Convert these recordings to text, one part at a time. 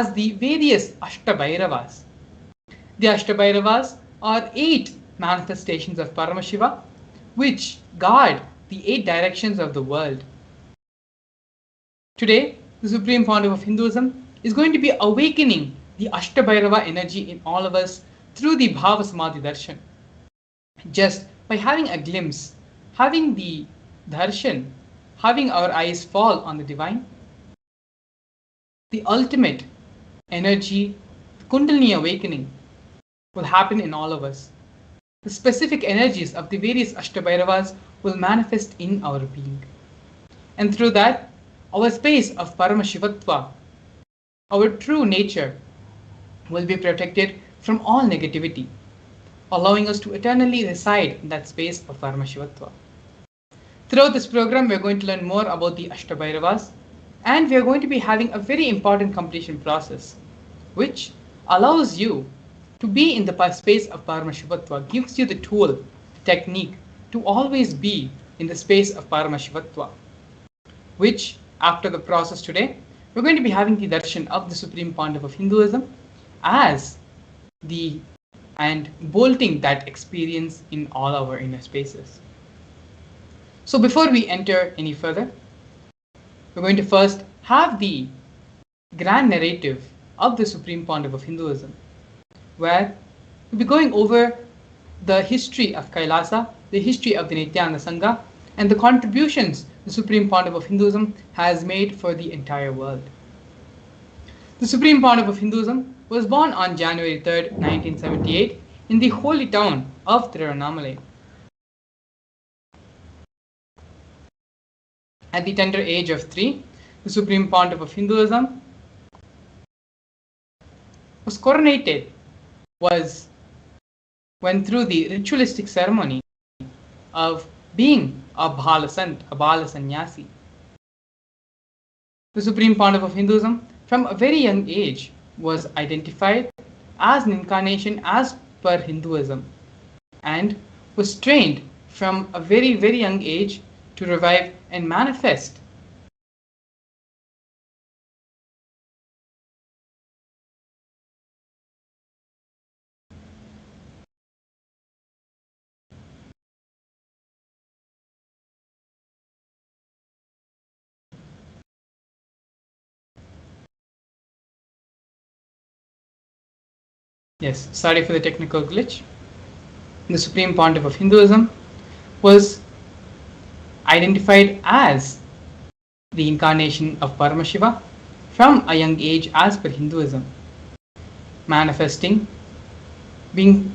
the various Astabhairavas. The Astabhairavas are 8 manifestations of Paramashiva which guard the 8 directions of the world. Today, the Supreme Pontiff of Hinduism is going to be awakening the Astabhairava energy in all of us through the Bhava Samadhi Darshan. Just by having a glimpse, having the Darshan, having our eyes fall on the divine, the ultimate energy, Kundalini awakening will happen in all of us. The specific energies of the various Astabhairavas will manifest in our being. And through that, our space of Paramashivatva, our true nature, will be protected from all negativity, allowing us to eternally reside in that space of Paramashivatva. Throughout this program, we are going to learn more about the Astabhairavas, and we are going to be having a very important completion process, which allows you to be in the space of Paramashivatva, gives you the tool, the technique to always be in the space of Paramashivatva, which after the process today, we're going to be having the darshan of the Supreme Pontiff of Hinduism as the and bolting that experience in all our inner spaces. So before we enter any further, we're going to first have the grand narrative of the Supreme Pontiff of Hinduism, where we'll be going over the history of Kailasa, the history of the Nithyananda Sangha, and the contributions the Supreme Pontiff of Hinduism has made for the entire world. The Supreme Pontiff of Hinduism was born on January 3rd, 1978 in the holy town of Tirunamala. At the tender age of 3, the Supreme Pontiff of Hinduism was coronated, went through the ritualistic ceremony of being a Bhala Sant, a Bhala Sannyasi. The Supreme Pontiff of Hinduism, from a very young age, was identified as an incarnation as per Hinduism and was trained from a very, very young age to revive and manifest Yes, sorry for the technical glitch. The Supreme Pontiff of Hinduism was identified as the incarnation of Paramashiva from a young age as per Hinduism, manifesting, being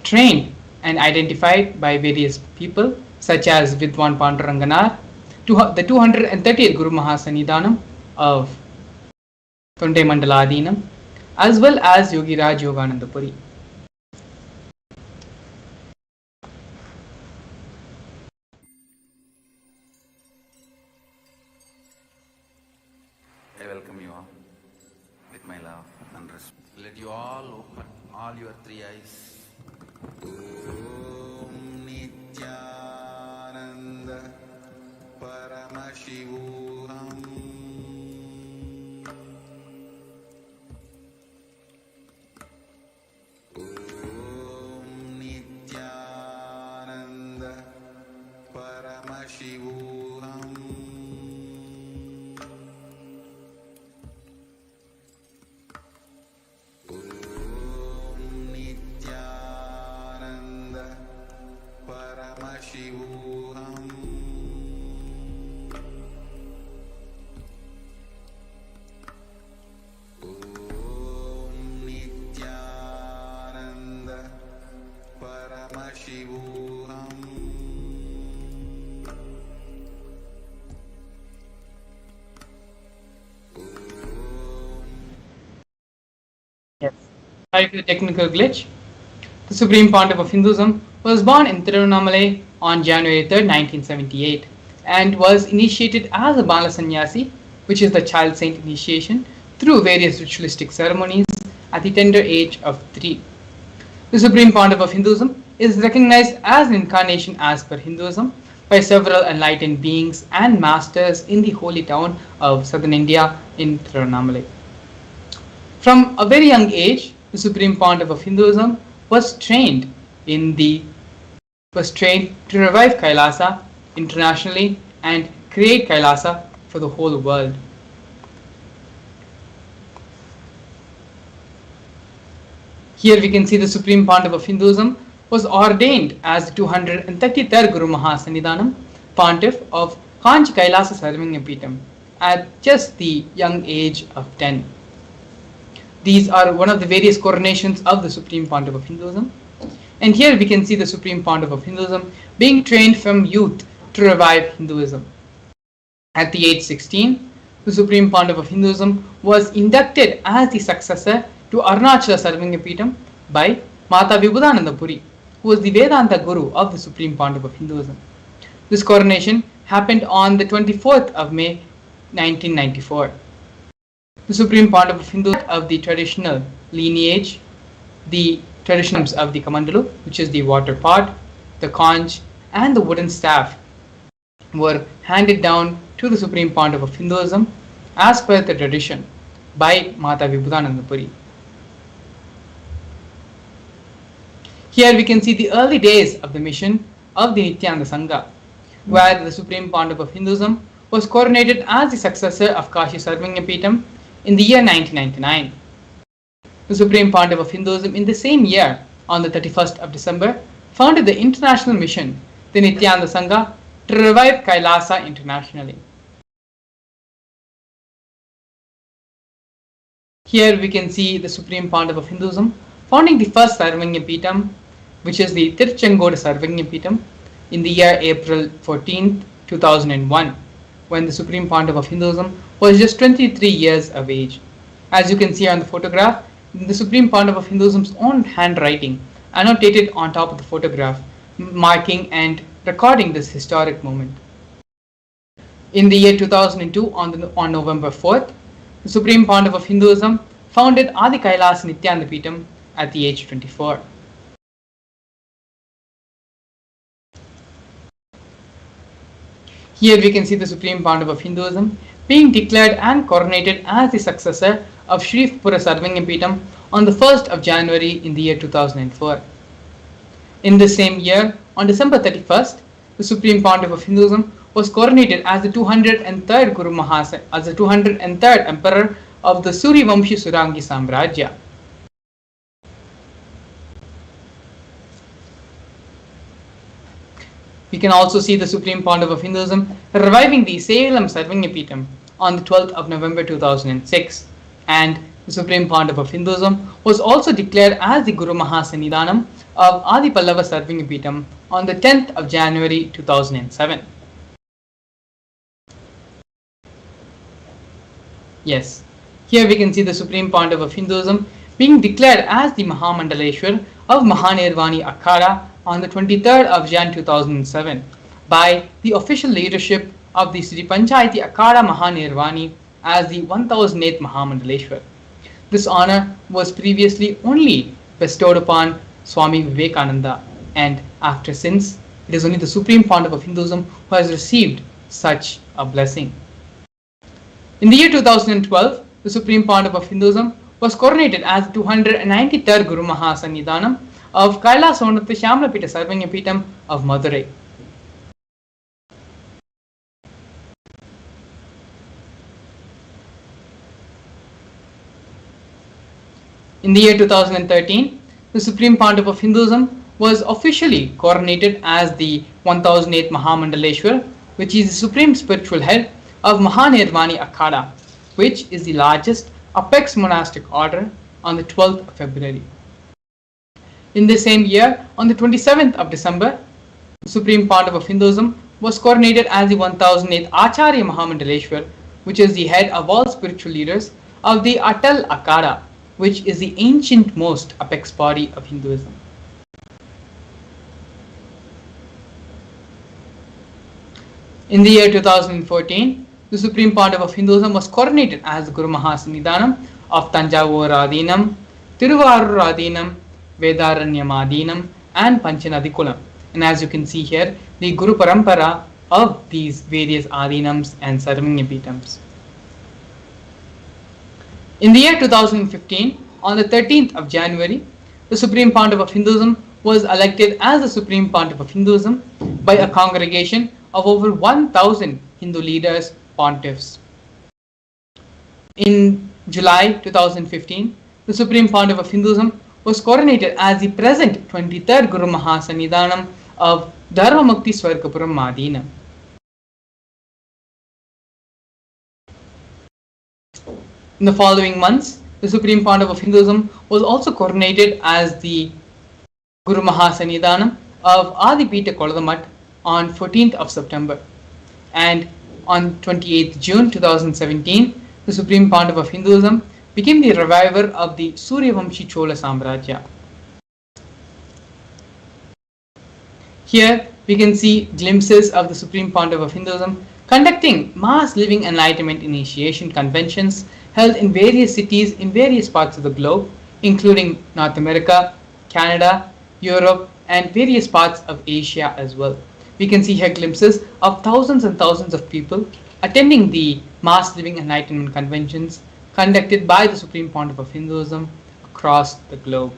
trained and identified by various people such as Vidwan Panduranganar, the 230th Guru Mahasanidhanam of Tonde Mandaladinam, as well as Yogi Raj Yogananda Puri. I welcome you all with my love and respect. Let you all open all your 3 eyes. Om Nithyananda Paramashivam. Om Nithyananda Paramashivam. Om Nithyananda Paramashivam. Om Nithyananda Paramashivam. Yes. Sorry for the technical glitch. The Supreme Pontiff of Hinduism was born in Tirunamala on January 3rd, 1978 and was initiated as a Bala Sannyasi, which is the child saint initiation, through various ritualistic ceremonies at the tender age of 3. The Supreme Pontiff of Hinduism is recognized as an incarnation as per Hinduism by several enlightened beings and masters in the holy town of southern India in Tirunamala. From a very young age, the Supreme Pontiff of Hinduism was trained to revive Kailasa internationally and create Kailasa for the whole world. Here we can see the Supreme Pontiff of Hinduism was ordained as the 233rd Guru Mahasannidhanam Pontiff of Kanchi Kailasa Sarvangapeetham at just the young age of 10. These are one of the various coronations of the Supreme Pontiff of Hinduism. And here we can see the Supreme Pontiff of Hinduism being trained from youth to revive Hinduism. At the age 16, the Supreme Pontiff of Hinduism was inducted as the successor to Arunachala Sarvangapeetham by Mata Vibhudananda Puri, who was the Vedanta Guru of the Supreme Pontiff of Hinduism. This coronation happened on the 24th of May 1994. The Supreme Pontiff of Hinduism of the traditional lineage, the traditions of the Kamandalu, which is the water pot, the conch, and the wooden staff, were handed down to the Supreme Pontiff of Hinduism as per the tradition by Mata Vibhudananda Puri. Here we can see the early days of the mission of the Nithyananda Sangha, where the Supreme Pontiff of Hinduism was coronated as the successor of Kashi Sarvangapeetham in the year 1999. The Supreme Pontiff of Hinduism in the same year, on the 31st of December, founded the international mission, the Nithyananda Sangha, to revive Kailasa internationally. Here we can see the Supreme Pontiff of Hinduism founding the first Sarvangapeetham, which is the Tiruchengodu Sarvangapeetham, in the year April 14, 2001, when the Supreme Pontiff of Hinduism was just 23 years of age. As you can see on the photograph, the Supreme Pontiff of Hinduism's own handwriting annotated on top of the photograph, marking and recording this historic moment. In the year 2002, on November 4th, the Supreme Pontiff of Hinduism founded Adi Kailas Nithyananda Peetham at the age of 24. Here we can see the Supreme Pontiff of Hinduism being declared and coronated as the successor of Sri Pura Sarvangapeetham on the 1st of January in the year 2004. In the same year, on December 31st, the Supreme Pontiff of Hinduism was coronated as the 203rd Guru Mahasa, as the 203rd Emperor of the Suryavamshi Surangi Samrajya. We can also see the Supreme Pontiff of Hinduism reviving the Salem Sarvangapeetham on the 12th of November 2006, and the Supreme Pontiff of Hinduism was also declared as the Guru Mahasannidhanam of Adi Pallava Sarvangapeetham on the 10th of January 2007. Yes, here we can see the Supreme Pontiff of Hinduism being declared as the Mahamandaleshwar of Mahanirvani Akhada on the 23rd of Jan 2007 by the official leadership of the Sri Panchayati Akhada Mahanirvani as the 1008th Mahamandaleshwar. This honor was previously only bestowed upon Swami Vivekananda, and after since, it is only the Supreme Pontiff of Hinduism who has received such a blessing. In the year 2012, the Supreme Pontiff of Hinduism was coronated as the 293rd Guru Mahasannidhanam of Kailasonatha Shamlapita Sarvangapeetham of Madurai. In the year 2013, the Supreme Pontiff of Hinduism was officially coronated as the 1008th Mahamandaleshwar, which is the supreme spiritual head of Mahanirvani Akhada, which is the largest apex monastic order, on the 12th of February. In the same year, on the 27th of December, the Supreme Pontiff of Hinduism was coronated as the 1008th Acharya Mahamandaleshwar, which is the head of all spiritual leaders of the Atal Akhada, which is the ancient most apex body of Hinduism. In the year 2014, the Supreme Pontiff of Hinduism was coronated as the Guru Mahasannidhanam of Tanjavur Adinam, Tiruvarur Adinam, Vedaranyam Adinam, and Panchanadikulam. And as you can see here, the Guru Parampara of these various Adinams and Sarvangapeethams. In the year 2015, on the 13th of January, the Supreme Pontiff of Hinduism was elected as the Supreme Pontiff of Hinduism by a congregation of over 1,000 Hindu leaders, pontiffs. In July 2015, the Supreme Pontiff of Hinduism was coronated as the present 23rd Guru Mahasannidhanam of Dharmamukti Swargapuram Madina. In the following months, the Supreme Pontiff of Hinduism was also coronated as the Guru Mahasannidhanam of Adipita Koladamat on 14th of September. And on 28th June 2017, the Supreme Pontiff of Hinduism became the reviver of the Suryavamshi Chola Samrajya. Here we can see glimpses of the Supreme Pontiff of Hinduism conducting mass living enlightenment initiation conventions held in various cities in various parts of the globe, including North America, Canada, Europe, and various parts of Asia as well. We can see here glimpses of thousands and thousands of people attending the mass living enlightenment conventions conducted by the Supreme Pontiff of Hinduism across the globe.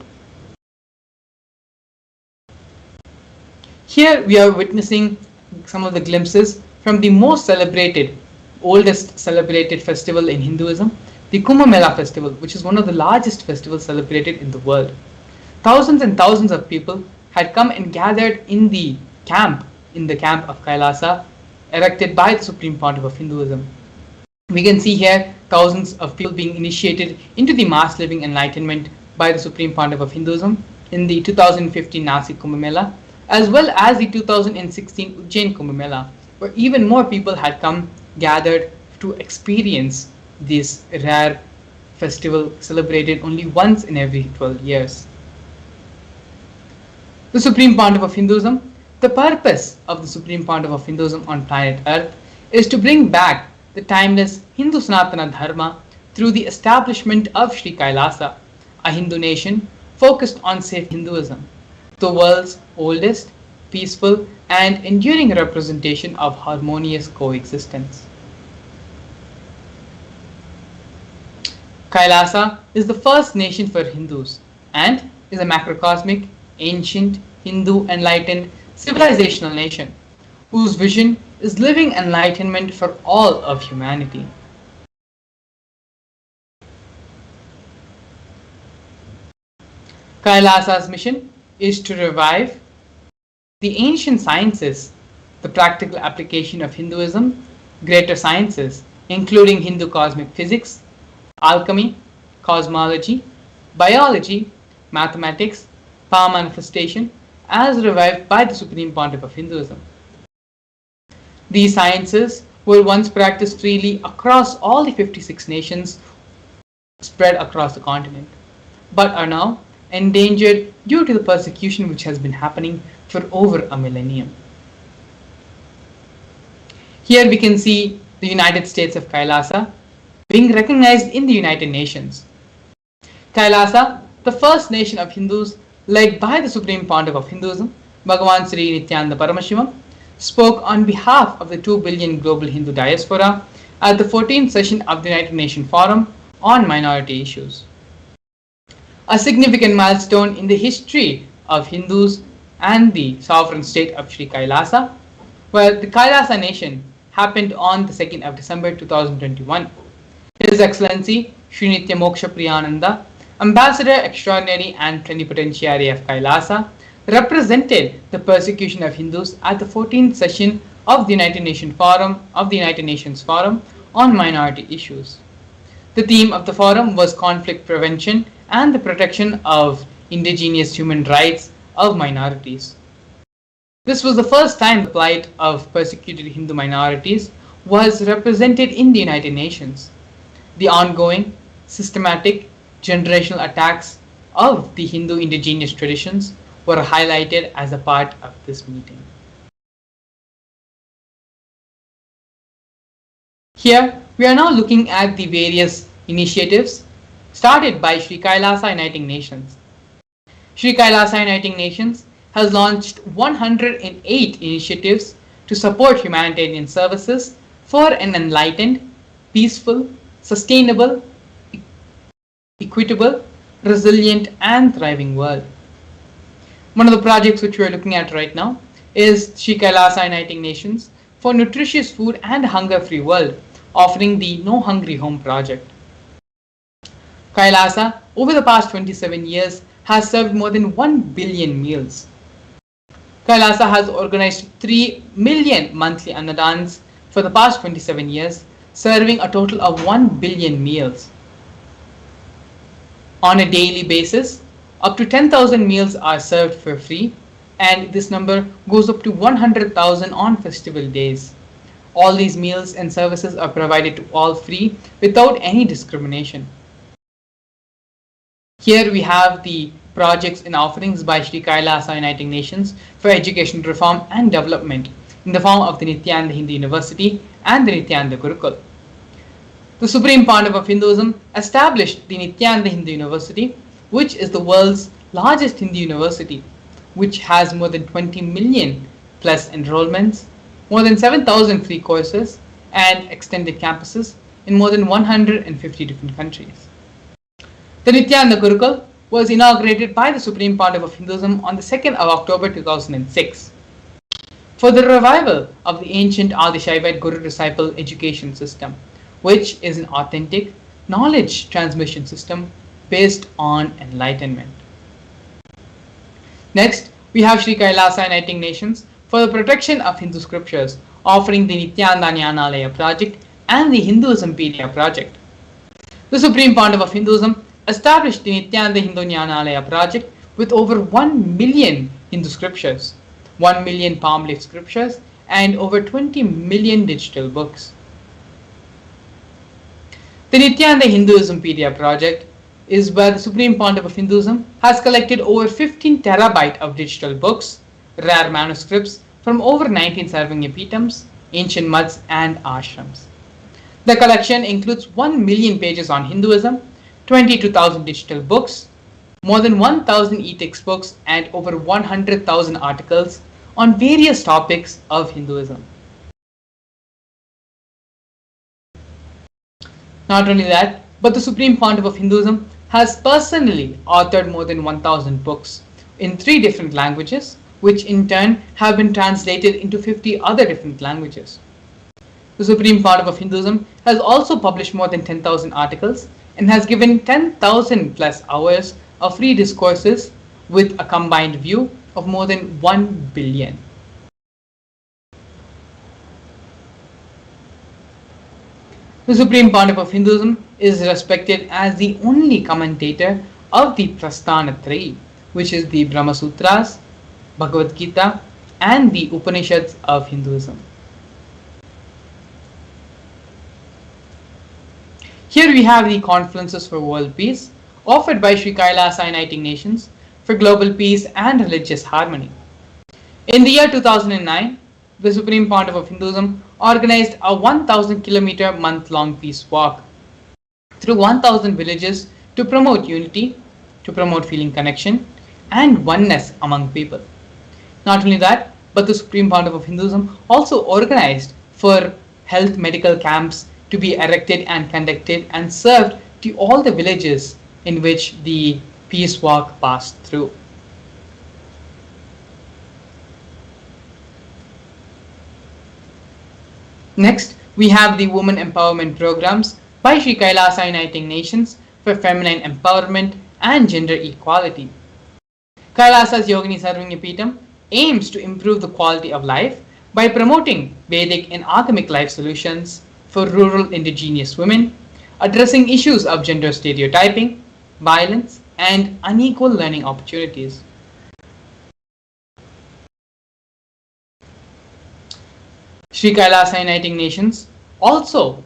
Here we are witnessing some of the glimpses from the most celebrated, oldest celebrated festival in Hinduism, the Kumbh Mela festival, which is one of the largest festivals celebrated in the world. Thousands and thousands of people had come and gathered in the camp of Kailasa, erected by the Supreme Pontiff of Hinduism. We can see here thousands of people being initiated into the mass living enlightenment by the Supreme Pontiff of Hinduism in the 2015 Nasik Kumbh Mela, as well as the 2016 Ujjain Kumbh Mela, where even more people had come gathered to experience this rare festival celebrated only once in every 12 years. The Supreme Pontiff of Hinduism, the purpose of the Supreme Pontiff of Hinduism on planet Earth is to bring back the timeless Hindu Sanatana Dharma through the establishment of Sri Kailasa, a Hindu nation focused on safe Hinduism, the world's oldest, peaceful, and enduring representation of harmonious coexistence. Kailasa is the first nation for Hindus and is a macrocosmic, ancient, Hindu enlightened civilizational nation whose vision is living enlightenment for all of humanity. Kailasa's mission is to revive the ancient sciences, the practical application of Hinduism, greater sciences, including Hindu cosmic physics, alchemy, cosmology, biology, mathematics, power manifestation, as revived by the Supreme Pontiff of Hinduism. These sciences were once practiced freely across all the 56 nations spread across the continent, but are now endangered due to the persecution which has been happening for over a millennium. Here we can see the United States of Kailasa being recognized in the United Nations. Kailasa, the first nation of Hindus led by the Supreme Pontiff of Hinduism, Bhagavan Sri Nithyananda Paramashivam, spoke on behalf of the 2 billion global Hindu diaspora at the 14th session of the United Nations Forum on Minority Issues. A significant milestone in the history of Hindus and the sovereign state of Sri Kailasa, where the Kailasa nation happened on the 2nd of December 2021. His Excellency Sri Nitya Moksha Priyananda, Ambassador Extraordinary and Plenipotentiary of Kailasa, represented the persecution of Hindus at the 14th session of the United Nations Forum on Minority Issues. The theme of the forum was conflict prevention and the protection of indigenous human rights of minorities. This was the first time the plight of persecuted Hindu minorities was represented in the United Nations. The ongoing, systematic, generational attacks of the Hindu indigenous traditions were highlighted as a part of this meeting. Here, we are now looking at the various initiatives started by Sri Kailasa Uniting Nations. Sri Kailasa Uniting Nations has launched 108 initiatives to support humanitarian services for an enlightened, peaceful, sustainable, equitable, resilient, and thriving world. One of the projects which we are looking at right now is Sri Kailasa Uniting Nations for Nutritious Food and Hunger-Free World, offering the No Hungry Home project. Kailasa, over the past 27 years, has served more than 1 billion meals. Kailasa has organized 3 million monthly annadans for the past 27 years, serving a total of 1 billion meals. On a daily basis, up to 10,000 meals are served for free, and this number goes up to 100,000 on festival days. All these meals and services are provided to all free without any discrimination. Here we have the projects and offerings by Sri Kailasa Uniting Nations for education reform and development in the form of the Nithyananda Hindu University and the Nithyananda Gurukul. The Supreme Pontiff of Hinduism established the Nithyananda Hindu University, which is the world's largest Hindu university, which has more than 20 million plus enrollments, more than 7,000 free courses, and extended campuses in more than 150 different countries. The Nithyananda Gurukul was inaugurated by the Supreme Pontiff of Hinduism on the 2nd of October 2006 for the revival of the ancient Adi-Shaivite Guru-disciple education system, which is an authentic knowledge transmission system based on enlightenment. Next, we have Sri Kailasa Uniting Nations for the protection of Hindu scriptures, offering the Nithyananda Jnanalaya project and the Hinduismpedia project. The Supreme Pontiff of Hinduism established the Nithyananda Hindu Jnanalaya project with over 1 million Hindu scriptures, 1 million palm leaf scriptures, and over 20 million digital books. The Nithyananda Hinduismpedia project is where the Supreme Pontiff of Hinduism has collected over 15 terabyte of digital books, rare manuscripts from over 19 Sarvanyapitams, ancient muds, and ashrams. The collection includes 1 million pages on Hinduism, 22,000 digital books, more than 1,000 e-textbooks, and over 100,000 articles on various topics of Hinduism. Not only that, but the Supreme Pontiff of Hinduism has personally authored more than 1,000 books in 3 different languages, which in turn have been translated into 50 other different languages. The Supreme Pontiff of Hinduism has also published more than 10,000 articles and has given 10,000 plus hours of free discourses with a combined view of more than 1 billion. The Supreme Pontiff of Hinduism is respected as the only commentator of the Prasthanatrayee, which is the Brahma Sutras, Bhagavad Gita, and the Upanishads of Hinduism. Here we have the Conferences for World Peace, offered by Sri Kailasa Uniting Nations for global peace and religious harmony. In the year 2009, the Supreme Pontiff of Hinduism organized a 1,000 kilometer month-long peace walk through 1,000 villages to promote unity, to promote feeling connection and oneness among people. Not only that, but the Supreme Pontiff of Hinduism also organized for health medical camps to be erected and conducted and served to all the villages in which the peace walk passed through. Next, we have the women empowerment programs by Sri Kailasa Uniting Nations for feminine empowerment and gender equality. Kailasa's Yogini Sarvanyapitam aims to improve the quality of life by promoting Vedic and Agamic life solutions for rural indigenous women, addressing issues of gender stereotyping, violence, and unequal learning opportunities. Sri Kailasa Uniting Nations also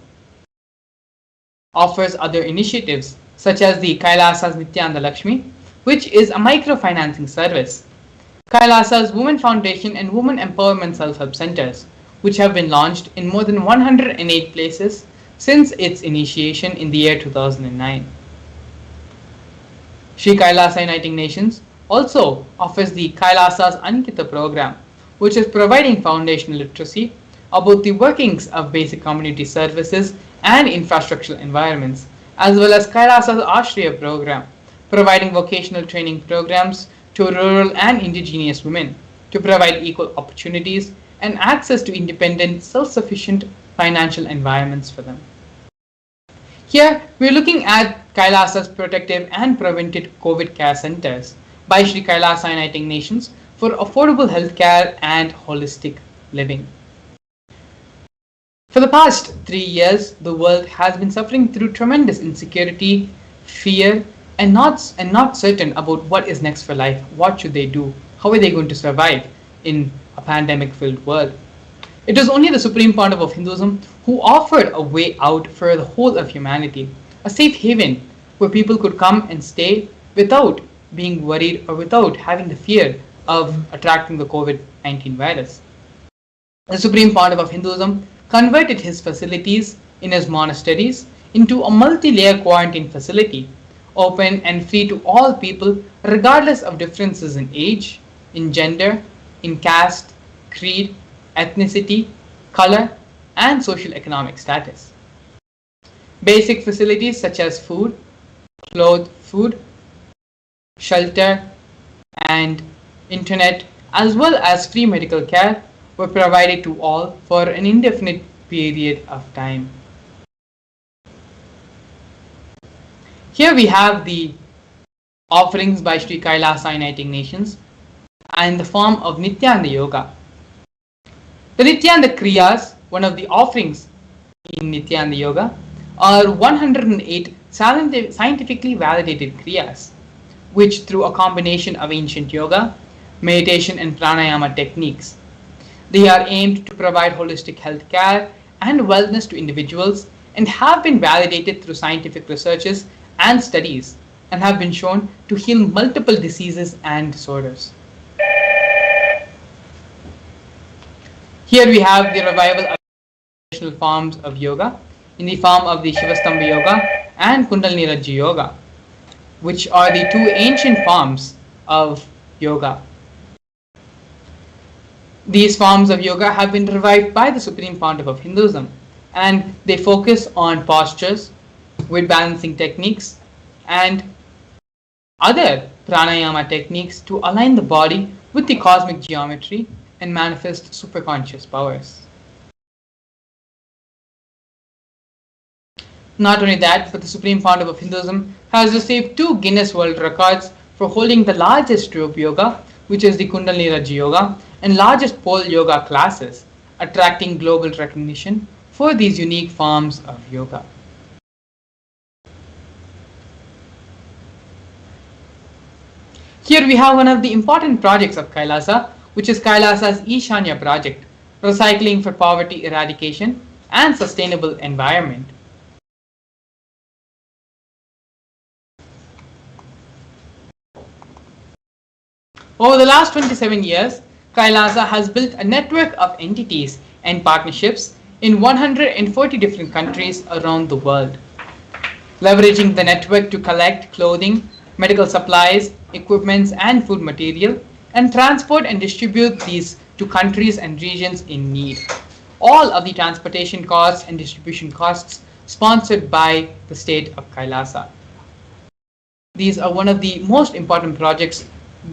offers other initiatives such as the Kailasa's Nithyananda Lakshmi, which is a microfinancing service, Kailasa's Women Foundation and Women Empowerment Self-Help Centers, which have been launched in more than 108 places since its initiation in the year 2009. Sri Kailasa Uniting Nations also offers the Kailasa's Ankita program, which is providing foundational literacy about the workings of basic community services and infrastructural environments, as well as Kailasa's Ashriya program, providing vocational training programs to rural and indigenous women to provide equal opportunities and access to independent, self-sufficient financial environments for them. Here, we are looking at Kailasa's protective and preventive COVID care centers by Sri Kailasa Uniting Nations for affordable healthcare and holistic living. For the past 3 years, the world has been suffering through tremendous insecurity, fear, and not certain about what is next for life. What should they do? How are they going to survive in a pandemic-filled world? It was only the Supreme Pontiff of Hinduism who offered a way out for the whole of humanity, a safe haven where people could come and stay without being worried or without having the fear of attracting the COVID-19 virus. The Supreme Pontiff of Hinduism converted his facilities in his monasteries into a multi-layer quarantine facility, open and free to all people regardless of differences in age, in gender, in caste, creed, ethnicity, color, and social economic status. Basic facilities such as food, food, shelter, and internet, as well as free medical care, were provided to all for an indefinite period of time. Here we have the offerings by Sri Kailasa Uniting Nations and the form of Nithyananda Yoga. The Nithyananda Kriyas, one of the offerings in Nithyananda Yoga, are 108 scientifically validated Kriyas, which through a combination of ancient yoga, meditation and pranayama techniques, they are aimed to provide holistic health care and wellness to individuals and have been validated through scientific researches and studies and have been shown to heal multiple diseases and disorders. Here we have the revival of traditional forms of yoga in the form of the Shivastambha Yoga and Kundalini Rajya Yoga, which are the two ancient forms of yoga. These forms of yoga have been revived by the Supreme Pontiff of Hinduism, and they focus on postures, weight balancing techniques, and other pranayama techniques to align the body with the cosmic geometry and manifest superconscious powers. Not only that, but the Supreme Pontiff of Hinduism has received 2 Guinness World Records for holding the largest rope yoga, which is the Kundalini Rajya Yoga, and largest pole yoga classes, attracting global recognition for these unique forms of yoga. Here we have one of the important projects of Kailasa, which is Kailasa's Ishanya project, recycling for poverty eradication and sustainable environment. Over the last 27 years, Kailasa has built a network of entities and partnerships in 140 different countries around the world, leveraging the network to collect clothing, medical supplies, equipments and food material, and transport and distribute these to countries and regions in need. All of the transportation costs and distribution costs sponsored by the state of Kailasa. These are one of the most important projects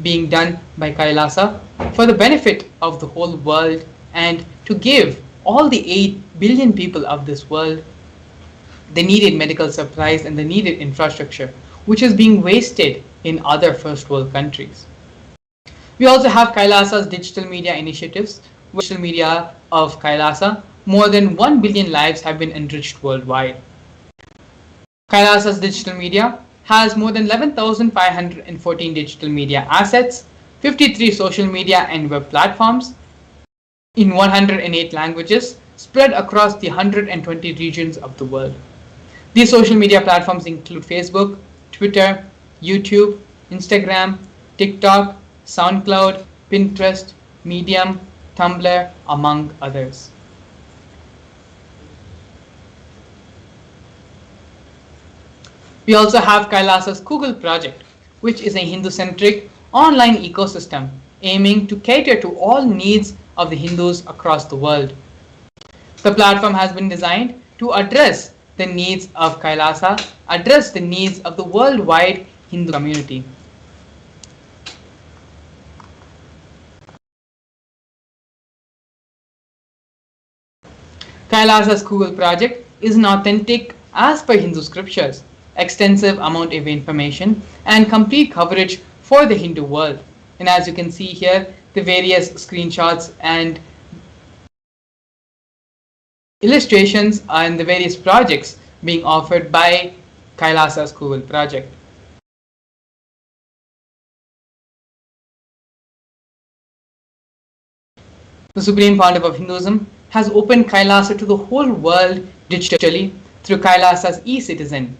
being done by Kailasa for the benefit of the whole world and to give all the 8 billion people of this world the needed medical supplies and the needed infrastructure, which is being wasted in other first world countries. We also have Kailasa's digital media initiatives. With digital media of Kailasa, more than 1 billion lives have been enriched worldwide. Kailasa's digital media has more than 11,514 digital media assets, 53 social media and web platforms in 108 languages spread across the 120 regions of the world. These social media platforms include Facebook, Twitter, YouTube, Instagram, TikTok, SoundCloud, Pinterest, Medium, Tumblr, among others. We also have Kailasa's Google project, which is a Hindu-centric online ecosystem aiming to cater to all needs of the Hindus across the world. The platform has been designed to address the needs of Kailasa, address the needs of the worldwide Hindu community. Kailasa's Google project is an authentic, as per Hindu scriptures, extensive amount of information and complete coverage for the Hindu world. And as you can see here, the various screenshots and illustrations and the various projects being offered by Kailasa's Google project. The Supreme Pontiff of Hinduism has opened Kailasa to the whole world digitally through Kailasa's e-citizen.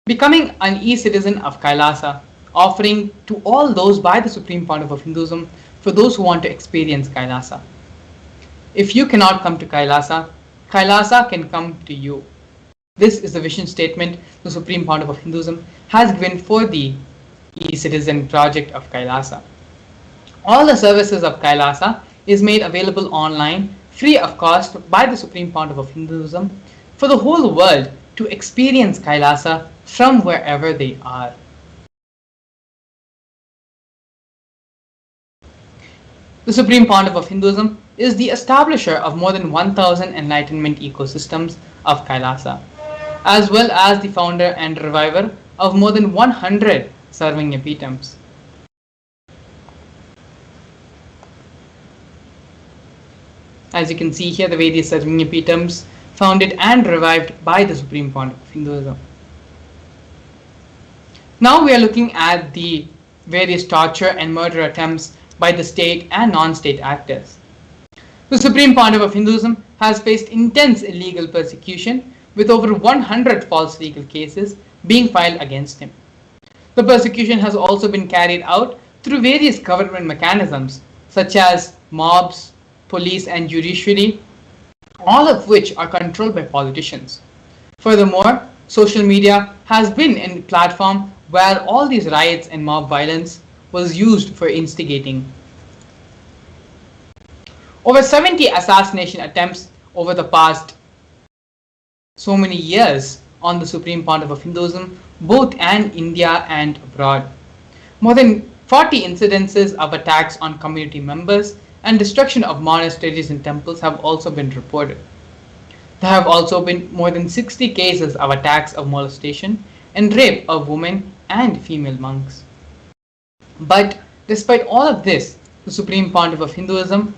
Becoming an e-citizen of Kailasa, offering to all those by the Supreme Pontiff of Hinduism for those who want to experience Kailasa. If you cannot come to Kailasa, Kailasa can come to you. This is the vision statement the Supreme Pontiff of Hinduism has given for the e-citizen project of Kailasa. All the services of Kailasa is made available online, free of cost, by the Supreme Pontiff of Hinduism for the whole world to experience Kailasa from wherever they are. The Supreme Pontiff of Hinduism is the establisher of more than 1,000 enlightenment ecosystems of Kailasa, as well as the founder and reviver of more than 100 serving epitome. As you can see here, the various serving epitomes founded and revived by the Supreme Pontiff of Hinduism. Now we are looking at the various torture and murder attempts by the state and non-state actors. The Supreme Pontiff of Hinduism has faced intense illegal persecution with over 100 false legal cases being filed against him. The persecution has also been carried out through various government mechanisms such as mobs, police and judiciary, all of which are controlled by politicians. Furthermore, social media has been a platform where all these riots and mob violence was used for instigating. Over 70 assassination attempts over the past so many years on the Supreme Pontiff of Hinduism, both in India and abroad. More than 40 incidences of attacks on community members and destruction of monasteries and temples have also been reported. There have also been more than 60 cases of attacks of molestation and rape of women and female monks. But despite all of this, the Supreme Pontiff of Hinduism,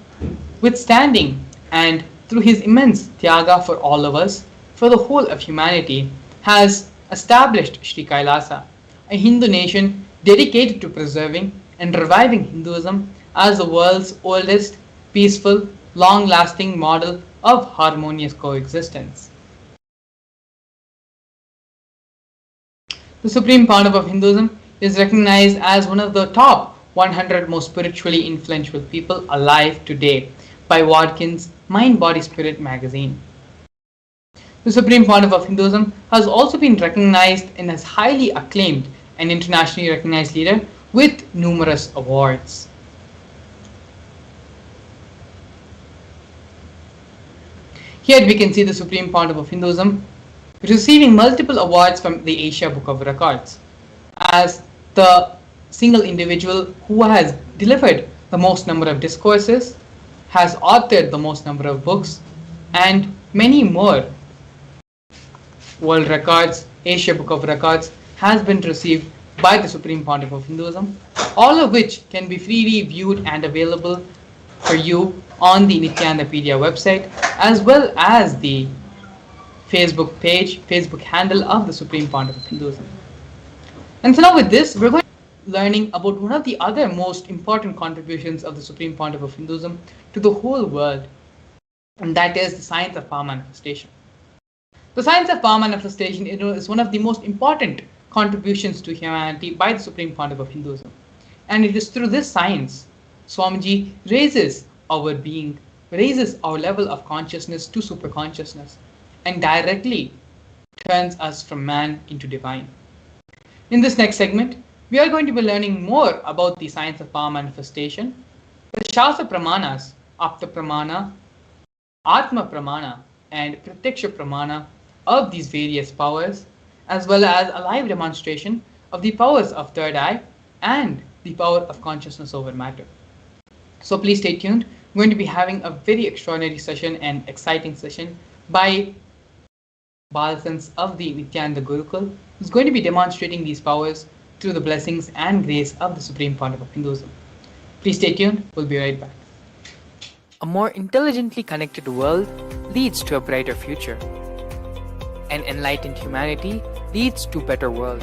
withstanding and through his immense tyaga for all of us, for the whole of humanity, has established Sri Kailasa, a Hindu nation dedicated to preserving and reviving Hinduism as the world's oldest, peaceful, long-lasting model of harmonious coexistence. The Supreme Pontiff of Hinduism is recognized as one of the top 100 most spiritually influential people alive today by Watkins' Mind, Body, Spirit magazine. The Supreme Pontiff of Hinduism has also been recognized and is highly acclaimed and internationally recognized leader with numerous awards. Here we can see the Supreme Pontiff of Hinduism receiving multiple awards from the Asia Book of Records as the single individual who has delivered the most number of discourses, has authored the most number of books, and many more world records, Asia Book of Records has been received by the Supreme Pontiff of Hinduism, all of which can be freely viewed and available for you on the Nithyanandapedia website, as well as the Facebook page, Facebook handle of the Supreme Pontiff of Hinduism. And so now with this, we're going to be learning about one of the other most important contributions of the Supreme Pontiff of Hinduism to the whole world, and that is the science of power manifestation. The science of power manifestation is one of the most important contributions to humanity by the Supreme Pontiff of Hinduism. And it is through this science, Swamiji raises our being, raises our level of consciousness to superconsciousness, and directly turns us from man into divine. In this next segment, we are going to be learning more about the science of power manifestation, the Shastra Pramanas, Apta Pramana, Atma Pramana, and Pratyaksha Pramana of these various powers, as well as a live demonstration of the powers of third eye and the power of consciousness over matter. So please stay tuned. I'm going to be having a very extraordinary session and exciting session by Balasans of the Nithyananda Gurukul, who's going to be demonstrating these powers through the blessings and grace of the Supreme Pontiff of Hinduism. Please stay tuned. We'll be right back. A more intelligently connected world leads to a brighter future. An enlightened humanity leads to a better world.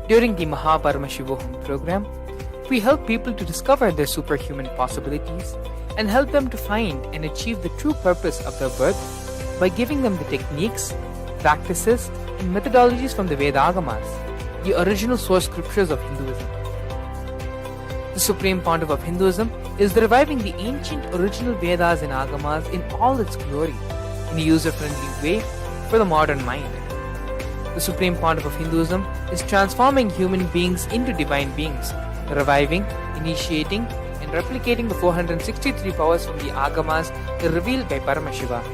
During the Paramashivam program, we help people to discover their superhuman possibilities and help them to find and achieve the true purpose of their birth by giving them the techniques, practices, and methodologies from the Vedagamas, the original source scriptures of Hinduism. The Supreme Pontiff of Hinduism is reviving the ancient original Vedas and Agamas in all its glory, in a user-friendly way for the modern mind. The Supreme Pontiff of Hinduism is transforming human beings into divine beings, reviving, initiating, and replicating the 463 powers from the Agamas revealed by Paramashivam.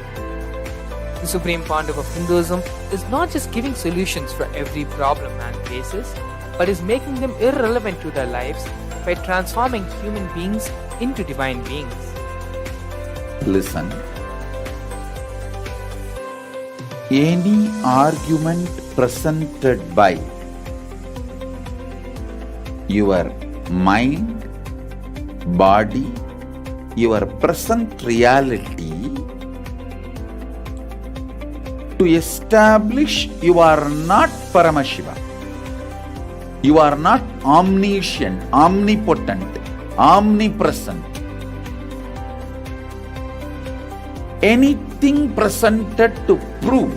The Supreme Pontiff of Hinduism is not just giving solutions for every problem man faces, but is making them irrelevant to their lives by transforming human beings into divine beings. Listen. Any argument presented by your mind, body, your present reality to establish you are not Paramashiva. You are not omniscient, omnipotent, omnipresent. Anything presented to prove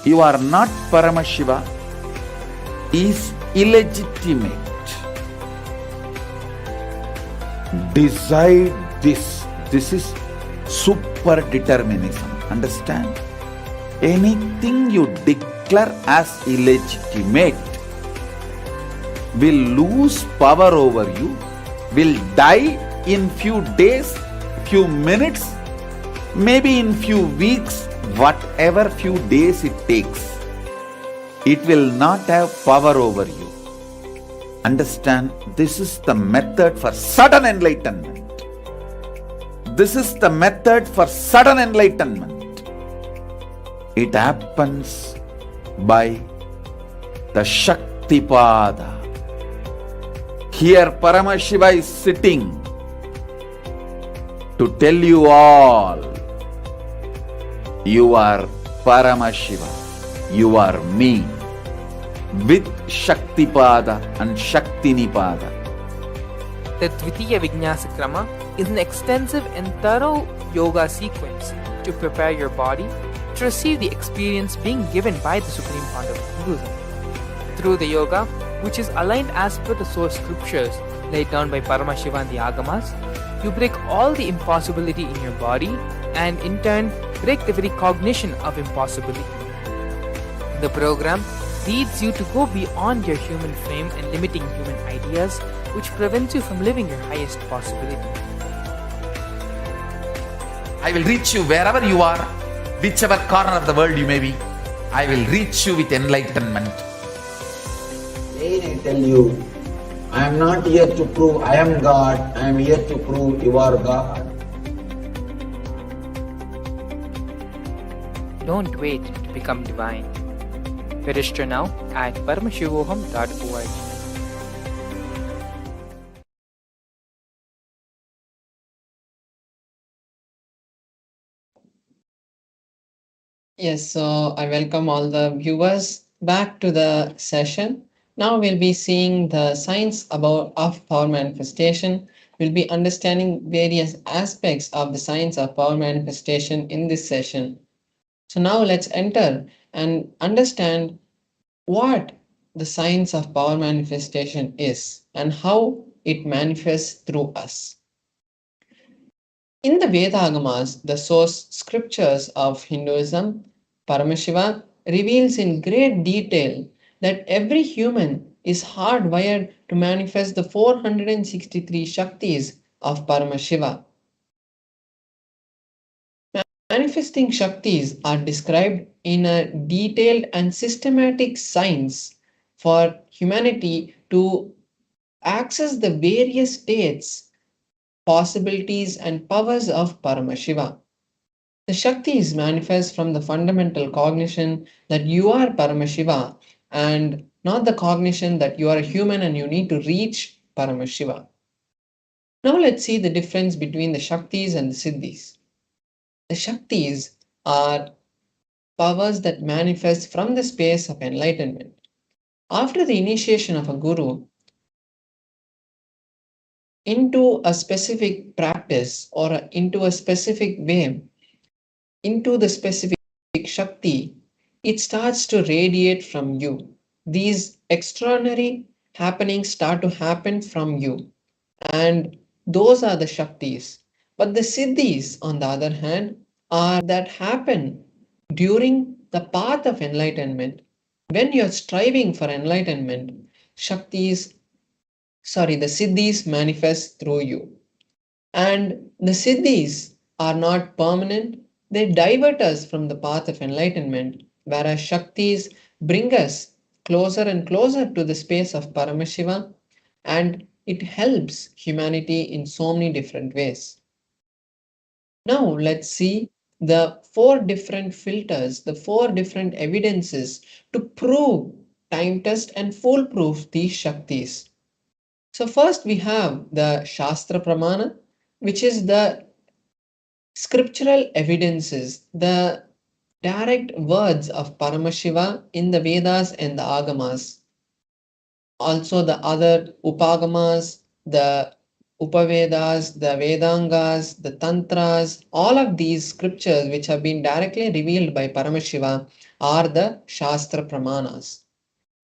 you are not Paramashiva is illegitimate. Decide this. This is super determinism. Understand? Anything you declare as illegitimate will lose power over you, will die in few days, few minutes, maybe in few weeks, whatever few days it takes. It will not have power over you. Understand, this is the method for sudden enlightenment. This is the method for sudden enlightenment. It happens by the Shaktipada. Here Paramashiva is sitting to tell you all, you are Paramashiva, you are me, with Shaktipada and Shaktinipada. The Dvitiya Vijnasa Krama is an extensive and thorough yoga sequence to prepare your body to receive the experience being given by the Supreme Pontiff of Hinduism. Through the yoga, which is aligned as per the source scriptures laid down by Paramashiva and the Agamas, you break all the impossibility in your body and in turn break the very cognition of impossibility. The program leads you to go beyond your human frame and limiting human ideas, which prevents you from living your highest possibility. I will reach you wherever you are, whichever corner of the world you may be. I will reach you with enlightenment. Again I tell you, I am not here to prove I am God, I am here to prove you are God. Don't wait to become divine. Register now at paramashivoham.org. Yes, so I welcome all the viewers back to the session. Now we'll be seeing the science of power manifestation. We'll be understanding various aspects of the science of power manifestation in this session. So now let's enter and understand what the science of power manifestation is and how it manifests through us. In the Vedagamas, the source scriptures of Hinduism, Paramashiva reveals in great detail that every human is hardwired to manifest the 463 Shaktis of Paramashiva. Manifesting Shaktis are described in a detailed and systematic science for humanity to access the various states, possibilities, and powers of Paramashiva. The Shaktis manifest from the fundamental cognition that you are Paramashiva and not the cognition that you are a human and you need to reach Paramashiva. Now let's see the difference between the Shaktis and the Siddhis. The Shaktis are powers that manifest from the space of enlightenment. After the initiation of a guru into a specific practice or into a specific way, into the specific Shakti, it starts to radiate from you. These extraordinary happenings start to happen from you, and those are the Shaktis. But the Siddhis, on the other hand, are that happen during the path of enlightenment. When you're striving for enlightenment, the Siddhis manifest through you. And the Siddhis are not permanent, they divert us from the path of enlightenment, whereas Shaktis bring us closer and closer to the space of Paramashiva, and it helps humanity in so many different ways. Now let's see the four different filters, the four different evidences to prove, time test, and foolproof these Shaktis. So first we have the Shastra Pramana, which is the scriptural evidences, the direct words of Paramashiva in the Vedas and the Agamas. Also the other Upagamas, the Upavedas, the Vedangas, the Tantras, all of these scriptures which have been directly revealed by Paramashiva are the Shastra Pramanas.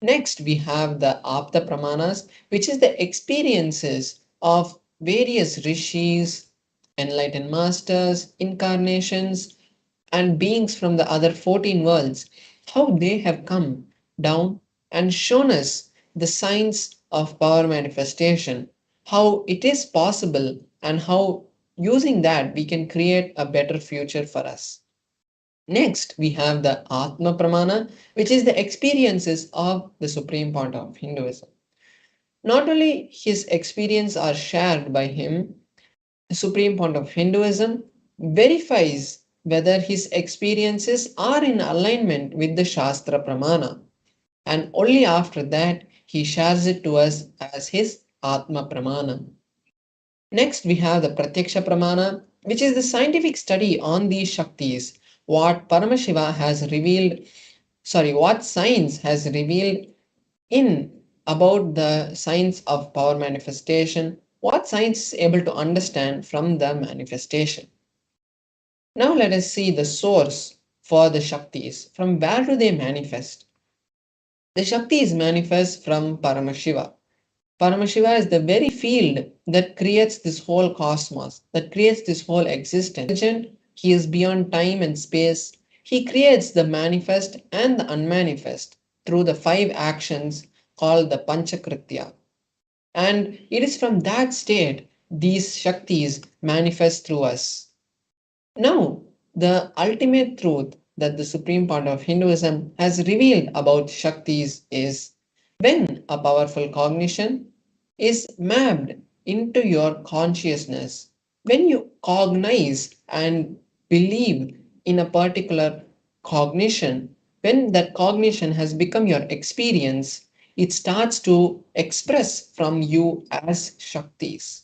Next, we have the Apta Pramanas, which is the experiences of various rishis, enlightened masters, incarnations, and beings from the other 14 worlds, how they have come down and shown us the signs of power manifestation, how it is possible, and how using that we can create a better future for us. Next, we have the Atma Pramana, which is the experiences of the supreme point of Hinduism. Not only his experience are shared by him, the supreme point of Hinduism verifies whether his experiences are in alignment with the Shastra Pramana. And only after that, he shares it to us as his Atma Pramana. Next, we have the Pratyaksha Pramana, which is the scientific study on these Shaktis, what Paramashiva has revealed, what science has revealed in about the science of power manifestation, what science is able to understand from the manifestation. Now let us see the source for the Shaktis. From where do they manifest? The Shaktis manifest from Paramashiva. Paramashiva is the very field that creates this whole cosmos, that creates this whole existence. He is beyond time and space. He creates the manifest and the unmanifest through the 5 actions called the Panchakritya. And it is from that state these Shaktis manifest through us. Now, the ultimate truth that the supreme part of Hinduism has revealed about Shaktis is when a powerful cognition is mapped into your consciousness, when you cognize and believe in a particular cognition, when that cognition has become your experience, it starts to express from you as Shaktis.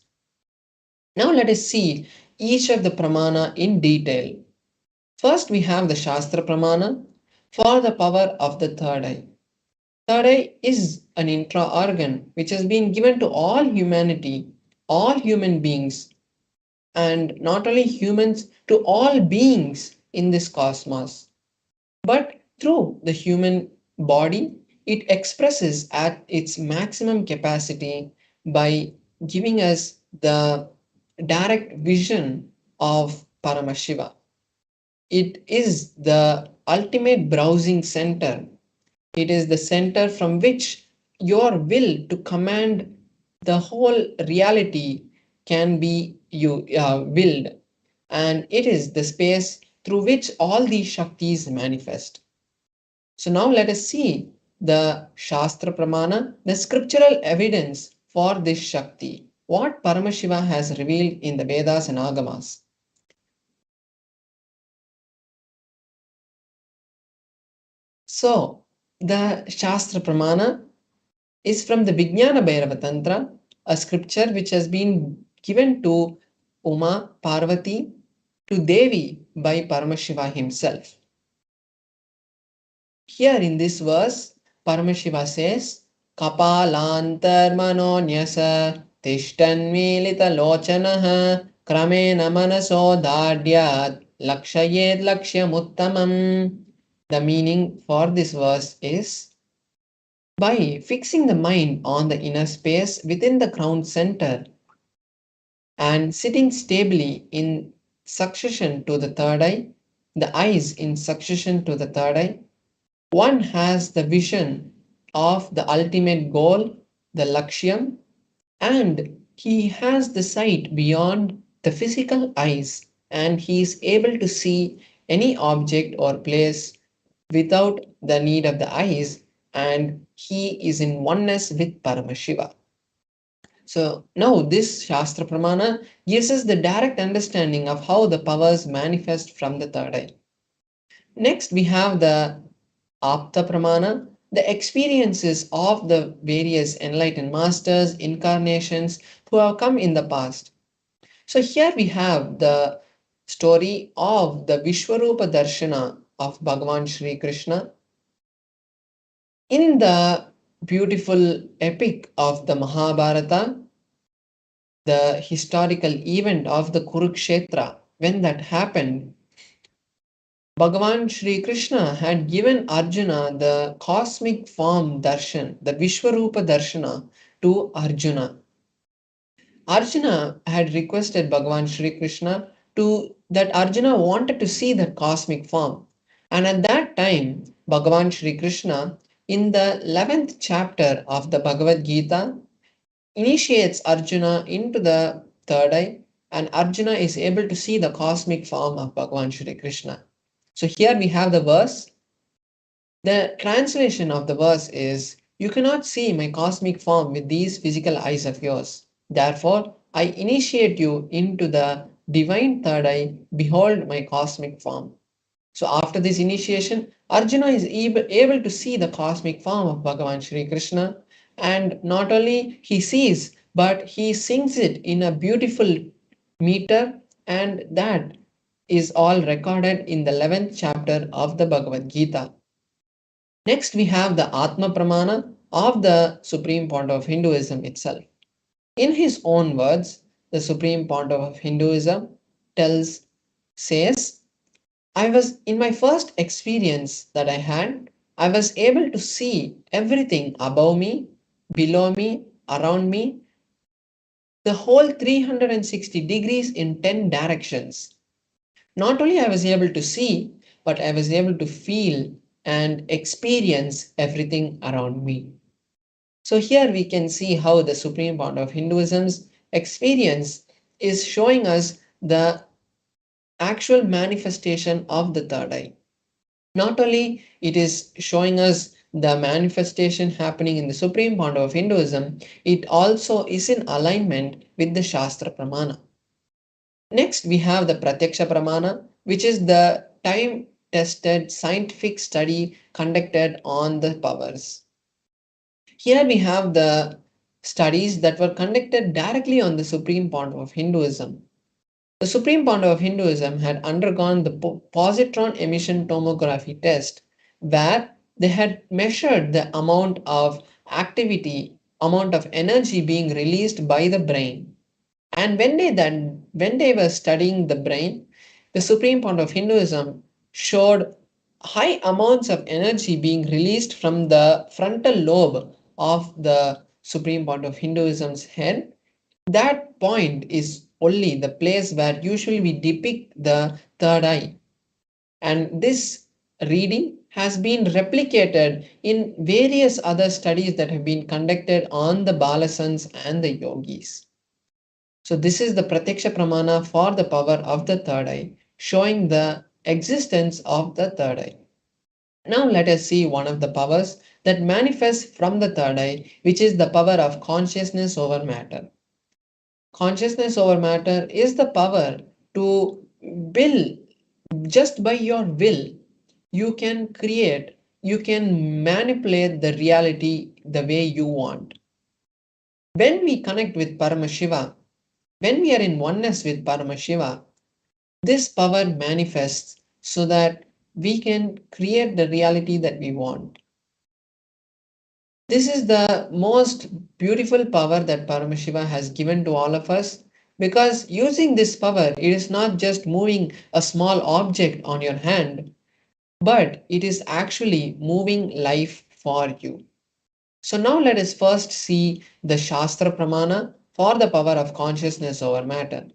Now let us see each of the pramana in detail. First, we have the Shastra Pramana for the power of the third eye. Third eye is an intra organ which has been given to all humanity, all human beings, and not only humans, to all beings in this cosmos. But through the human body, it expresses at its maximum capacity by giving us the direct vision of Paramashiva. It is the ultimate browsing center. It is the center from which your will to command the whole reality can be willed. And it is the space through which all these Shaktis manifest. So now let us see the Shastra Pramana, the scriptural evidence for this Shakti, what Paramashiva has revealed in the Vedas and Agamas. So, the Shastra Pramana is from the Vijnana Bhairava Tantra, a scripture which has been given to Uma Parvati to Devi by Paramashiva himself. Here in this verse, Paramashiva says, Kapalantarmanonyasa tishtanmilita lochanaha kramena manaso dadyat lakshayed lakshyamuttamam. The meaning for this verse is, by fixing the mind on the inner space within the crown center and sitting stably in succession to the third eye, the eyes in succession to the third eye, one has the vision of the ultimate goal, the Lakshyam, and he has the sight beyond the physical eyes, and he is able to see any object or place without the need of the eyes, and he is in oneness with Paramashiva. So now this Shastra Pramana gives us the direct understanding of how the powers manifest from the third eye. Next we have the Apta Pramana, the experiences of the various enlightened masters, incarnations who have come in the past. So here we have the story of the Vishwarupa Darshana of Bhagavan Sri Krishna. In the beautiful epic of the Mahabharata, the historical event of the Kurukshetra, when that happened, Bhagavan Sri Krishna had given Arjuna the cosmic form darshan, the Vishwarupa darshana to Arjuna. Arjuna had requested Bhagavan Sri Krishna that Arjuna wanted to see that cosmic form. And at that time, Bhagavan Sri Krishna, in the 11th chapter of the Bhagavad Gita, initiates Arjuna into the third eye, and Arjuna is able to see the cosmic form of Bhagavan Sri Krishna. So here we have the verse. The translation of the verse is, you cannot see my cosmic form with these physical eyes of yours. Therefore, I initiate you into the divine third eye. Behold my cosmic form. So after this initiation, Arjuna is able to see the cosmic form of Bhagavan Sri Krishna, and not only he sees, but he sings it in a beautiful meter, and that is all recorded in the 11th chapter of the Bhagavad Gita. Next, we have the Atma Pramana of the Supreme Pontiff of Hinduism itself. In his own words, the Supreme Pontiff of Hinduism says, I was in my first experience that I had, I was able to see everything above me, below me, around me, the whole 360 degrees in 10 directions. Not only I was able to see, but I was able to feel and experience everything around me. So here we can see how the Supreme Pontiff of Hinduism's experience is showing us the actual manifestation of the third eye. Not only it is showing us the manifestation happening in the Supreme Pontiff of Hinduism, it also is in alignment with the Shastra Pramana. Next, we have the Pratyaksha Pramana, which is the time-tested scientific study conducted on the powers. Here we have the studies that were conducted directly on the Supreme Pontiff of Hinduism. The Supreme Pontiff of Hinduism had undergone the positron emission tomography test, where they had measured the amount of activity, amount of energy being released by the brain. And when they were studying the brain, the Supreme Pontiff of Hinduism showed high amounts of energy being released from the frontal lobe of the Supreme Pontiff of Hinduism's head. That point is only the place where usually we depict the third eye. And this reading has been replicated in various other studies that have been conducted on the Balasans and the yogis. So this is the Pratyaksha Pramana for the power of the third eye, showing the existence of the third eye. Now let us see one of the powers that manifests from the third eye, which is the power of consciousness over matter. Consciousness over matter is the power to will, just by your will, you can create, you can manipulate the reality the way you want. When we connect with Paramashiva, when we are in oneness with Paramashiva, this power manifests so that we can create the reality that we want. This is the most beautiful power that Paramashiva has given to all of us, because using this power, it is not just moving a small object on your hand, but it is actually moving life for you. So now let us first see the Shastra Pramana for the power of consciousness over matter.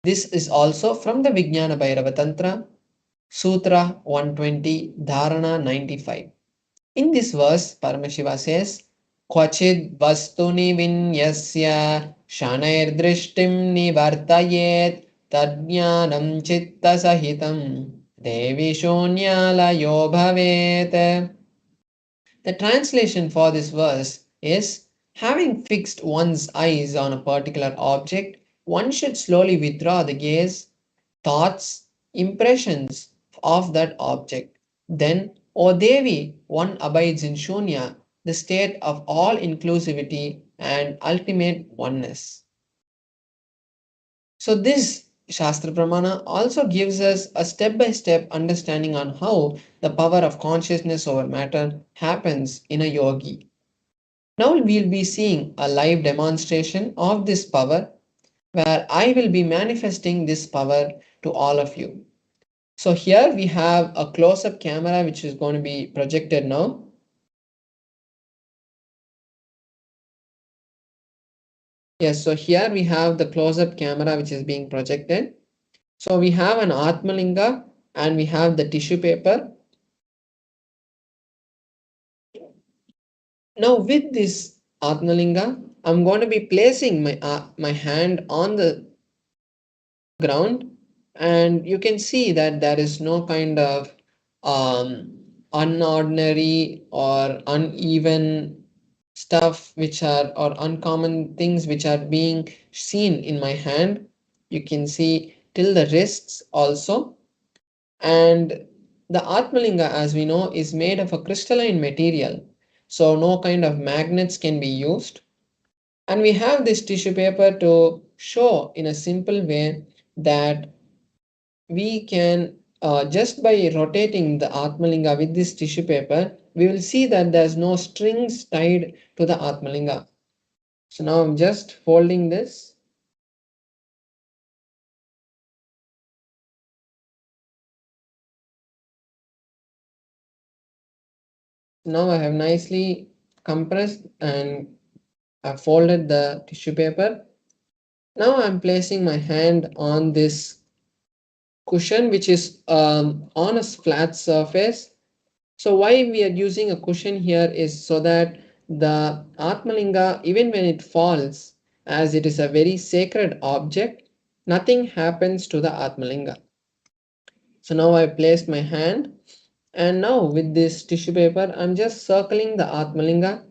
This is also from the Vijnana Bhairava Tantra, Sutra 120, Dharana 95. In this verse, Paramashiva says, Kvachid vastuni vinyasya shanair drishtim nivartayet tadjnanam chitta sahitam devi shunyalayo bhavet. The translation for this verse is, having fixed one's eyes on a particular object, one should slowly withdraw the gaze, thoughts, impressions of that object. Then, O Devi, one abides in Shunya, the state of all inclusivity and ultimate oneness. So this Shastra Pramana also gives us a step-by-step understanding on how the power of consciousness over matter happens in a yogi. Now we'll be seeing a live demonstration of this power, where I will be manifesting this power to all of you. So here we have a close-up camera which is going to be projected now. Yes, so here we have the close-up camera which is being projected. So we have an Atmalinga and we have the tissue paper. Now with this Atmalinga, I'm going to be placing my hand on the ground, and you can see that there is no kind of unordinary or uneven stuff which are, or uncommon things which are being seen in my hand. You can see till the wrists also. And the Atmalinga, as we know, is made of a crystalline material, so no kind of magnets can be used. And we have this tissue paper to show in a simple way that we can, just by rotating the Atmalinga with this tissue paper, we will see that there's no strings tied to the Atmalinga. So now I'm just folding this. Now I have nicely compressed and I've folded the tissue paper. Now I'm placing my hand on this cushion which is on a flat surface. So why we are using a cushion here is so that the Atmalinga, even when it falls, as it is a very sacred object, nothing happens to the Atmalinga. So now I placed my hand, and now with this tissue paper I'm just circling the Atmalinga.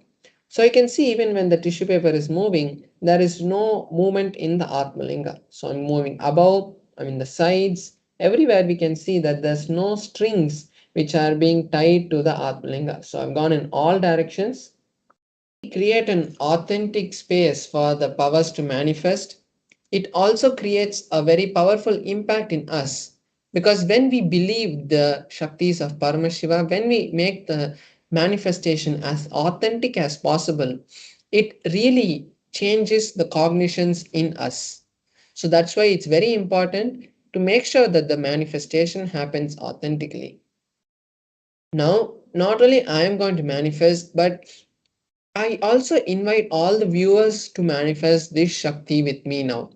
So you can see even when the tissue paper is moving, there is no movement in the Atmalinga. So I'm moving above, I'm in the sides, everywhere we can see that there's no strings which are being tied to the Atmalinga. So I've gone in all directions. Create an authentic space for the powers to manifest. It also creates a very powerful impact in us, because when we believe the Shaktis of Paramashiva, when we make the manifestation as authentic as possible, it really changes the cognitions in us. So that's why it's very important to make sure that the manifestation happens authentically. Now, not only I am going to manifest, but I also invite all the viewers to manifest this Shakti with me now.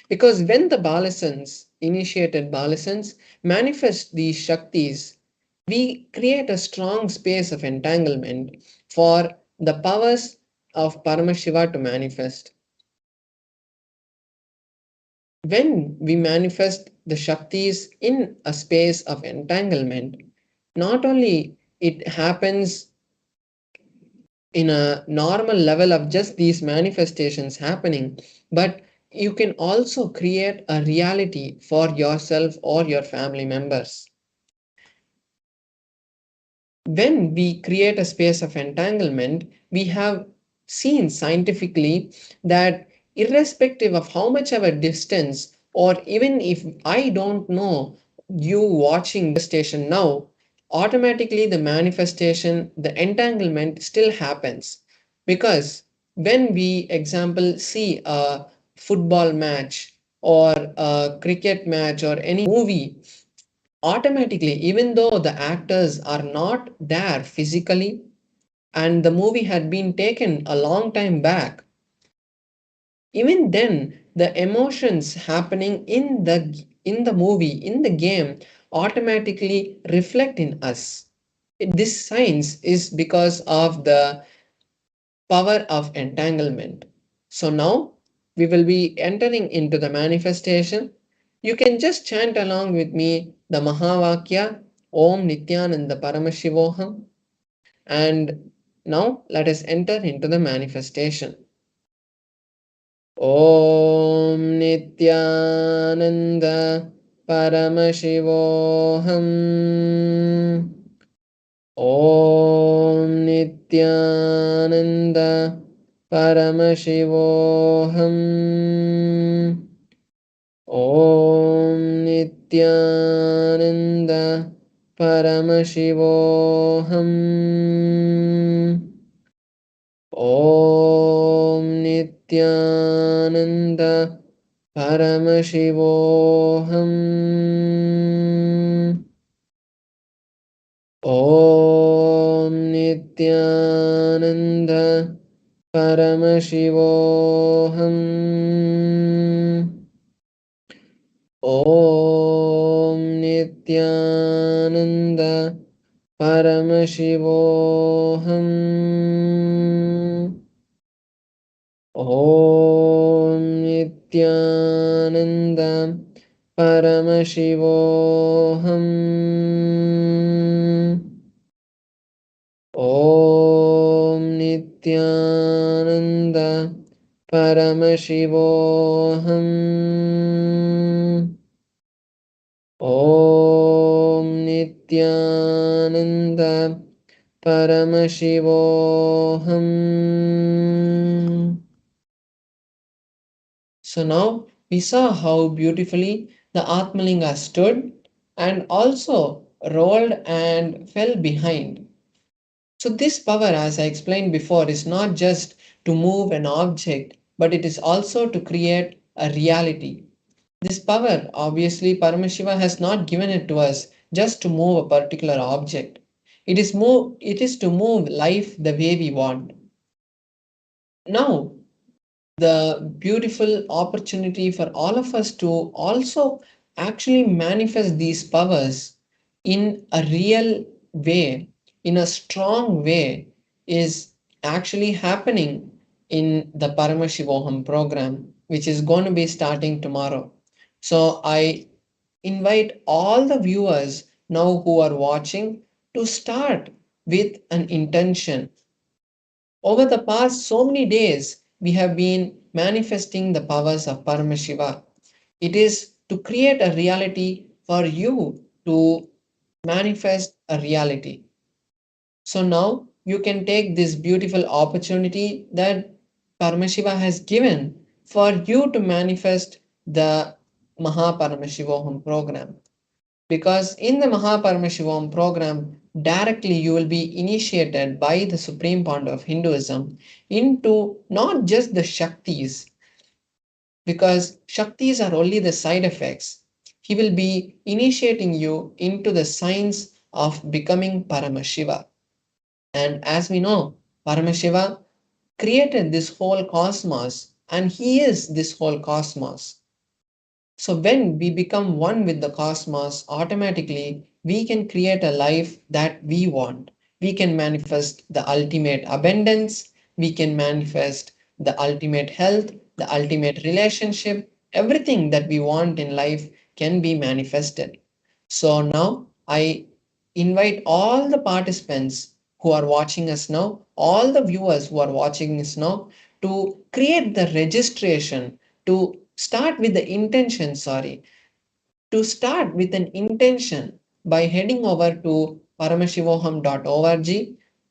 Because when the Balasans, initiated Balasans, manifest these Shaktis, we create a strong space of entanglement for the powers of Paramashiva to manifest. When we manifest the Shaktis in a space of entanglement, not only it happens in a normal level of just these manifestations happening, but you can also create a reality for yourself or your family members. When we create a space of entanglement, we have seen scientifically that irrespective of how much of a distance, or even if I don't know you watching the station now, automatically the manifestation, the entanglement still happens. Because when we, example, see a football match or a cricket match or any movie, automatically, even though the actors are not there physically and the movie had been taken a long time back, even then the emotions happening in the movie, in the game, automatically reflect in us. This science is because of the power of entanglement. So now we will be entering into the manifestation. You can just chant along with me the Mahavakya Om Nithyananda Paramashivoham, and now let us enter into the manifestation. Om Nithyananda Paramashivoham. Om Nithyananda Paramashivoham. Om Nithyananda Paramashivoham. Om Nithyananda Paramashivoham. Om Nithyananda Paramashivoham. Om Nithyananda Paramashivoham. Om Nithyananda Paramashivoham. Om Nithyananda Paramashivoham. Om Nithyananda Paramashivoham. So now we saw how beautifully the Atmalinga stood and also rolled and fell behind. So this power, as I explained before, is not just to move an object, but it is also to create a reality. This power, obviously, Paramashiva has not given it to us just to move a particular object. It is to move life the way we want. Now, the beautiful opportunity for all of us to also actually manifest these powers in a real way, in a strong way, is actually happening in the Paramashivoham program, which is going to be starting tomorrow. So I invite all the viewers now who are watching to start with an intention. Over the past so many days, we have been manifesting the powers of Paramashiva. It is to create a reality for you to manifest a reality. So now you can take this beautiful opportunity that Paramashiva has given for you to manifest the Mahaparamashivoham program. Because in the Mahaparamashivam program, directly you will be initiated by the Supreme Pontiff of Hinduism into not just the Shaktis, because Shaktis are only the side effects. He will be initiating you into the science of becoming Paramashiva. And as we know, Paramashiva created this whole cosmos and he is this whole cosmos. So when we become one with the cosmos, automatically we can create a life that we want. We can manifest the ultimate abundance, we can manifest the ultimate health, the ultimate relationship, everything that we want in life can be manifested. So now I invite all the participants who are watching us now, all the viewers who are watching us now, to create the registration, to start with the intention, to start with an intention by heading over to paramashivoham.org.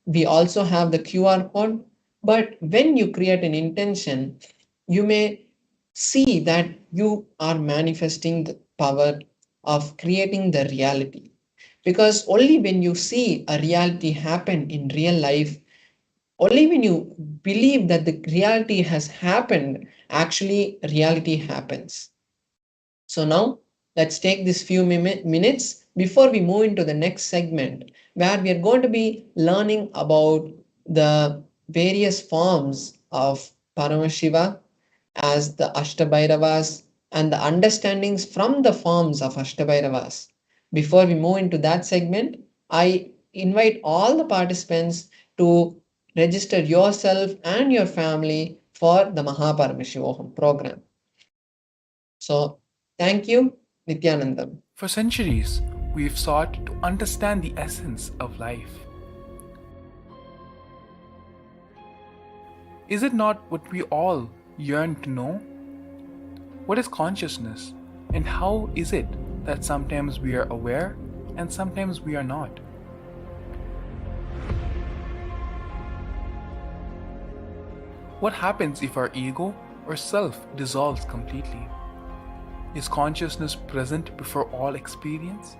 We also have the QR code. But when you create an intention, you may see that you are manifesting the power of creating the reality. Because only when you see a reality happen in real life, only when you believe that the reality has happened, actually reality happens. So now let's take this few minutes before we move into the next segment, where we are going to be learning about the various forms of Paramashiva as the Astabhairavas and the understandings from the forms of Astabhairavas. Before we move into that segment, I invite all the participants to register yourself and your family for the Mahaparamashivoham program. So, thank you, Nithyananda. For centuries, we've sought to understand the essence of life. Is it not what we all yearn to know? What is consciousness, and how is it that sometimes we are aware and sometimes we are not? What happens if our ego or self dissolves completely? Is consciousness present before all experience?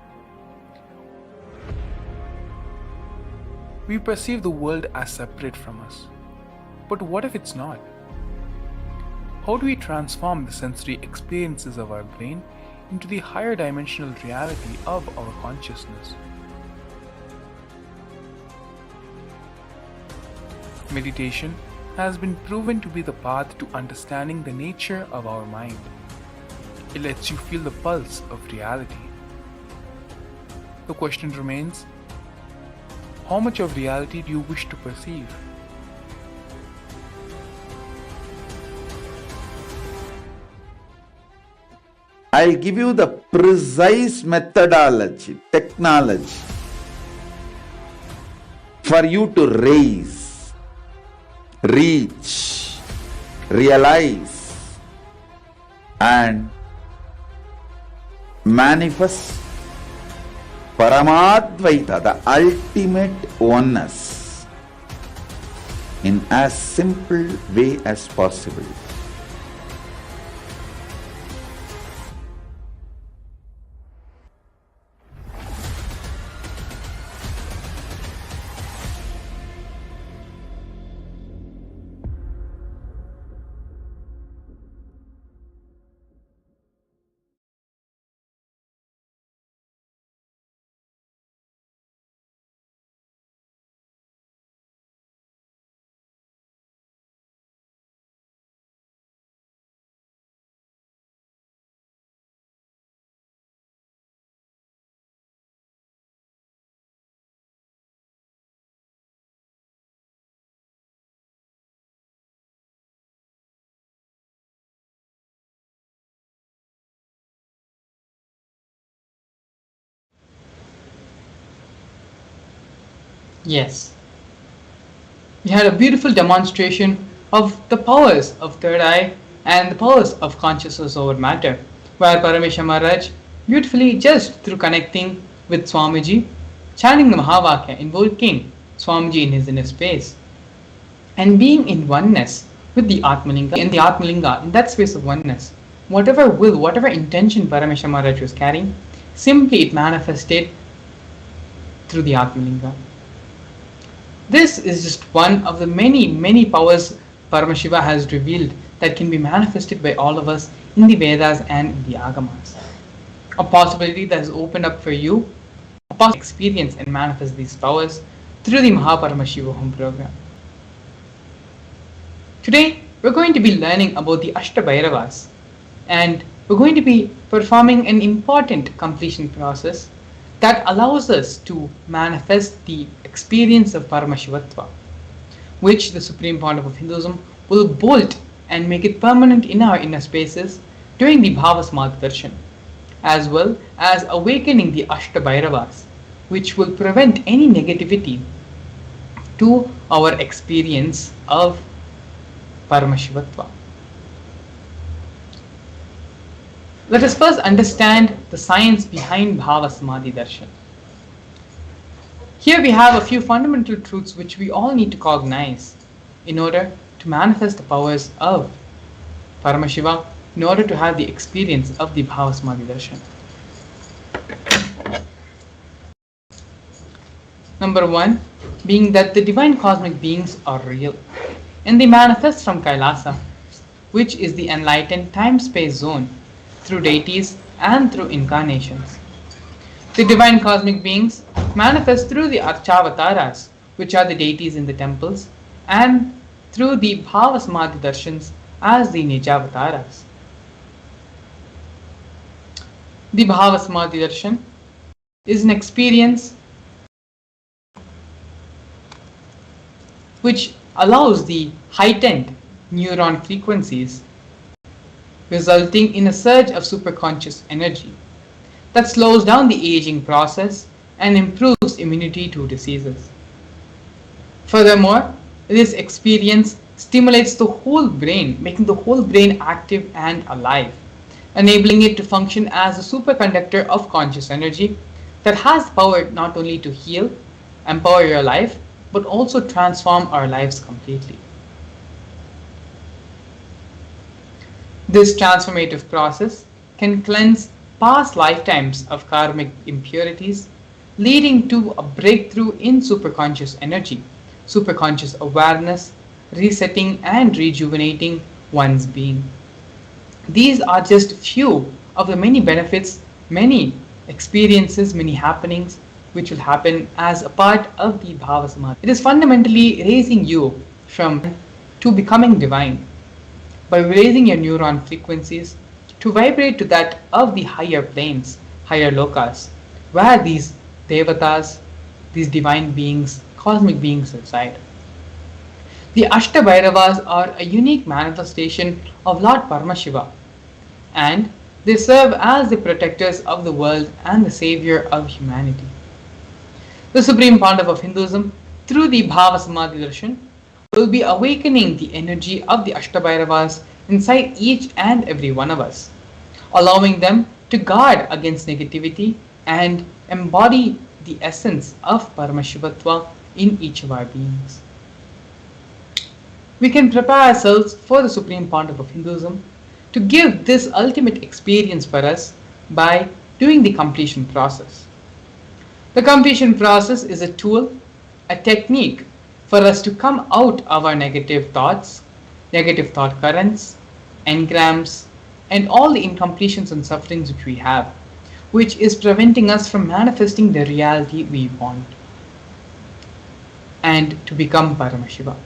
We perceive the world as separate from us. But what if it's not? How do we transform the sensory experiences of our brain into the higher dimensional reality of our consciousness? Meditation has been proven to be the path to understanding the nature of our mind. It lets you feel the pulse of reality. The question remains, how much of reality do you wish to perceive? I'll give you the precise methodology, technology for you to raise, reach, realize, and manifest Paramadvaita, the ultimate oneness, in as simple way as possible. Yes, we had a beautiful demonstration of the powers of third eye and the powers of consciousness over matter, where Paramashivam Maharaj beautifully, just through connecting with Swamiji, chanting the Mahavakya, invoking Swamiji in his inner space, and being in oneness with the Atmalinga, in that space of oneness, whatever will, whatever intention Paramashivam Maharaj was carrying, simply it manifested through the Atmalinga. This is just one of the many powers Paramashiva has revealed that can be manifested by all of us in the Vedas and in the Agamas. A possibility that has opened up for you, a possible experience and manifest these powers through the Mahaparamashivoham program. Today, we're going to be learning about the Astabhairavas, and we're going to be performing an important completion process that allows us to manifest the experience of Paramashivatva, which the Supreme Pontiff of Hinduism will bolt and make it permanent in our inner spaces during the Bhava Samadhi Darshan. as well as awakening the Ashtabhairavas, which will prevent any negativity to our experience of Paramashivatva. Let us first understand the science behind Bhava Samadhi Darshan. Here we have a few fundamental truths which we all need to cognize in order to manifest the powers of Paramashiva, in order to have the experience of the Bhava Samadhi Darshan. Number one, being that the divine cosmic beings are real and they manifest from Kailasa, which is the enlightened time-space zone, through deities and through incarnations. The divine cosmic beings manifest through the Archavataras, which are the deities in the temples, and through the Bhava Samadhi Darshans as the Nijavataras. The Bhava Samadhi Darshan is an experience which allows the heightened neuron frequencies, resulting in a surge of superconscious energy that slows down the aging process and improves immunity to diseases. Furthermore, this experience stimulates the whole brain, making the whole brain active and alive, enabling it to function as a superconductor of conscious energy that has the power not only to heal, empower your life, but also transform our lives completely. This transformative process can cleanse past lifetimes of karmic impurities, leading to a breakthrough in superconscious energy, superconscious awareness, resetting and rejuvenating one's being. These are just few of the many benefits, many experiences, many happenings which will happen as a part of the Bhava Samadhi. It is fundamentally raising you from to becoming divine by raising your neuron frequencies to vibrate to that of the higher planes, higher lokas, where these devatas, these divine beings, cosmic beings reside. The Ashtabhairavas are a unique manifestation of Lord Paramashiva, and they serve as the protectors of the world and the savior of humanity. The Supreme Pontiff of Hinduism, through the Bhava Samadhi Darshan, will be awakening the energy of the Ashtabhairavas inside each and every one of us, allowing them to guard against negativity and embody the essence of Paramashivatva in each of our beings. We can prepare ourselves for the Supreme Pontiff of Hinduism to give this ultimate experience for us by doing the completion process. The completion process is a tool, a technique for us to come out of our negative thoughts, negative thought currents, engrams, and all the incompletions and sufferings which we have, which is preventing us from manifesting the reality we want and to become Paramashiva.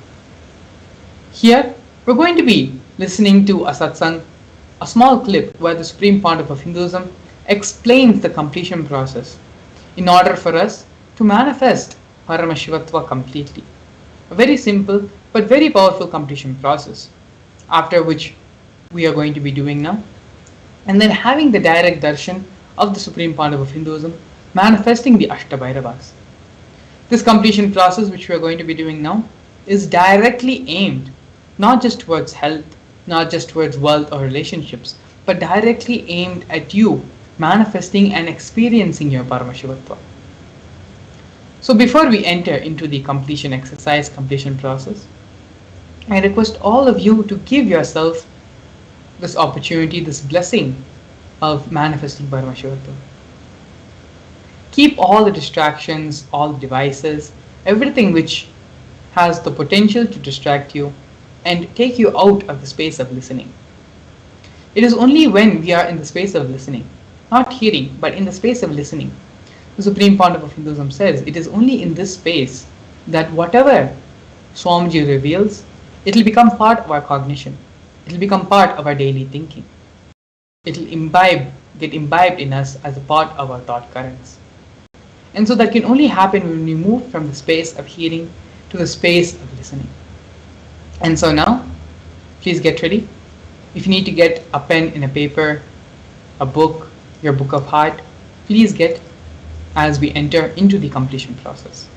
Here, we're going to be listening to a satsang, a small clip where the Supreme Pontiff of Hinduism explains the completion process in order for us to manifest Paramashivatva completely. A very simple but very powerful completion process, after which we are going to be doing now, and then having the direct darshan of the Supreme Pontiff of Hinduism manifesting the Ashtabhairavas. This completion process which we are going to be doing now is directly aimed not just towards health, not just towards wealth or relationships, but directly aimed at you manifesting and experiencing your Paramashivatva. So before we enter into the completion exercise, completion process, I request all of you to give yourself this opportunity, this blessing of manifesting Paramashivatva. Keep all the distractions, all the devices, everything which has the potential to distract you and take you out of the space of listening. It is only when we are in the space of listening, not hearing, but in the space of listening. The Supreme Pontiff of Hinduism says it is only in this space that whatever Swamiji reveals, it will become part of our cognition. It will become part of our daily thinking. It will get imbibed in us as a part of our thought currents. And so that can only happen when we move from the space of hearing to the space of listening. And so now, please get ready. If you need to get a pen and a paper, a book, your book of heart, please get as we enter into the completion process.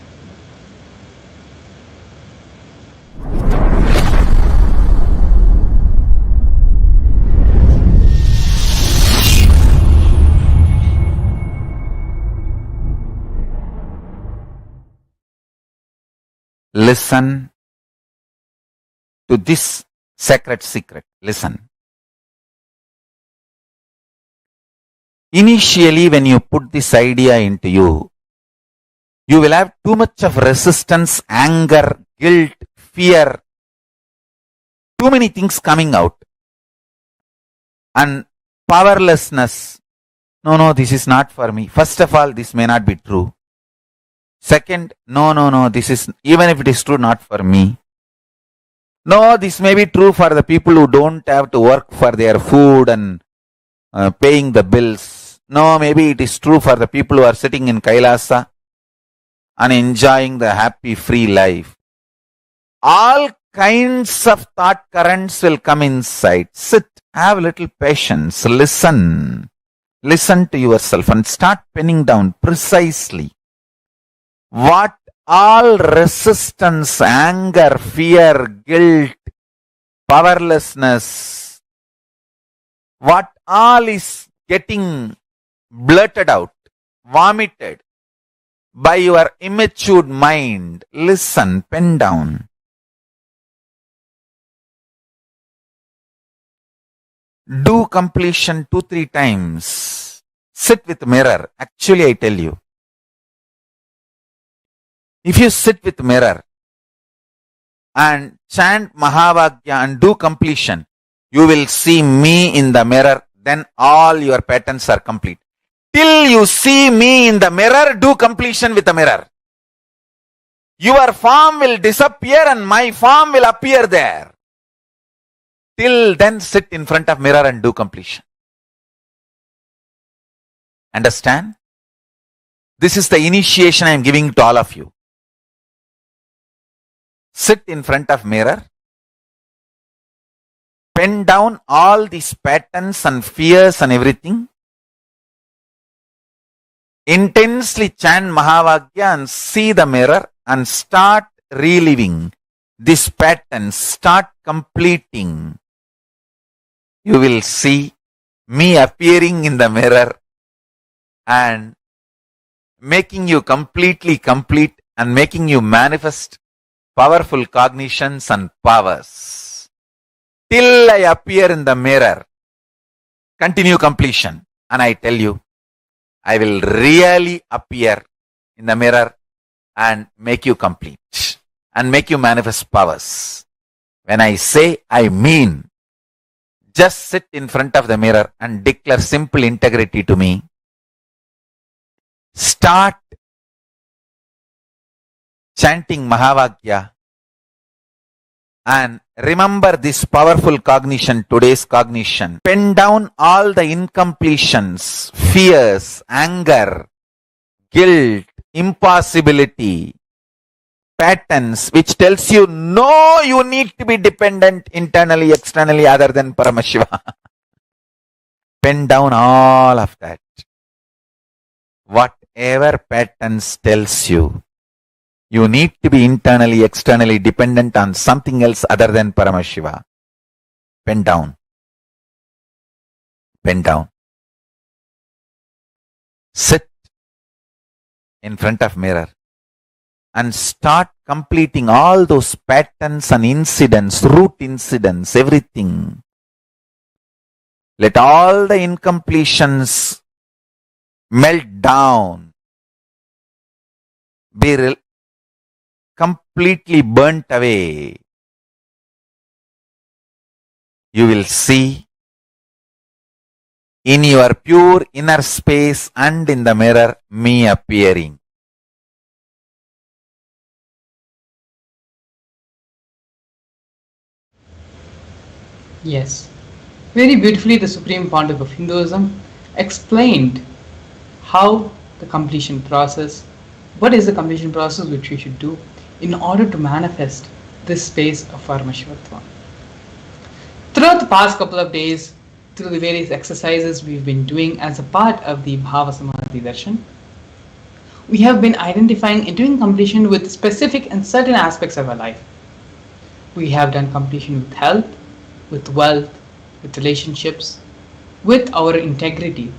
Listen to this sacred secret. Listen. Initially, when you put this idea into you, you will have too much of resistance, anger, guilt, fear, too many things coming out. And powerlessness. No, this is not for me. First of all, this may not be true. Second, no, this is, even if it is true, not for me. No, this may be true for the people who don't have to work for their food and paying the bills. No, maybe it is true for the people who are sitting in Kailasa and enjoying the happy, free life. All kinds of thought currents will come inside. Sit, have a little patience, listen. Listen to yourself and start penning down precisely what all resistance, anger, fear, guilt, powerlessness, what all is getting blurted out, vomited by your immature mind. Listen, pen down. Do completion 2-3 times. Sit with mirror. Actually, I tell you, if you sit with mirror and chant Mahavagya and do completion, you will see me in the mirror. Then all your patterns are complete. Till you see me in the mirror, do completion with the mirror. Your form will disappear and my form will appear there. Till then, sit in front of mirror and do completion. Understand? This is the initiation I am giving to all of you. Sit in front of mirror. Pen down all these patterns and fears and everything. Intensely chant Mahavagya and see the mirror and start reliving this pattern. Start completing. You will see me appearing in the mirror and making you completely complete and making you manifest powerful cognitions and powers. Till I appear in the mirror, continue completion. And I tell you, I will really appear in the mirror and make you complete and make you manifest powers. When I say, I mean. Just sit in front of the mirror and declare simple integrity to me. Start chanting Mahavagya and remember this powerful cognition, today's cognition. Pen down all the incompletions, fears, anger, guilt, impossibility, patterns which tells you, no, you need to be dependent internally, externally other than Paramashiva. Pen down all of that. Whatever patterns tells you, you need to be internally, externally dependent on something else other than Paramashiva. Pen down. Pen down. Sit in front of mirror and start completing all those patterns and incidents, root incidents, everything. Let all the incompletions melt down, be completely burnt away. You will see in your pure inner space and in the mirror me appearing. Yes, very beautifully the Supreme Pontiff of Hinduism explained how the completion process, what is the completion process which we should do in order to manifest this space of Paramashivatva. Throughout the past couple of days, through the various exercises we've been doing as a part of the Bhava Samadhi Darshan, we have been identifying and doing completion with specific and certain aspects of our life. We have done completion with health, with wealth, with relationships, with our integrity,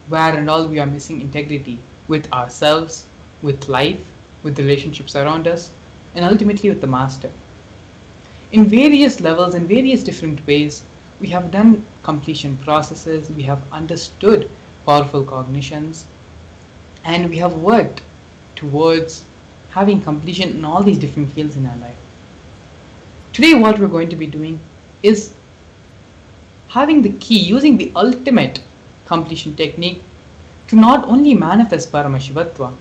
where and all we are missing integrity with ourselves, with life, with relationships around us, and ultimately with the Master. In various levels and various different ways, we have done completion processes, we have understood powerful cognitions, and we have worked towards having completion in all these different fields in our life. Today, what we're going to be doing is having the key, using the ultimate completion technique to not only manifest Paramashivatva,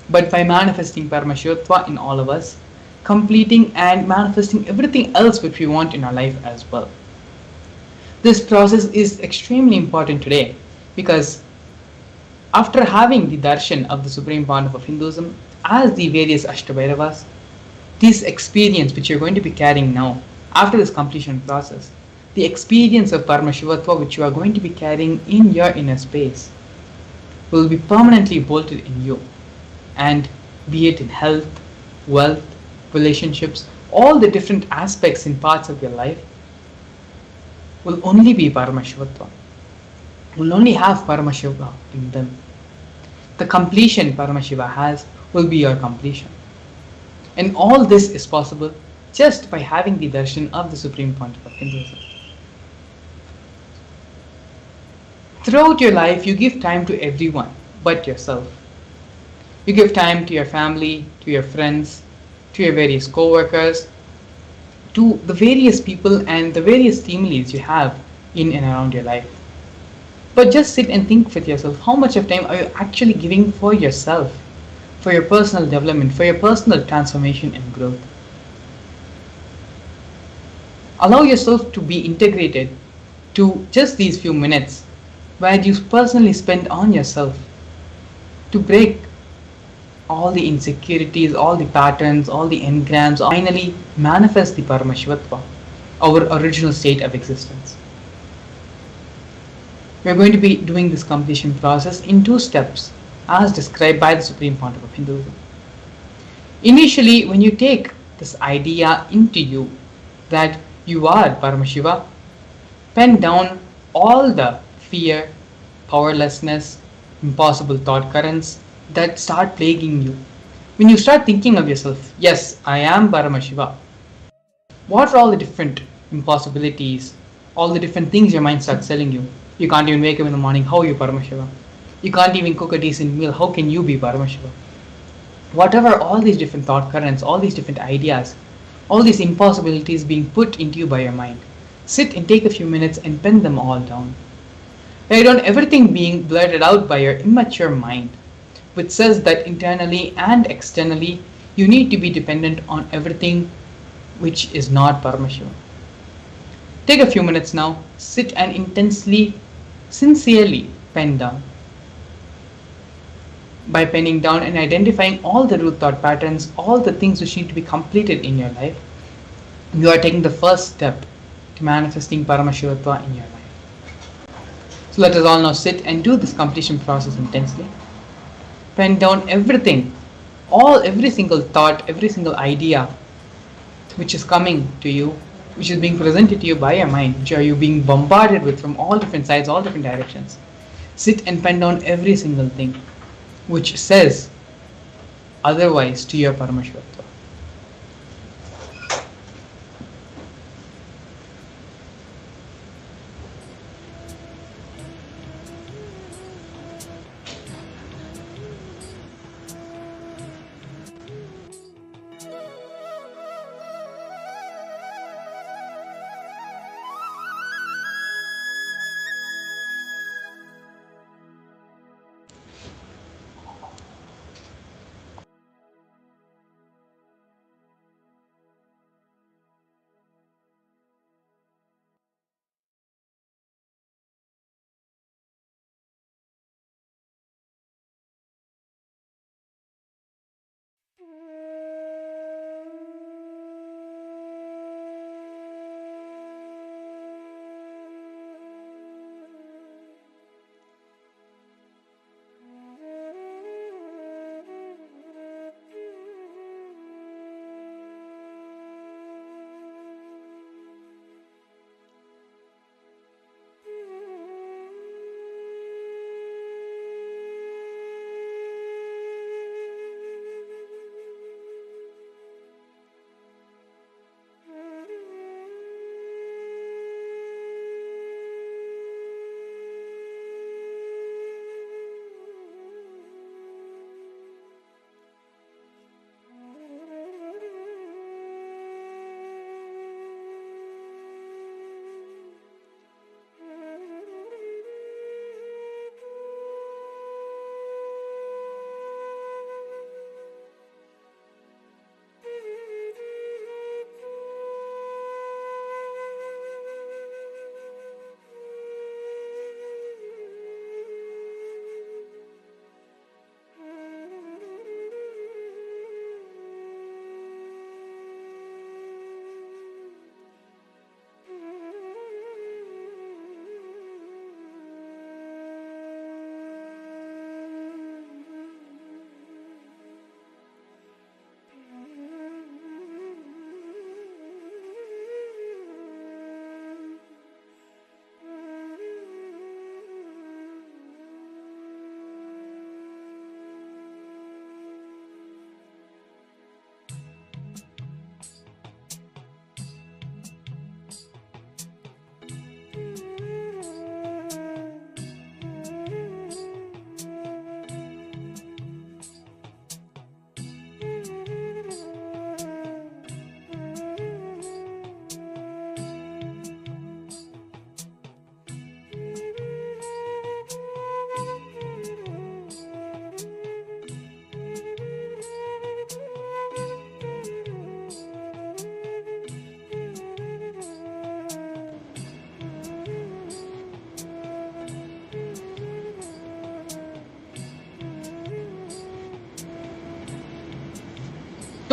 but by manifesting Paramashivatva in all of us, completing and manifesting everything else which we want in our life as well. This process is extremely important today because after having the darshan of the Supreme Pontiff of Hinduism as the various Astabhairavas, this experience which you're going to be carrying now after this completion process, the experience of Paramashivatva which you are going to be carrying in your inner space will be permanently bolted in you, and be it in health, wealth, relationships, all the different aspects and parts of your life will only be Paramashivatva, will only have Paramashiva in them. The completion Paramashiva has will be your completion. And all this is possible just by having the darshan of the Supreme Pontiff of Hinduism. Throughout your life, you give time to everyone but yourself. You give time to your family, to your friends, to your various co-workers, to the various people and the various team leads you have in and around your life. But just sit and think with yourself, how much of time are you actually giving for yourself, for your personal development, for your personal transformation and growth? Allow yourself to be integrated to just these few minutes where you personally spend on yourself to break all the insecurities, all the patterns, all the engrams, finally manifest the Paramashivatva, our original state of existence. We are going to be doing this completion process in 2 steps as described by the Supreme Pontiff of Hinduism. Initially, when you take this idea into you that you are Paramashiva, pen down all the fear, powerlessness, impossible thought currents that start plaguing you. When you start thinking of yourself, yes, I am Paramashiva, what are all the different impossibilities, all the different things your mind starts telling you? You can't even wake up in the morning, how are you Paramashiva? You can't even cook a decent meal, how can you be Paramashiva? Whatever all these different thought currents, all these different ideas, all these impossibilities being put into you by your mind, sit and take a few minutes and pen them all down. Write down everything being blurted out by your immature mind, which says that internally and externally you need to be dependent on everything which is not Paramashiva. Take a few minutes now, sit and intensely, sincerely pen down. By penning down and identifying all the root thought patterns, all the things which need to be completed in your life, you are taking the first step to manifesting Paramashivatva in your life. So let us all now sit and do this completion process intensely. Pen down everything, every single thought, every single idea which is coming to you, which is being presented to you by your mind, which are you being bombarded with from all different sides, all different directions. Sit and pen down every single thing which says otherwise to your Paramashivatva.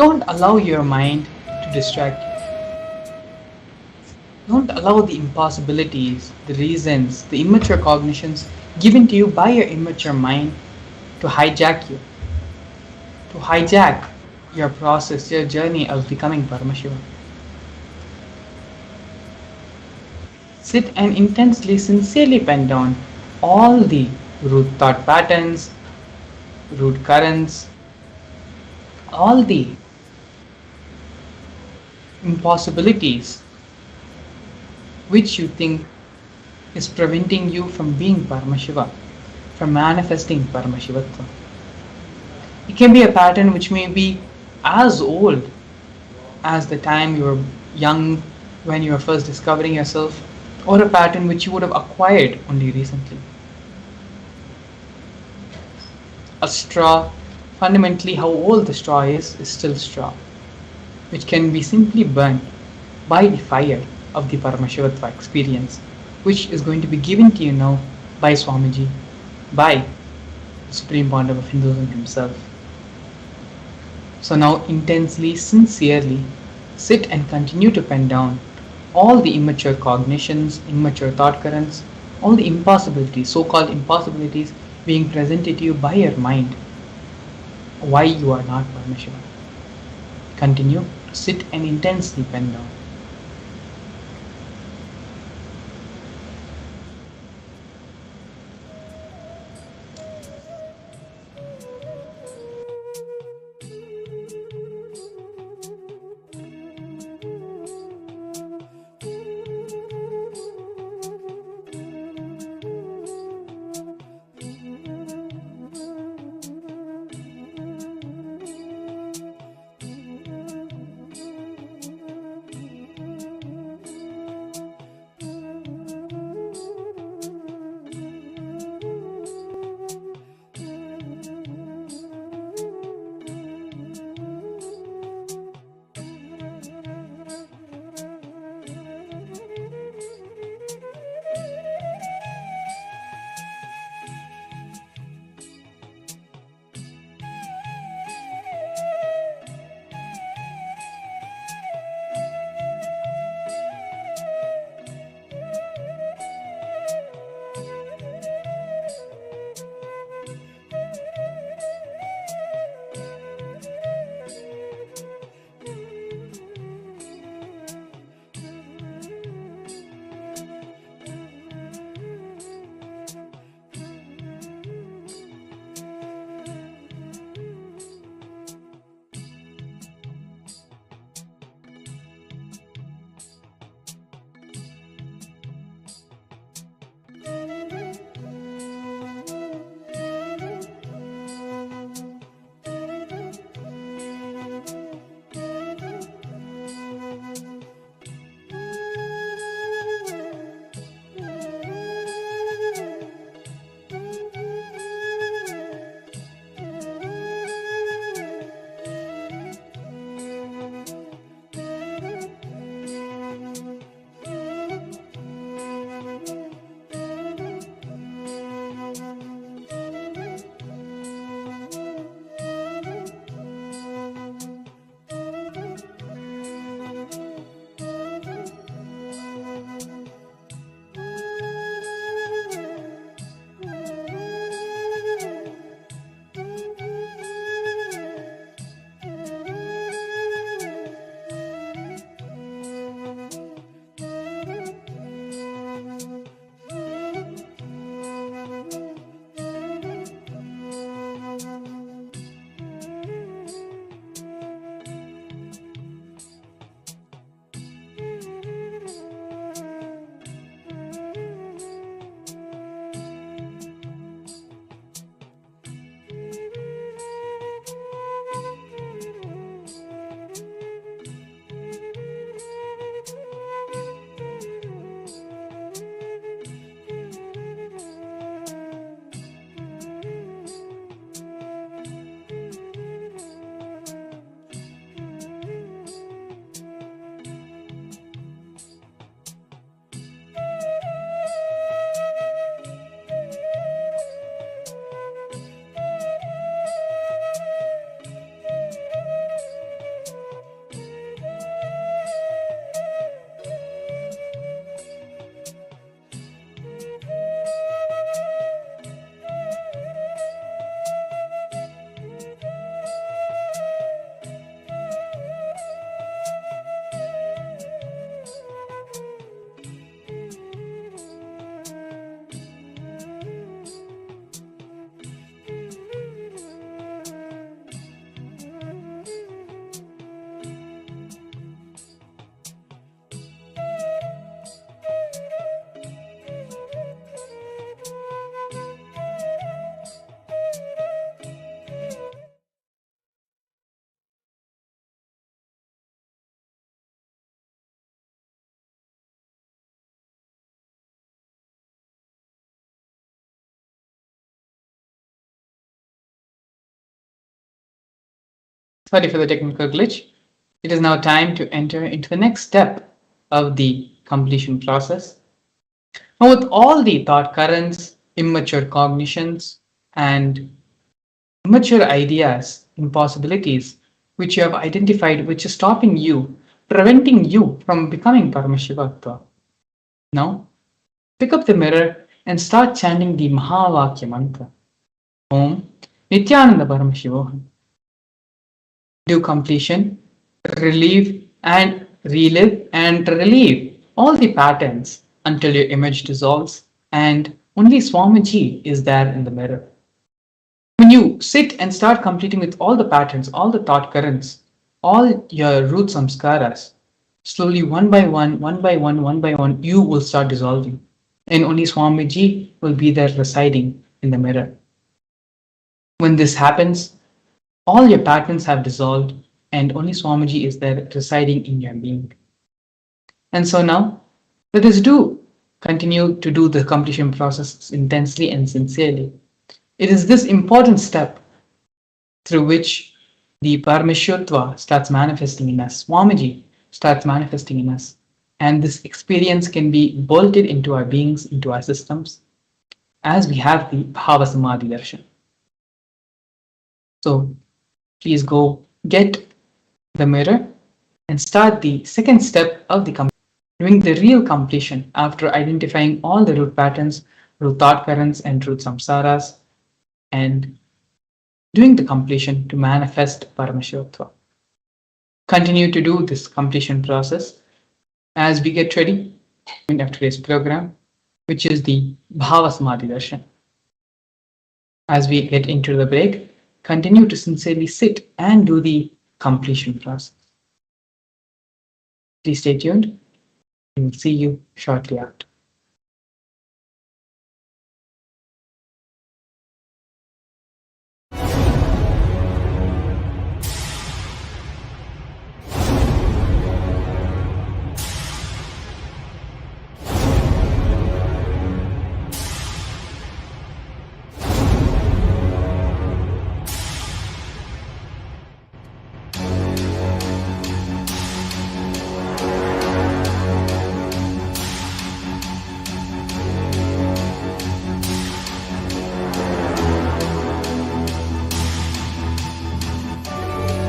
Don't allow your mind to distract you. Don't allow the impossibilities, the reasons, the immature cognitions given to you by your immature mind to hijack you, to hijack your process, your journey of becoming Paramashiva. Sit and intensely, sincerely pen down all the root thought patterns, root currents, all the impossibilities which you think is preventing you from being Paramashiva, from manifesting Paramashivatva. It can be a pattern which may be as old as the time you were young when you were first discovering yourself, or a pattern which you would have acquired only recently. A straw, fundamentally how old the straw is still straw, which can be simply burnt by the fire of the Paramashivatva experience, which is going to be given to you now by Swamiji, by the Supreme Pandava of Hinduism himself. So now intensely, sincerely, sit and continue to pen down all the immature cognitions, immature thought currents, all the impossibilities, so-called impossibilities being presented to you by your mind, why you are not Paramashiva. Continue to sit and intensely pen down. Sorry for the technical glitch. It is now time to enter into the next step of the completion process. Now, with all the thought currents, immature cognitions, and immature ideas, impossibilities which you have identified, which is stopping you, preventing you from becoming Paramashiva. Now, pick up the mirror and start chanting the Mahavakya mantra. Om Nithyananda Paramashivam. Do completion, relieve and relive and relieve all the patterns until your image dissolves and only Swamiji is there in the mirror. When you sit and start completing with all the patterns, all the thought currents, all your root samskaras, slowly one by one, you will start dissolving. And only Swamiji will be there residing in the mirror. When this happens, all your patterns have dissolved and only Swamiji is there residing in your being. And so now, let us continue to do the completion process intensely and sincerely. It is this important step through which the Parameshwatva starts manifesting in us, Swamiji starts manifesting in us. And this experience can be bolted into our beings, into our systems, as we have the Bhava Samadhi Darshan. So please go get the mirror and start the second step of the doing the real completion after identifying all the root patterns, root thought currents, and root samsaras, and doing the completion to manifest Paramashivatva. Continue to do this completion process as we get ready in today's program, which is the Bhava Samadhi Darshan. As we get into the break, continue to sincerely sit and do the completion process. Please stay tuned. We will see you shortly after.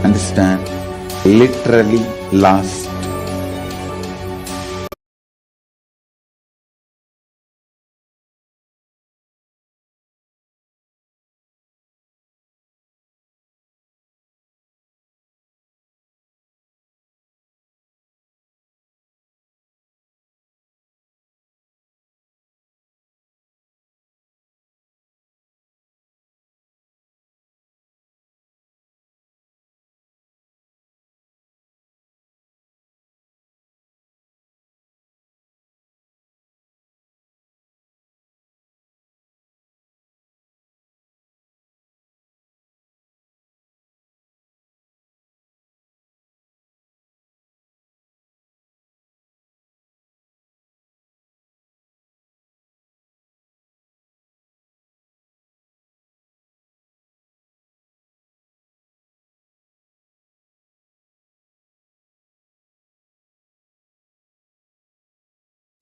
Understand? Literally lost.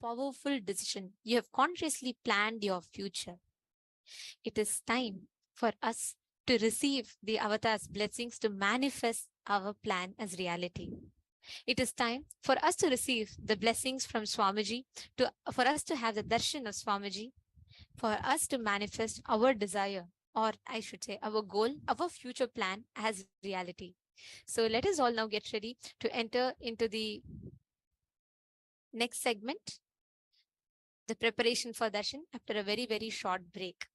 Powerful decision. You have consciously planned your future. It is time for us to receive the avatar's blessings to manifest our plan as reality. It is time for us to receive the blessings from Swamiji, for us to have the darshan of Swamiji, for us to manifest our desire, or I should say our goal, our future plan as reality. So let us all now get ready to enter into the next segment, the preparation for darshan after a very, very short break.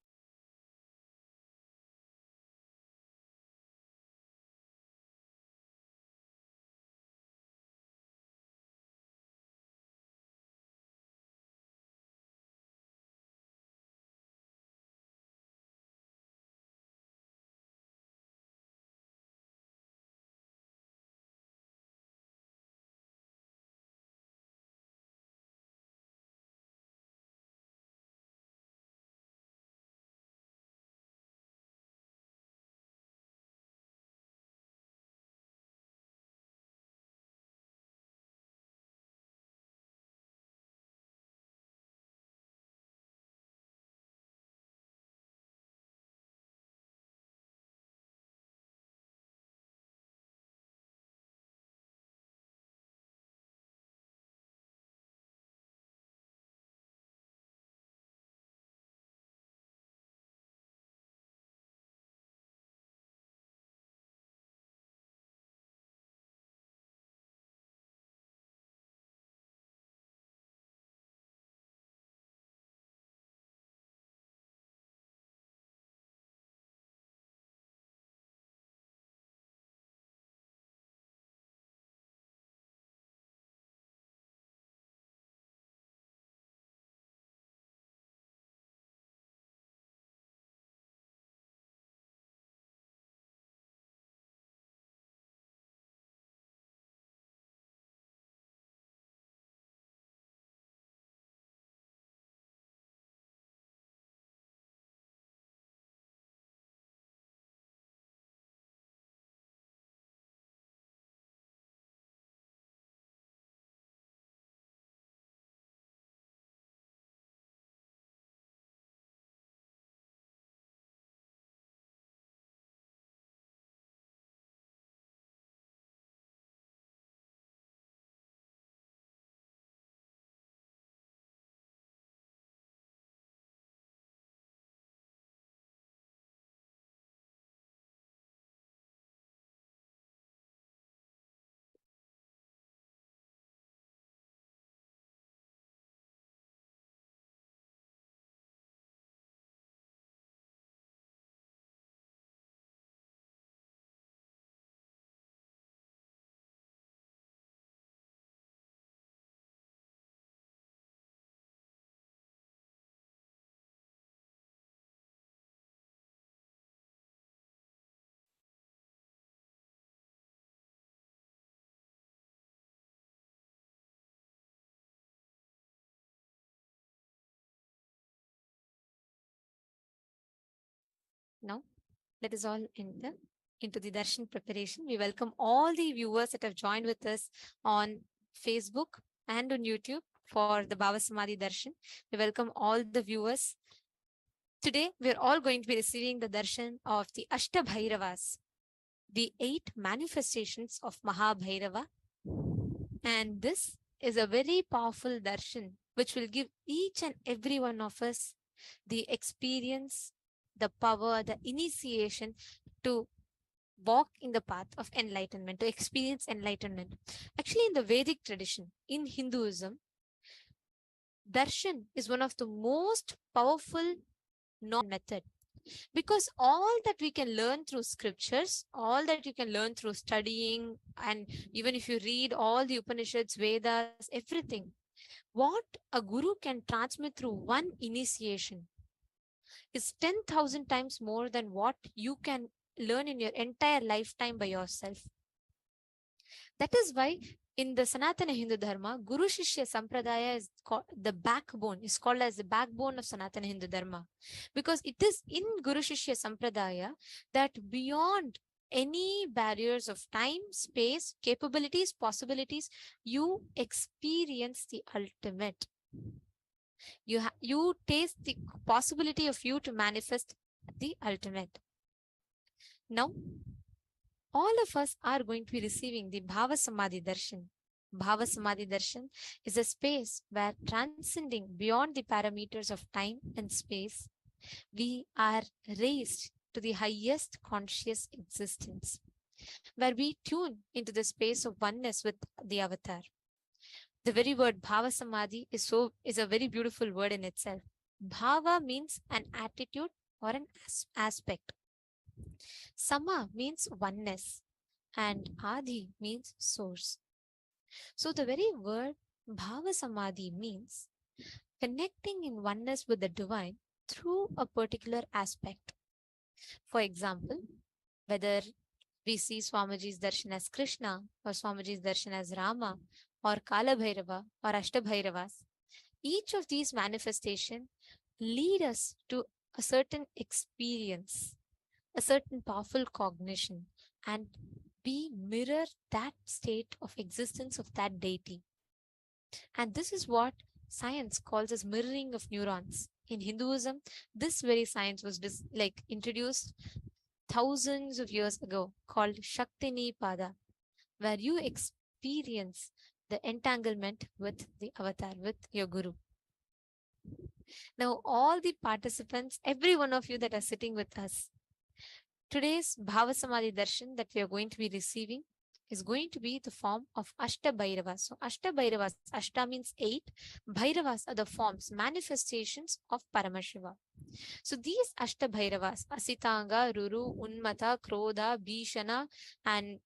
Now, let us all enter into the darshan preparation. We welcome all the viewers that have joined with us on Facebook and on YouTube for the Bhava Samadhi Darshan. We welcome all the viewers. Today, we're all going to be receiving the darshan of the Astabhairavas, the 8 manifestations of Mahabhairava. And this is a very powerful darshan which will give each and every one of us the experience, the power, the initiation to walk in the path of enlightenment, to experience enlightenment. Actually, in the Vedic tradition, in Hinduism, darshan is one of the most powerful method, because all that we can learn through scriptures, all that you can learn through studying, and even if you read all the Upanishads, Vedas, everything, what a guru can transmit through one initiation is 10,000 times more than what you can learn in your entire lifetime by yourself. That is why in the Sanatana Hindu Dharma, Guru Shishya Sampradaya is called the backbone, is called as the backbone of Sanatana Hindu Dharma. Because it is in Guru Shishya Sampradaya that beyond any barriers of time, space, capabilities, possibilities, you experience the ultimate. You taste the possibility of you to manifest the ultimate. Now, all of us are going to be receiving the Bhava Samadhi Darshan. Bhava Samadhi Darshan is a space where, transcending beyond the parameters of time and space, we are raised to the highest conscious existence, where we tune into the space of oneness with the avatar. The very word Bhava Samadhi is a very beautiful word in itself. Bhava means an attitude or an aspect. Sama means oneness, and Adi means source. So the very word Bhava Samadhi means connecting in oneness with the divine through a particular aspect. For example, whether we see Swamiji's darshan as Krishna, or Swamiji's darshan as Rama, or Kala Bhairava, or Ashtabhairavas, each of these manifestations lead us to a certain experience, a certain powerful cognition, and we mirror that state of existence of that deity. And this is what science calls as mirroring of neurons. In Hinduism, this very science was introduced thousands of years ago, called Shaktini Pada, where you experience the entanglement with the avatar, with your guru. Now, all the participants, every one of you that are sitting with us, today's Bhava Samadhi Darshan that we are going to be receiving is going to be the form of Astabhairavas. So Astabhairavas, Ashta means 8, Bhairavas are the forms, manifestations of Paramashiva. So these Astabhairavas, Asitanga, Ruru, Unmata, Krodha, Bhishana, and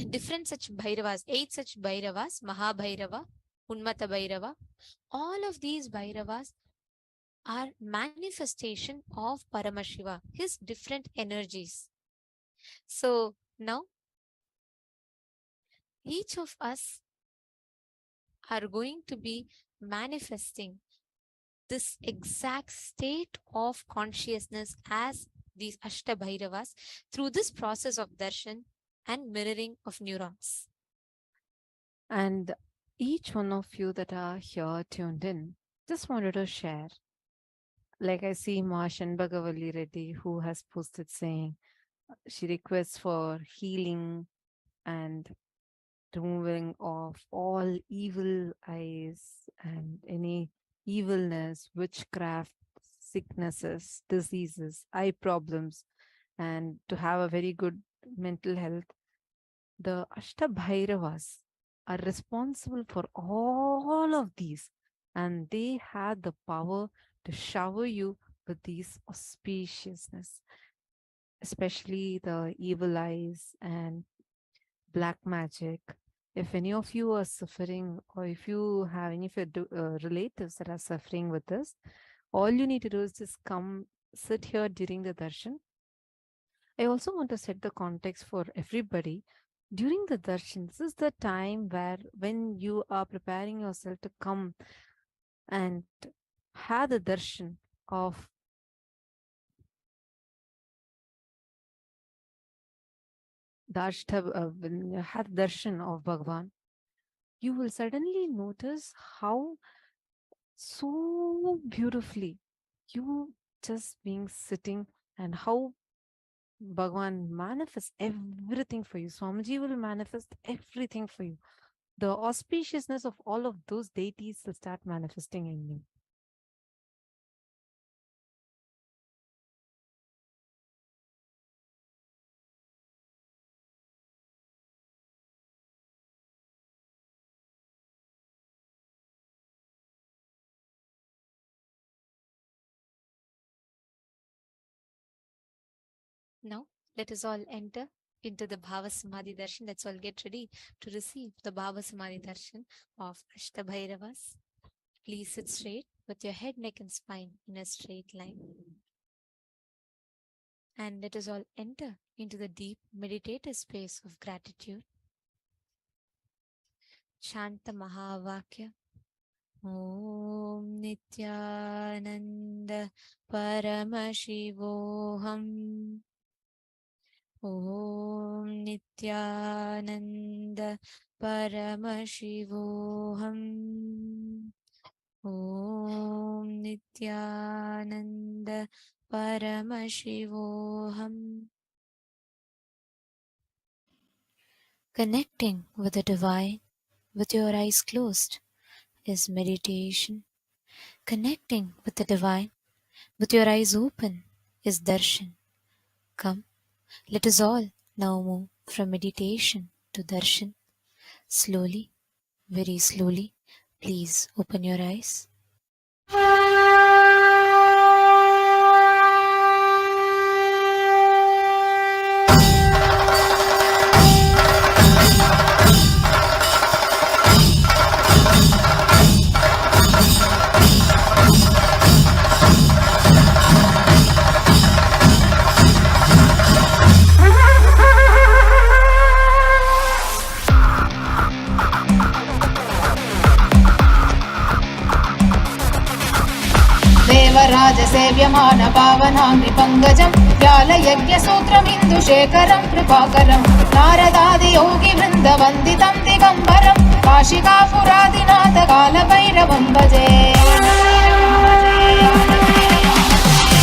different such Bhairavas, 8 such Bhairavas, Mahabhairava, Unmata Bhairava, all of these Bhairavas are manifestation of Paramashiva, his different energies. So now, each of us are going to be manifesting this exact state of consciousness as these Ashtabhairavas through this process of darshan and mirroring of neurons. And each one of you that are here tuned in, just wanted to share. Like I see Ma Shanbhagavalli Reddy, who has posted saying she requests for healing and removing of all evil eyes and any evilness, witchcraft, sicknesses, diseases, eye problems, and to have a very good mental health. The Ashtabhairavas are responsible for all of these, and they had the power to shower you with these auspiciousness, especially the evil eyes and black magic. If any of you are suffering, or if you have any of your relatives that are suffering with this, all you need to do is just come sit here during the darshan. I also want to set the context for everybody. During the darshan, this is the time where when you are preparing yourself to come and have the darshan of when you have darshan of Bhagavan, you will suddenly notice how so beautifully you just being sitting and how Bhagavan manifests everything for you. Swamiji will manifest everything for you. The auspiciousness of all of those deities will start manifesting in you. Now, let us all enter into the Bhava Samadhi Darshan. Let's all get ready to receive the Bhava Samadhi Darshan of Astabhairavas. Please sit straight with your head, neck, and spine in a straight line. And let us all enter into the deep meditative space of gratitude. Shanta Mahavakya. Om Nithyananda Paramashivoham. Om Nithyananda Paramashivoham. Om Nithyananda Paramashivoham. Connecting with the divine with your eyes closed is meditation. Connecting with the divine with your eyes open is darshan. Come, let us all now move from meditation to darshan. Slowly, very slowly, please open your eyes. देवराजसेव्यमान पावनाङ्घ्रिपङ्कजं व्यालयज्ञसूत्रमिन्दुशेखरं कृपाकरं नारदादियोगिवृन्दवन्दितं दिगम्बरं काशिकापुरादिनाथ कालभैरवं भजे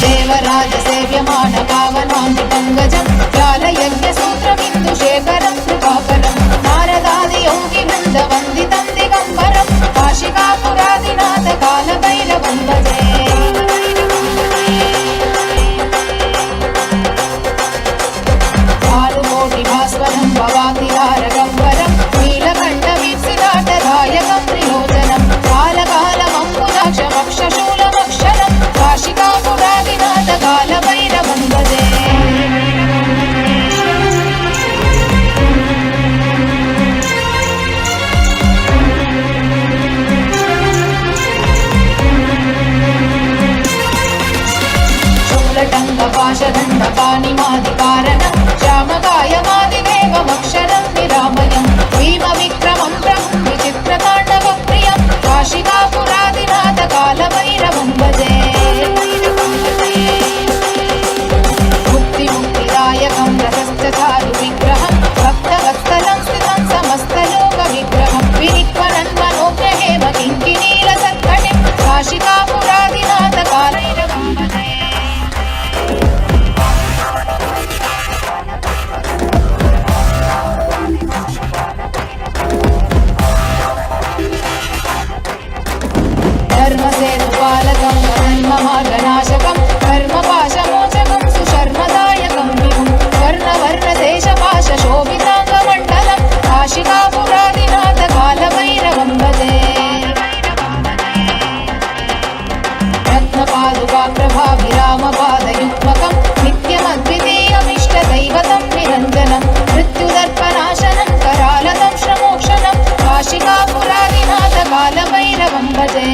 देवराजसेव्यमान पावनाङ्घ्रिपङ्कजं व्यालयज्ञसूत्रमिन्दुशेखरं कृपाकरं नारदादियोगिवृन्दवन्दितं दिगम्बरं काशिकापुरादिनाथ कालभैरवं भजे भास्वरं भवातिहारगम्बरं नीलकण्ठवीप्सिताटधायकं त्रिलोचनं कालकालमम्बुजाक्षमक्षशूलमक्षरं काशिकापुरादिनाथ कालभैरवं भजे शूलटङ्कपाशदण्डपाणिमादिकारणं श्यामकायमादिदेवमक्षरं निरामयं भीमविक्रमं प्रभुं विचित्रताण्डवप्रियं काशिकापुरादिनाथ कालभैरवं भजे मुक्तिदायकं रसश्चारुविग्रहं भक्तवत्सलं स्थितं समस्तलोकविग्रहं विनिक्वणन् मनोग्रहेम किङ्किणीलसत्कटिं काशिकापुरादिनाथ कालभैरवं भजे धर्मसेतुपालकं धर्ममार्गनाशकं धर्मपाशमोचकं सुशर्मदायकं विभुं वर्णवर्णदेशपाशशोभिताङ्गमण्डलं काशिकापुरादिनाथ कालभैरवं भजे रत्नपादुकाप्रभाविरामपादयुग्मकं नित्यमद्वितीयमिष्टदैवतं निरञ्जनं मृत्युदर्पनाशनं करालतं श्रमोक्षणं काशिकापुरादिनाथ कालभैरवं भजे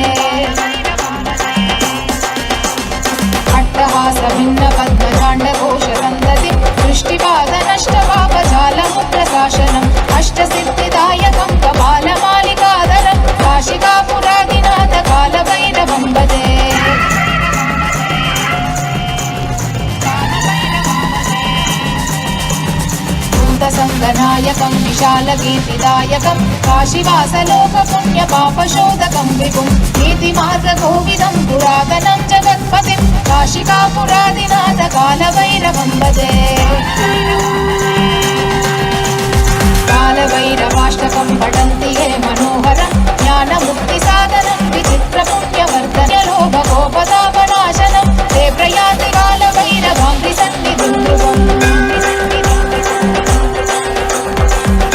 अट्टहासभिन्नपद्मजाण्डघोषसन्दतिं दृष्टिपादनष्टपापजालमुग्रशासनम् अष्टसिद्धिदायकं कपालमालिकाधरं काशिकापुरादिनाथ कालभैरवं भजे विशालकीर्तिदायकं काशीवासलोकपुण्यपापशोधकं विपुं नीतिमार्गकोविदं पुरातनं जगत्पतिं काशिकापुरादिनाथ कालभैरवं भजे कालभैरवाष्टकं पठन्ति ये मनोहरं ज्ञानमुक्तिसाधनं विचित्रपुण्यवर्धन्य लोभकोपतापनाशनं ते प्रयान्ति कालभैरवाङ्घ्रिसन्निधिं ध्रुवम्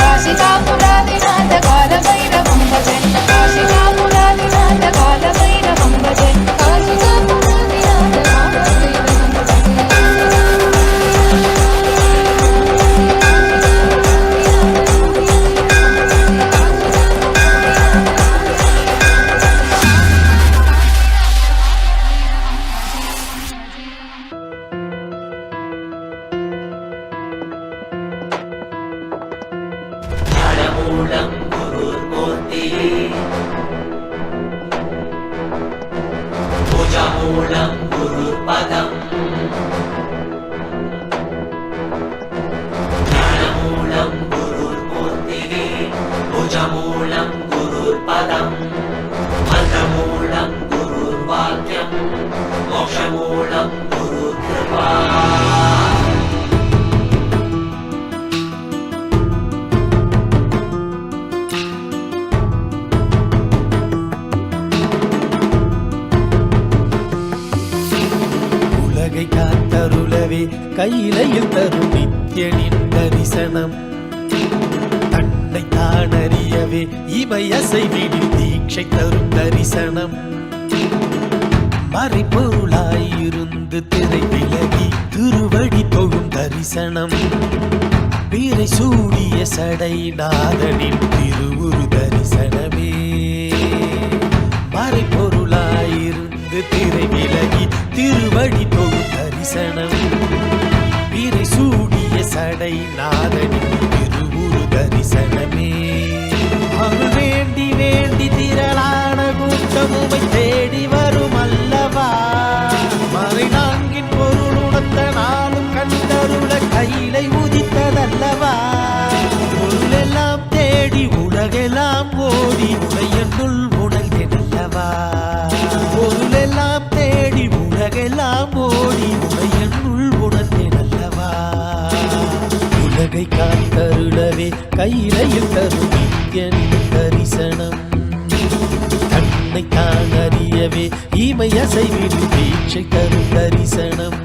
काशिकापुरादिनाथ कालभैरवं भजे काशिकापुरादिनाथ कालभैरवं भजे काशिकापुरादिनाथ कालभैरवं கையிலையில் தரும் நித்யனின் தரிசனம் தன்னை தானறியவே இமையசைவினில் தீட்சை தரும் தரிசனம் மறைப்பொருளாயிருந்து திரை விலகி திருவடி தொழும் தரிசனம் வீரை சூடிய சடை நாதனின் திருவுரு தரிசனமே மறைப்பொருளாயிருந்து திரை விலகி திருவடி தொழும் தரிசனம் வீரை சூடிய சடை நாதனின் திருவுரு தரிசனமே அருள் வேண்டி வேண்டி திரளான கூட்டமுமை தேடி வரும் அல்லவா மறை நான்கின் பொருள் உணர்த்த நாளும் கண்டருள கையிலை உதித்ததல்லவா பொருளெல்லாம் தேடி உலகெல்லாம் ஓடி உடையனுள் உணர்ந்தல்லவா பொருளெல்லாம் தேடி உலகெல்லாம் ஓடி உடையனுள் உணர்ந்தல்லவா உலகை காத்தருளவே கையிலையில் தரும் நித்யனின் தரிசனம் தன்னை தான் அறியவே இமையசைவில் தீட்சை தரும் தரிசனம்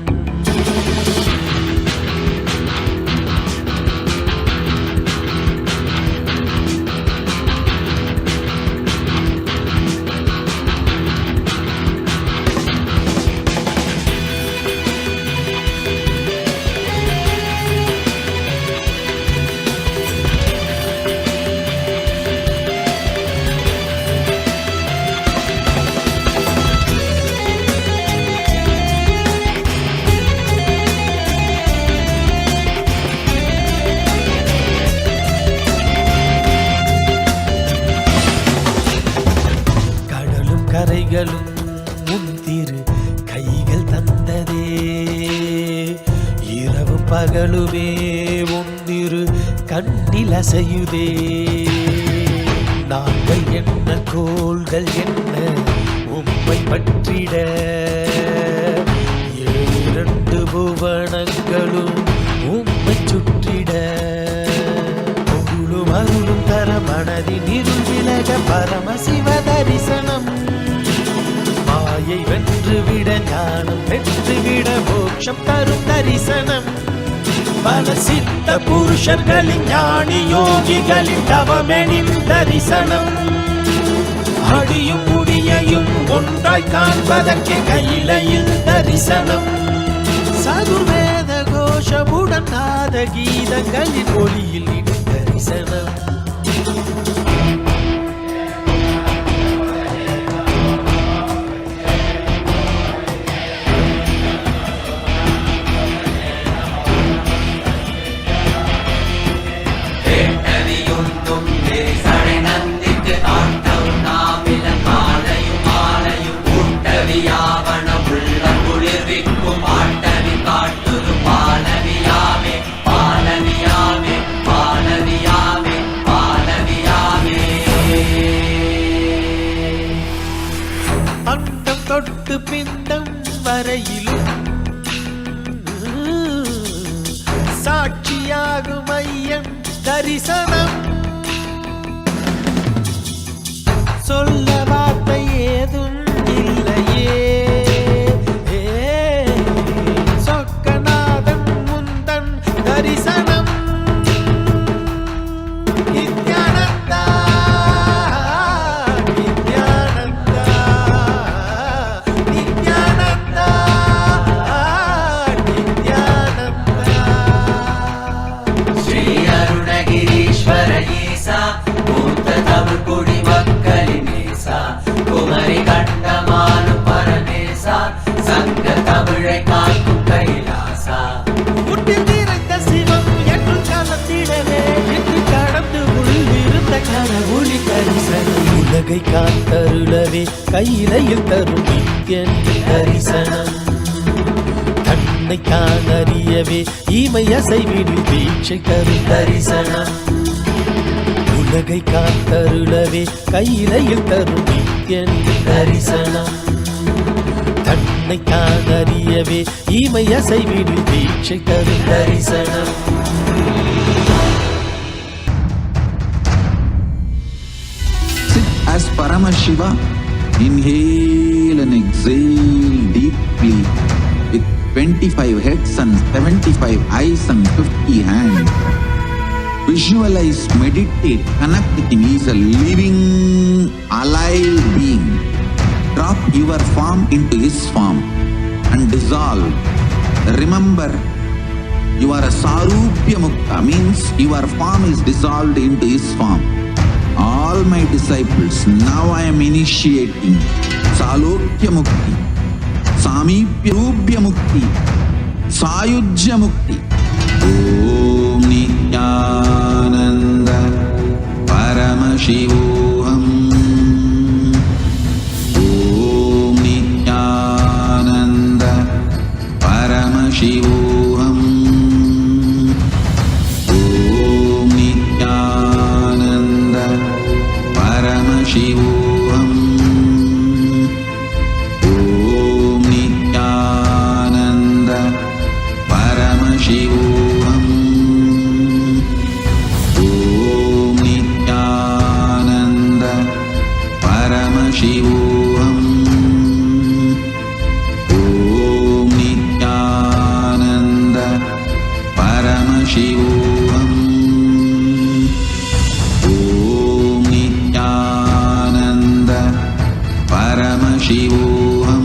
கரைகளும் முந்திரு கைகள் தந்ததே இரவும் பகலுமே ஒன்றிரு கண்ணில் அசையுதே நாங்கள் என்ன கோள்கள் என்ன உம்மை பற்றிட இரண்டு புவனங்களும் உம்மை சுற்றிட பொருளும் அருளும் தர மனதின் இருள் விலக பரமசிவ தரிசனம் மாயை வென்றுவிட ஞானம் பெற்றுவிட மோட்சம் தரும் தரிசனம் பல சித்த புருஷர்களின் ஞானி யோகிகளின் தவமெனின் தரிசனம் அடியும் முடியையும் ஒன்றாய் காண்பதற்கு கையிலையில் தரிசனம் சதுர்வேத கோஷமுடன் நாத கீதங்களின் ஒளியில் இடும் தரிசனம் பாலவியாமே தொட்டு பிண்டம் வரையிலும் சாட்சியாகும் ஐயன் தரிசனம். சொல்ல வார்த்தை ஏதும் இல்லையே, சொக்கநாதன் முந்தன் தரிசனம். நித்யானந்தா நித்யானந்தா நித்யானந்தா நித்யானந்தா. ஸ்ரீ அருணகிரீஸ்வர ஈசா மூத்த தமிழ் குடி மக்களின் ஈசா குமரி கண்டமானும் பரமேசா சங்க தமிழை காக்கும் கைலாசா. முட்டில் நிறைந்த சிவம் என்று கலந்திடவே என்று கடந்து உள்விருந்த கனவுளி தரிசனம். உலகை காத்தருளவே கையிலையில் தரும் நித்யன் தரிசனம். தன்னை தான் அறியவே ஈமை அசைவினில் தீட்சை தரும் தரிசனம். உலகை காத்தருளவே கையிலையில் தரும் நித்யன் தரிசனம். தன்னை தான் அறியவே ஈமை அசைவினில் தீட்சை தரும் தரிசனம். Sit as Paramashiva. Inhale and exhale deeply with 25 heads and 75 eyes and 50 hands. Visualize, meditate, connect with him. He is a living, alive being. Drop your form into his form and dissolve. Remember, you are a Sarupya Mukta, means your form is dissolved into his form. All my disciples, now I am initiating Salokya Mukti, Samipya Rupya Mukti, Sayujya Mukti. Om Nithyananda Paramashivam. Om Nithyananda Paramashivam. Om Nithyananda Paramashivam. Om Nithyananda Paramashivam. Om Nithyananda Paramashivam. Om Nithyananda Paramashivam. Om Nithyananda Paramashivam.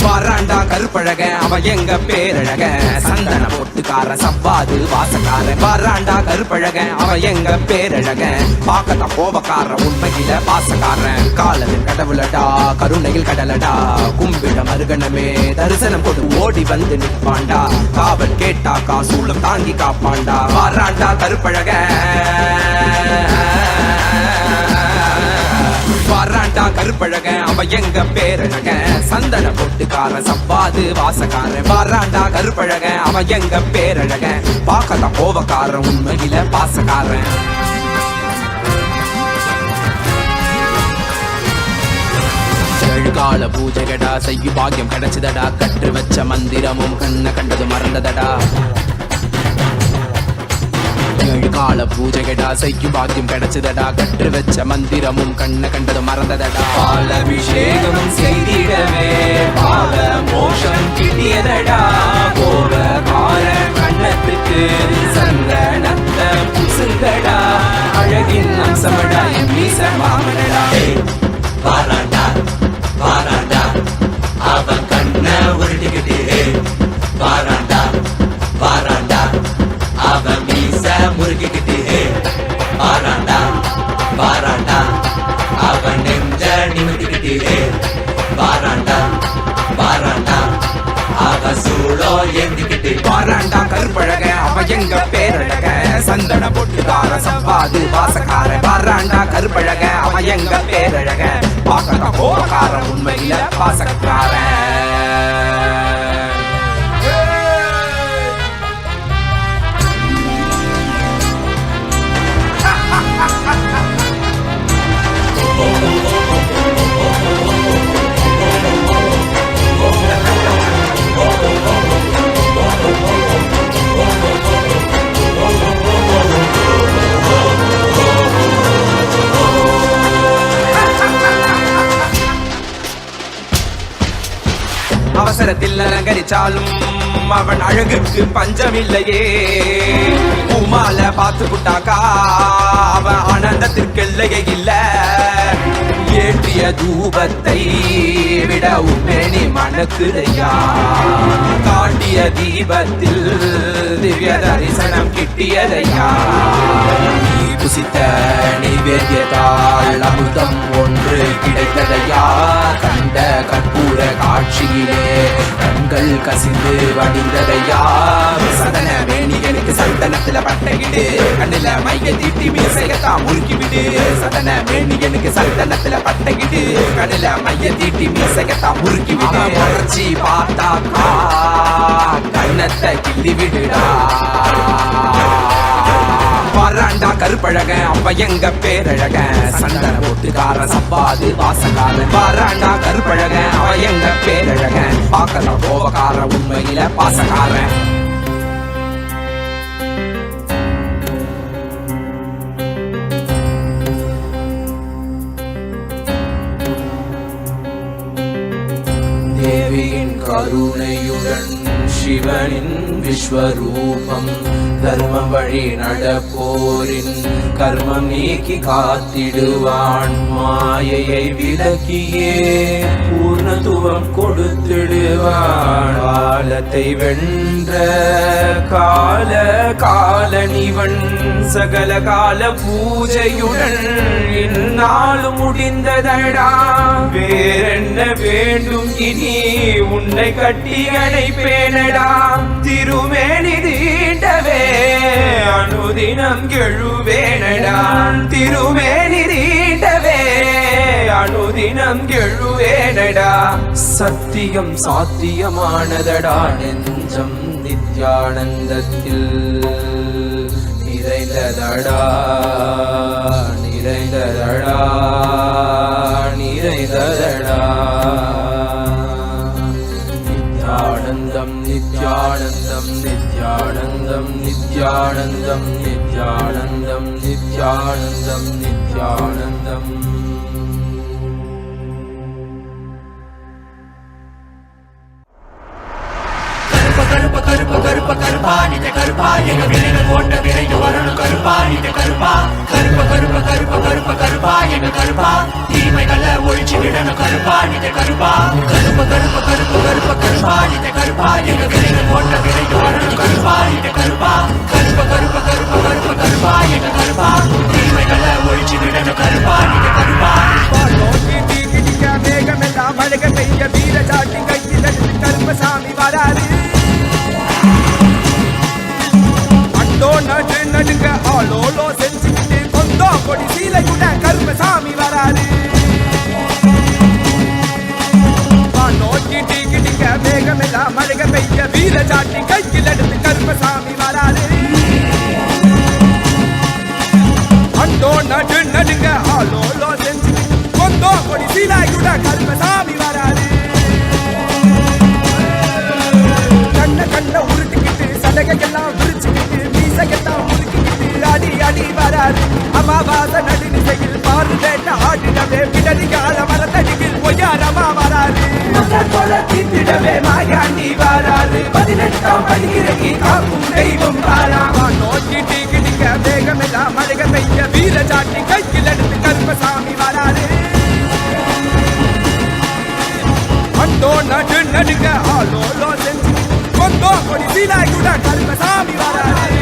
வாராண்டா கருப்பழக அவ எங்க பேரழக சந்தன பொட்டுக்கார சவ்வாது வாசக்கார. வாராண்டா கருப்பழக அவ எங்க பேரழக பாக்கத்த கோபக்கார உண்மையில பாசக்காரன். காலவில் கடவுளடா கருணையில் கடலடா கும்பிட மருகணமே தரிசனம் கொடு ஓடி வந்து நிற்பாண்டா. காவல் கேட்டாக்கா சூளம் தாங்கி காப்பாண்டா. வாராண்டா கருப்பழக வாராண்டா கருப்பழக அவ எங்க பேரழக சந்தன பொட்டுக்கார சவ்வாது வாசக்கார. வாராண்டா கருப்பழக அவ எங்க பேரழக பாக்கத்த கோபக்கார உண்மையில பாசக்காரன். கால பூஜைகடா செய்யு பாக்கியம் கிடைச்சதடா. கற்று வச்ச மந்திரமும் கண்ண கண்டது மறந்ததடா. கால பூஜைகடா செய்யும் பாக்கியம் கிடைச்சதடா. கற்று வச்ச மந்திரமும் கண்ண கண்டது மறந்ததடா. பாலபிஷேகமும் செய்திடவே பால மோஷம் கிட்டியதடா. கோபக்கார கண்ணத்துக்கு சந்தனத்த புசுங்கடா. அழகின் அம்சமடா என் மீச மாமனடா. வாராண்டா வாராண்டா அவன் கண்ண உருட்டிக்கிட்டே. வாராண்டா வாராண்டா அவன் மீச முறுக்கிக்கிட்டே. வாராண்டா வாராண்டா அவன் பேரழக சந்தன பொட்டுக்கார சவ்வாது வாசக்கார வர்றாண்டா கருப்பழக அவன் எங்க பேரழக பார்க்கத்தான் கோபக்கார உண்மையில பாசக்கார அவசரத்தில் அலங்கரிச்சாலும் அவன் அழகுக்கு பஞ்சமில்லையே உமால பார்த்து புட்டாக்கா அவன் ஆனந்தத்திற்கு எல்லையே இல்ல ஏற்றிய தூபத்தை விட உண்மேனி மணக்குதையா காட்டிய தீபத்தில் திவ்ய தரிசனம் கிட்டியதையா புசித்த நைவேத்தியத்தால் அமுதம் ஒன்று கிடைத்ததையா கண்ட கற்பூர காட்சியிலே கண்கள் கசிந்து வடிந்ததையா சதன வேணிகளுக்கு சந்தனத்துல பட்டையிடு கண்ணுல மைய தீட்டி மீசையத்தான் முறுக்கி விடு சதன வேணிகளுக்கு சந்தனத்துல பட்டையிடு கண்ணுல மைய தீட்டி மீசையத்தான் முறுக்கி விடு வளர்ச்சி பார்த்தாக்கா கண்ணத்தை கிள்ளி விடுடா வர்றாண்டா கருப்பழக அவ எங்க பேரழக சந்தன போட்டுக்கார சவ்வாது வாசக்கார வர்றாண்டா கருப்பழக அவ எங்க பேரழக பார்க்கலாம் கோபக்கார உண்மையில பாசக்கார தேவியின் கருணையுடன் சிவனின் விஸ்வரூபம் தர்மம் வழி நடப்போரின் கர்மம் நீக்கி காத்திடுவான் மாயையை விலக்கியே பூர்ணத்துவம் கொடுத்திடுவான் காலத்தை வென்ற கால காலனிவன் சகல கால பூஜையுடன் இந்நாளும் முடிந்ததடா வேறென்ன வேண்டும் இனி உன்னை கட்டி அணைப்பேனடா திருமேனி தீண்டவே அனுதினம் எழுவேனடா திருமேனி தீண்டவே அனுதினம் எழுவேனடா சத்தியம் சாத்தியமானதடா நெஞ்சம் நித்யானந்தத்தில் நிறைந்ததடா நிறைந்ததடா நிறைந்ததடா நித்யானந்தம் நித்யானந்தம் நித்யானந்தம் நித்யானந்தம் நித்யானந்தம் நித்யானந்தம் நித்யானந்தம் கருப்ப கருப்ப கருப்ப கருப்பா நித்த கருப்பா எங்க விரைக போட்ட விரைந்து வரணும் கருப்பா நித்த கருப்பா கருப்ப கருப்ப கருப்ப கருப்ப கருப்பா எங்க கருப்பா தீமைகளை ஒழிச்சு விடணும் கருப்பா நித்த கருப்பா கருப்ப கருப்ப கருப்ப கருப்ப கருப்பா நித்த கருப்பா எங்க விரைக போட்ட விரைந்து வரணும் கருப்பா நித்த கருப்பா கருப்ப கருப்ப கருப்ப கருப்ப கருப்பா எங்க கருப்பா தீமைகளை ஒழிச்சு விடணும் கருப்பா நித்த கருப்பா வேகமெல்லாம் அழக பெய்ய வீர சாட்டி கையில் கருப்பசாமி வராது நடு நடுங்க ஆளோலோ செஞ்சுக்கிட்டு கொந்தோ கொடி சீலை கூட கருப்பசாமி வராரு நோக்கி டீக்கிட்டிங்க வேகமெல்லாம் அழக பெய்ய வீர சாட்டி கையில் எடுத்து கருப்பசாமி வராரு அண்டோ நடு நடுங்க ஆளோலோ செஞ்சுக்கிட்டு கொந்தோ கொடி சீலை கூட கருப்பசாமி வராரு கண்ண கண்ண உருட்டிக்கிட்டு சடகையெல்லாம் விரிச்சுக்கிட்டு மீசையெல்லாம் முறுக்கிக்கிட்டு அடி அடி வராது அமாவாச நடுநிசையில் பாரு வேட்ட ஆடிடவே பிடரி கால மரத்தடியில் ஒய்யாரமா வராது தீட்டிடவே மாயாண்டி வராது 18ஆம் படிக்கிறகி காக்கும் தெய்வம் வாராமா நோக்கி டீக்கிட்டிங்க வேகமெல்லாம் அழக பெய்ய வீர சாட்டி கையில் எடுத்து கருப்பசாமி வராது அண்டோ நடு நடுங்க ஆளோலோ செஞ்சு கொந்தோ கொடி சீலை கூட கருப்பசாமி வராது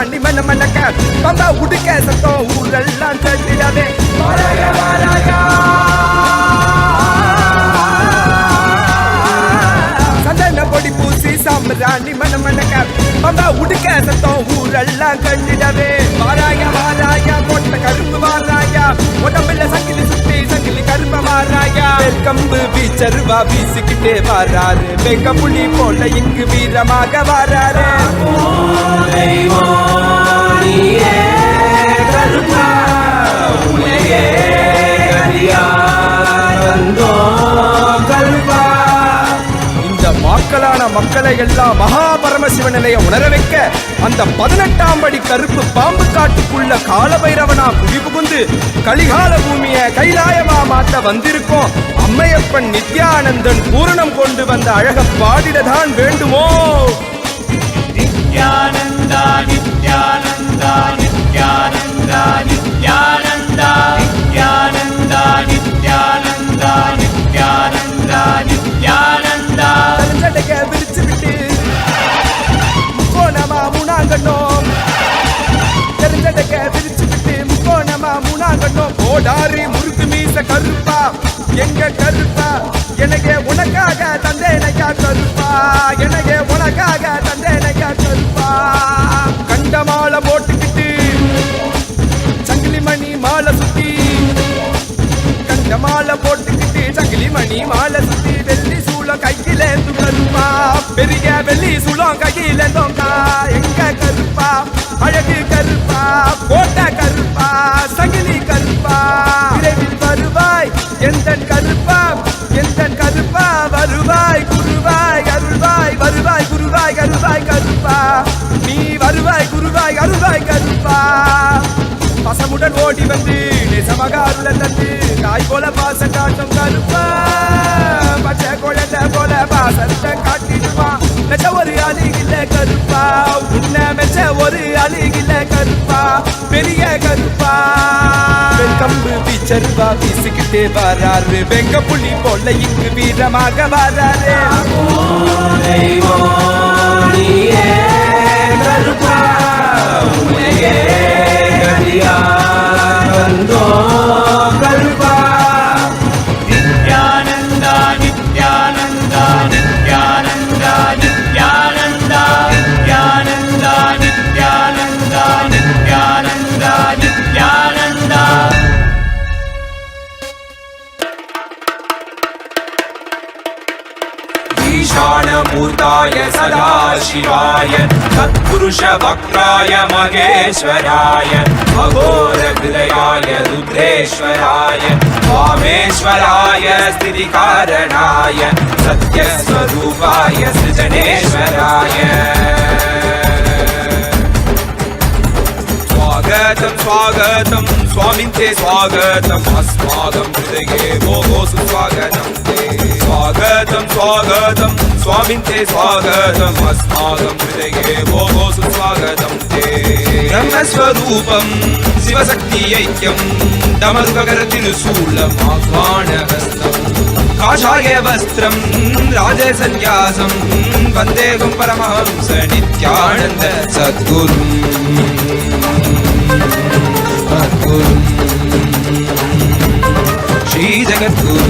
சாம்பிராணி மன மணக்க பம்பா உடுக்க சத்தம் ஊரெல்லாம் கட்டிடவே வாராயா வாராயா சந்தன பொடி பூசி சாம்பிராணி மன மணக்க பம்பா உடுக்க சத்தம் ஊரெல்லாம் கட்டிடவே வாராயா வாராயா போட்ட கரும்பு வாராயா உடம்புல சங்கிலி சுத்தி சங்கிலி கரும்ப வாராயா கம்பு வீச்சருவா வீசிக்கிட்டே வாராரு வெங்க புலி போல இங்கு வீரமாக வாராரு கருப்பா உலகே கருப்பா மக்களான மக்களை எல்லாம் மகா பரமசிவ நிலைய உணர வைக்க அந்த 18ஆம் படி கருப்பு பாம்பு காட்டுக்குள்ள காலபைரவனா குடி புகுந்து கலிகால பூமிய கைலாயமா மாத்த வந்திருக்கோம். அம்மையப்பன் நித்யானந்தன் பூரணம் கொண்டு வந்த அழக பாடிடதான் வேண்டுமோ? நித்யானந்தா நித்யானந்தா நித்யானந்தா நித்யானந்தா நித்யானந்தா நித்யானந்தா நித்யானந்தா நித்யானந்தா தலஞ்சடைக்க விரிச்சு விட்டு முக்கோணமா மூணாங்கண்ணோம் தெரிஞ்சடைக்க விரிச்சு விட்டு முக்கோணமா மூணாங்கண்ணோம் கோடாரி முறுக்கு மீச கருப்பா எங்க கருப்பா எனக்கு உனக்காக தந்தேனையா கருப்பா எனக்கு உனக்காக தந்தேனையா கருப்பா கண்ட மாலை போட்டுக்கிட்டு சங்கிலி மணி மாலை சுத்தி கண்ட மாலை போட்டுக்கிட்டு சங்கிலி மணி மாலை சுத்தி வெள்ளி சூளம் கையில கருப்பா பெரிய வெள்ளி சூளம் கையில தொங்கா எங்க கருப்பா அழகு கருப்பா கோட்டை கருப்பா சங்கிலி கருப்பா விரைவில் வருவாய் எந்தன் கருப்பா எந்தன் கருப்பா வருவாய் குருவாய் அருள்வாய் வருவாய் குருவாய் அருள்வாய் கருப்பா நீ வருவாய் குருவாய் அருள்வாய் கருப்பா பசமுடன் ஓடி வந்து நேசமாக அருள தந்து தாய் போல பாசம் காட்டும் கருப்பா பச்சை குழந்தை போல பாசத்தை காட்டிடுவான் மெச்ச ஒரு அழுகில கருப்பா உன்னை மெச்ச ஒரு அழுகில கருப்பா பெரிய கருப்பா கம்பு வீச்சருவா வீசிக்கிட்டே வராரு வெங்க புலி போல இங்கு வீரமாக வராரு கருப்பா உலகே கருப்பா நித்யானந்தா நித்யானந்தா நித்யானந்தா நித்யானந்தா நித்யானந்தா நித்யானந்தா நித்யானந்தா நித்யானந்தா ईशानमूर्ताय सदाशिवाय तत्पुरुषवक्त्राय महेश्वराय अघोरहृदयाय रुद्रेश्वराय वामेश्वराय स्थितिकारणाय सत्यस्वरूपाय सृजनेश्वराय स्वागतं स्वागतं स्वामिन्ते स्वागतम् अस्माकं हृदये भोगो सुस्वागतं ते स्वागतं स्वागतं स्वामिन्ते स्वागतम् अस्माकं हृदये भोगो सुस्वागतं ते ब्रह्मस्वरूपं शिवशक्तिऐक्यं डमरुककरतिरुशूलम् आह्वानहस्तं काषाय वस्त्रं राजसन्न्यासं वन्देहं परमहंस नित्यानन्द सद्गुरुम् श्री जगद्गुरु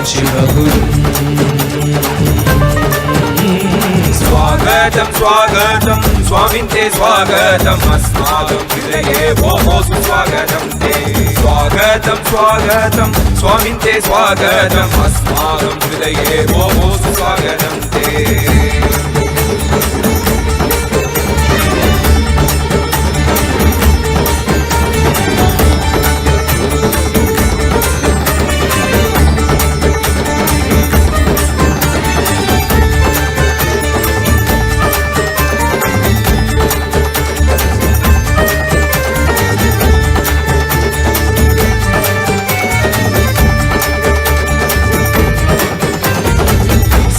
शिवगुरु स्वागतं स्वागतं स्वामिन्ते स्वागतम् अस्माकं हृदये भोः सुस्वागतं ते स्वागतं स्वागतं स्वामिन्ते स्वागतम् अस्माकं हृदये भोः सुस्वागतं ते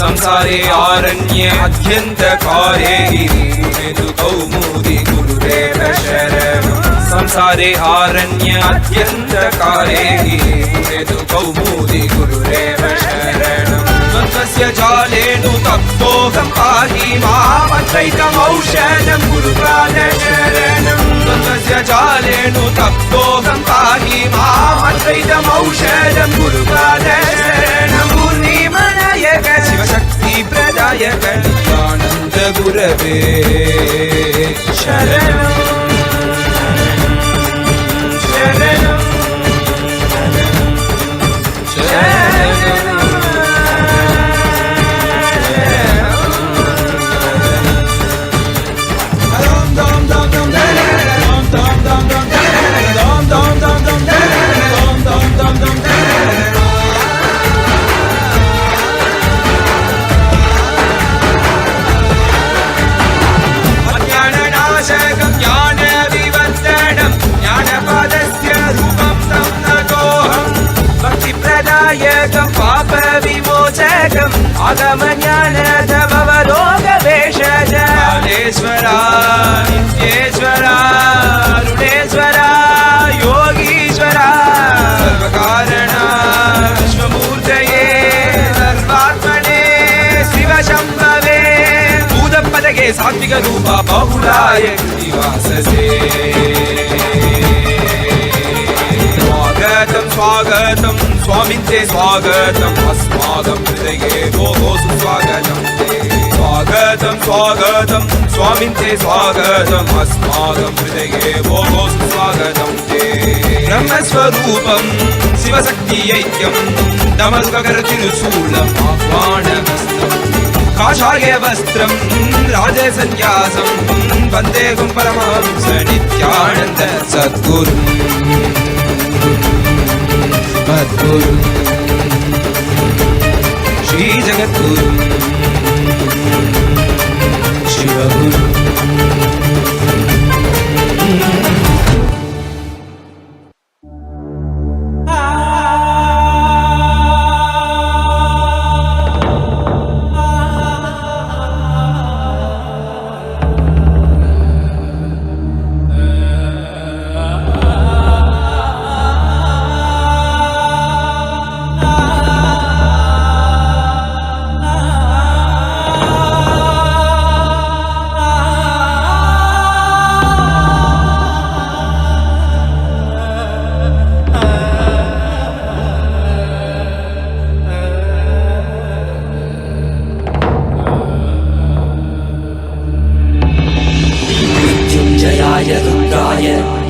संसारे आरण्ये अत्यन्तकारे गिरिमेतु कौमुदी गुरुरेव शरणम् संसारे आरण्ये अत्यन्तकारे गिरिमेतु कौमुदी गुरुरेव शरणम् द्वन्द्वस्य जालेनु तप्तोऽहं पाहि मामद्वैतमौषधं गुरुपादशरणं द्वन्द्वस्य जालेनु तप्तोऽहं पाहि मामद्वैतमौषधं गुरुपादशरणं पूर्णिमनायक शिवशक्तिप्रदायक नित्यानन्द गुरवे शरणं शरणं अज्ञाननाशकं ज्ञानविवर्धनं ज्ञानपदस्य रूपं तं नतोऽहं भक्तिप्रदायकं पापविमोचकम् आगमज्ञानधमवरोगवेषज कालेश्वरा नित्येश्वरा अरुणेश्वरा योगीश्वरा सर्वकारणा विश्वमूर्तये सर्वात्मने शिवशम्भवे भूतपदगे सात्विकरूपा बहुलाय निवाससे स्वागतं स्वागतं स्वामिन्ते स्वागतम् अस्माकं हृदये भोः सुस्वागतं ते स्वागतं स्वागतं स्वामिन्ते स्वागतम् अस्माकं हृदये भोः सुस्वागतं ते ब्रह्मस्वरूपं शिवशक्तिऐक्यं दमस्करतिरुशूलम् आह्वानमस्तम् काषायवस्त्रं राजसन्न्यासं वन्देऽहं परमहंस नित्यानन्द सद्गुरुम् मद्गुरु श्री जगद्गुरु शिवगुरु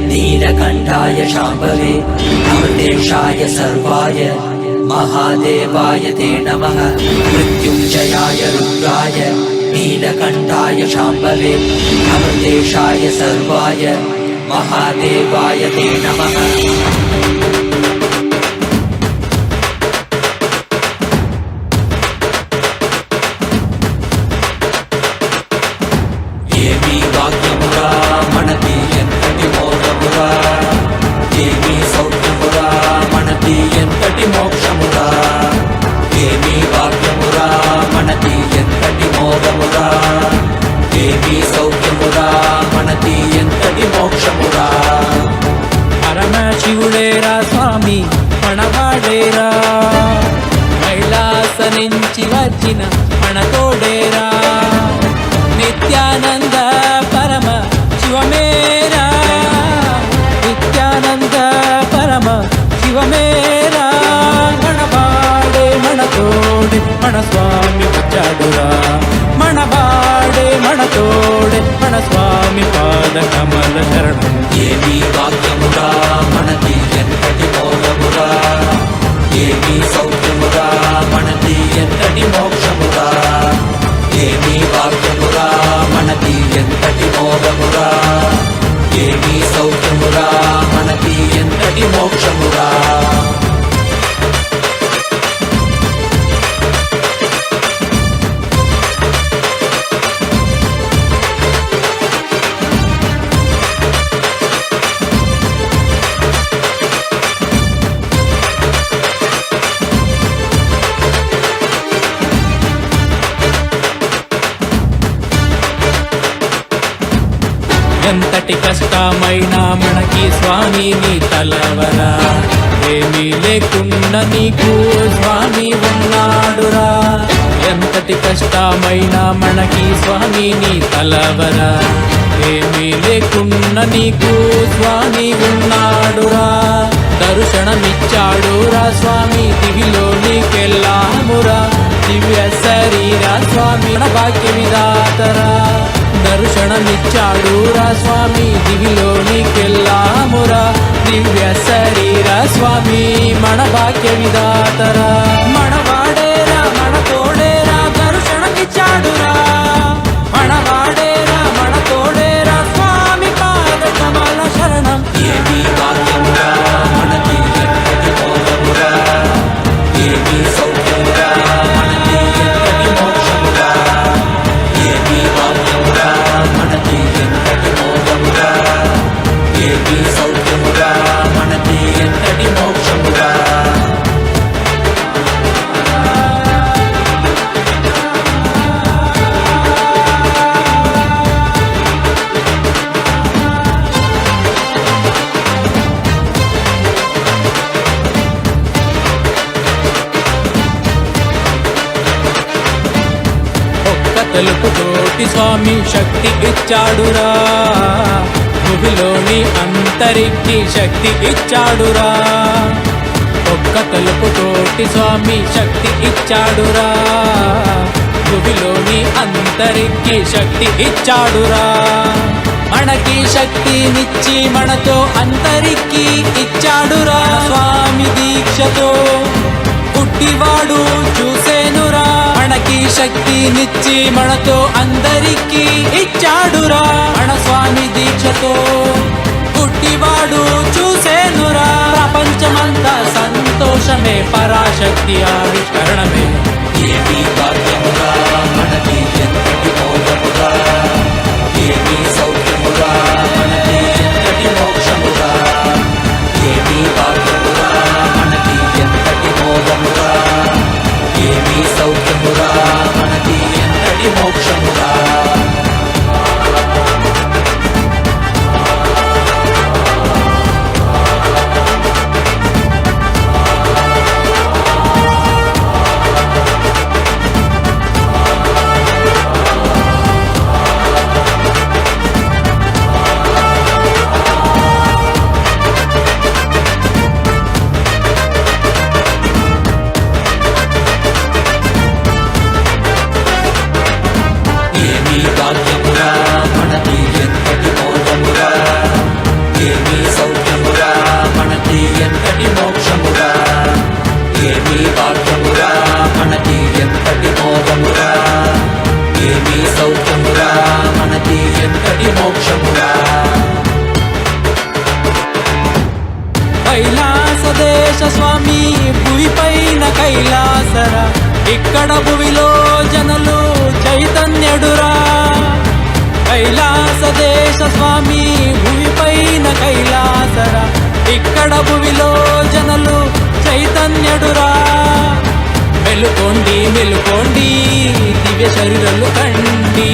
नीलकण्ठाय शाम्भवे अमृतेशाय सर्वाय महादेवाय ते नमः मृत्युञ्जयाय रुद्राय नीलकण्ठाय शाम्भवे अमृतेशाय सर्वाय महादेवाय ते नमः పరమశివుడేరా స్వామి పణవాడేరా కైలాస నుంచి వచ్చిన పణతోడేరా నిత్యానంద పరమ శివమేరా నిత్యానంద పరమ శివమేరా మణవాడే మణతోడే మన స్వామి వచ్చాడురా మణవాడే మణతోడే మన స్వామి పాద కమల శరణం ఏమీ వాక్యమురా మనది ఎంతటి మోగమురా ఏమీ సౌఖ్యమురా మనది ఎంతటి మోక్షమురా ఏమీ వాక్యమురా మనది ఎంతటి మోగమురా ఏమీ సౌఖ్యమురా మనది ఎంతటి మోక్షమురా ఎంతటి కష్టమైనా మనకి స్వామి నీ తలవరా, ఏమీ లేకుండా నీకు స్వామి ఉన్నాడురా. ఎంతటి కష్టమైనా మనకి స్వామి నీ తలవరా, ఏమీ లేకుండా నీకు స్వామి ఉన్నాడురా. దర్శనమిచ్చాడురా స్వామి దివిలో నీకెళ్ళామురా, దివ్య శరీర స్వామి మన భాగ్య విధాతరా. దర్శనమిచ్చాడురా స్వామి దివిలో నీకెళ్ళామురా, దివ్య శరీర స్వామి మన భాగ్య విధాతరా. మనవాడేరా మన తోడేరా దర్శనమిచ్చాడురా, మనవాడేరా మన తోడేరా స్వామి పాద కమల శరణం. ఏమీ భాగ్యమురా మనకి ఎంతటి మోక్షమురా, ఏమీ సౌఖ్యమురా మనకి ఎంతటి మోక్షమురా, ఏమీ భాగ్యమురా మనకి ఎంతటి మోక్షమురా, ఏమీ సౌఖ్యమురా మనకి ఎంతటి మోక్షమురా. ఒక్క తెలుపుతోటి స్వామి శక్తి ఇచ్చాడురా, భూమిలోని అంతరికి శక్తి ఇచ్చాడురా. ఒక్క తెలుపుతోటి స్వామి శక్తి ఇచ్చాడురా, భూమిలోని అంతరికి శక్తి ఇచ్చాడురా. మనకి శక్తినిచ్చి మనతో అంతరికి ఇచ్చాడురా. స్వామి దీక్షతో పుట్టివాడు చూసేనురా, మనకి శక్తినిచ్చి మనతో అందరికీ ఇచ్చాడురా. మన స్వామి దీక్షతో పుట్టివాడు చూసేనురా. ప్రపంచమంతా సంతోషమే, పరాశక్తి ఆవిష్కరణమే. ఏమీ భాగ్యమురా మనకి ఎంతటి మోక్షమురా, ఏమీ సౌఖ్యమురా మనకి ఎంతటి మోక్షమురా, ఏమీ భాగ్యమురా మనకి ఎంతటి మోక్షమురా, ఏమీ సౌఖ్యమురా మనకి ఎంతటి మోక్షమురా. ఏమీ భాగ్యమురా మనకి ఎంతటి మోక్షమురా, ఏమీ సౌఖ్యమురా మనకి ఎంతటి మోక్షమురా, ఏమీ భాగ్యమురా మనకి ఎంతటి మోక్షమురా, ఏమీ సౌఖ్యమురా మనకి ఎంతటి మోక్షమురా. కైలాస దేశ స్వామి భూమి పైన కైలాసరా, ఇక్కడ భూమిలో జనులు చైతన్యుడురా. కైలాస దేశ స్వామి భూమి పైన కైలాసరా, ఇక్కడ భూమిలో జనులు చైతన్యుడురా. మెలుకోండి మెలుకోండి దివ్య శరీరాలు కండి,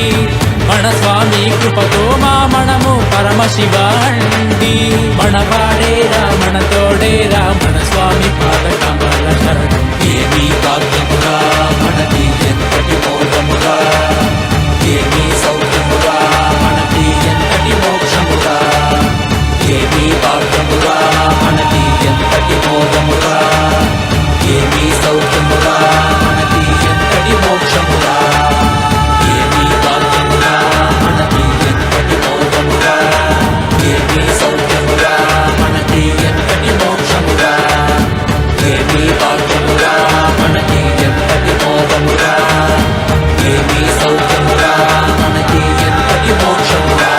మన స్వామి కృపతో మా మనము పరమశివ అండి. మన వాడేరా మన తోడేరా మన స్వామి పాద కమల శరణం. ఏమీ భాగ్యమురా మనకి ఎంతటి మోక్షమురా, ఏమీ సౌఖ్యమురా మనకి ఎంతటి మోక్షమురా, ఏమీ భాగ్యమురా మనకి ఎంతటి మోక్షమురా, ఏమీ సౌఖ్యమురా మనకి ఎంతటి మోక్షమురా, ఏమీ భాగ్యమురా మనకి ఎంతటి మోక్షమురా, ఏమీ సౌఖ్యమురా మనకి ఎంతటి మోక్షమురా, ఏమీ భాగ్యమురా మనకి ఎంతటి మోక్షమురా, ఏమీ సౌఖ్యమురా మనకి ఎంతటి మోక్షమురా.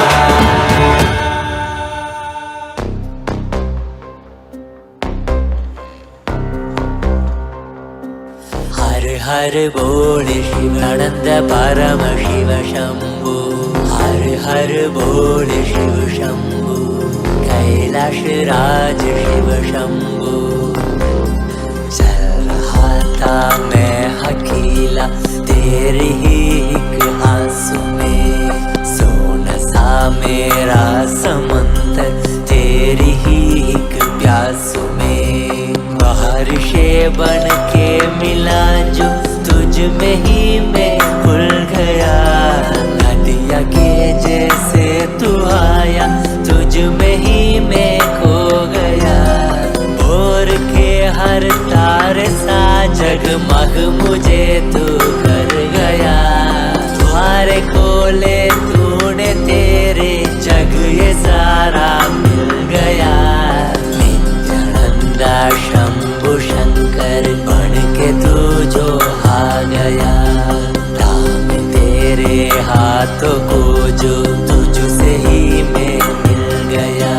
हर हर बोल शिवानंद परम शिव शंभु, हर हर बोल शिव शंभु, कैलाश राज शिव शंभु. चल रहा था मैं अकेला तेरे ही एक आंसू में, सोना सा मेरा समंदर तेरी ही एक प्यास में। बारिशे बन के मिला जो तुझ में ही मैं खुल गया। नदिया के जैसे तू आया तुझ में ही मैं खो गया। भोर के हर तारे सा जगमग मुझे तू कर गया। द्वारे खोले तूने तेरे जग ये सारा मिल गया। नित्यानंदा शंभु शंकर बन के तू जो आ गया। राम तेरे हाथों को जो तुझसे ही मैं मिल गया।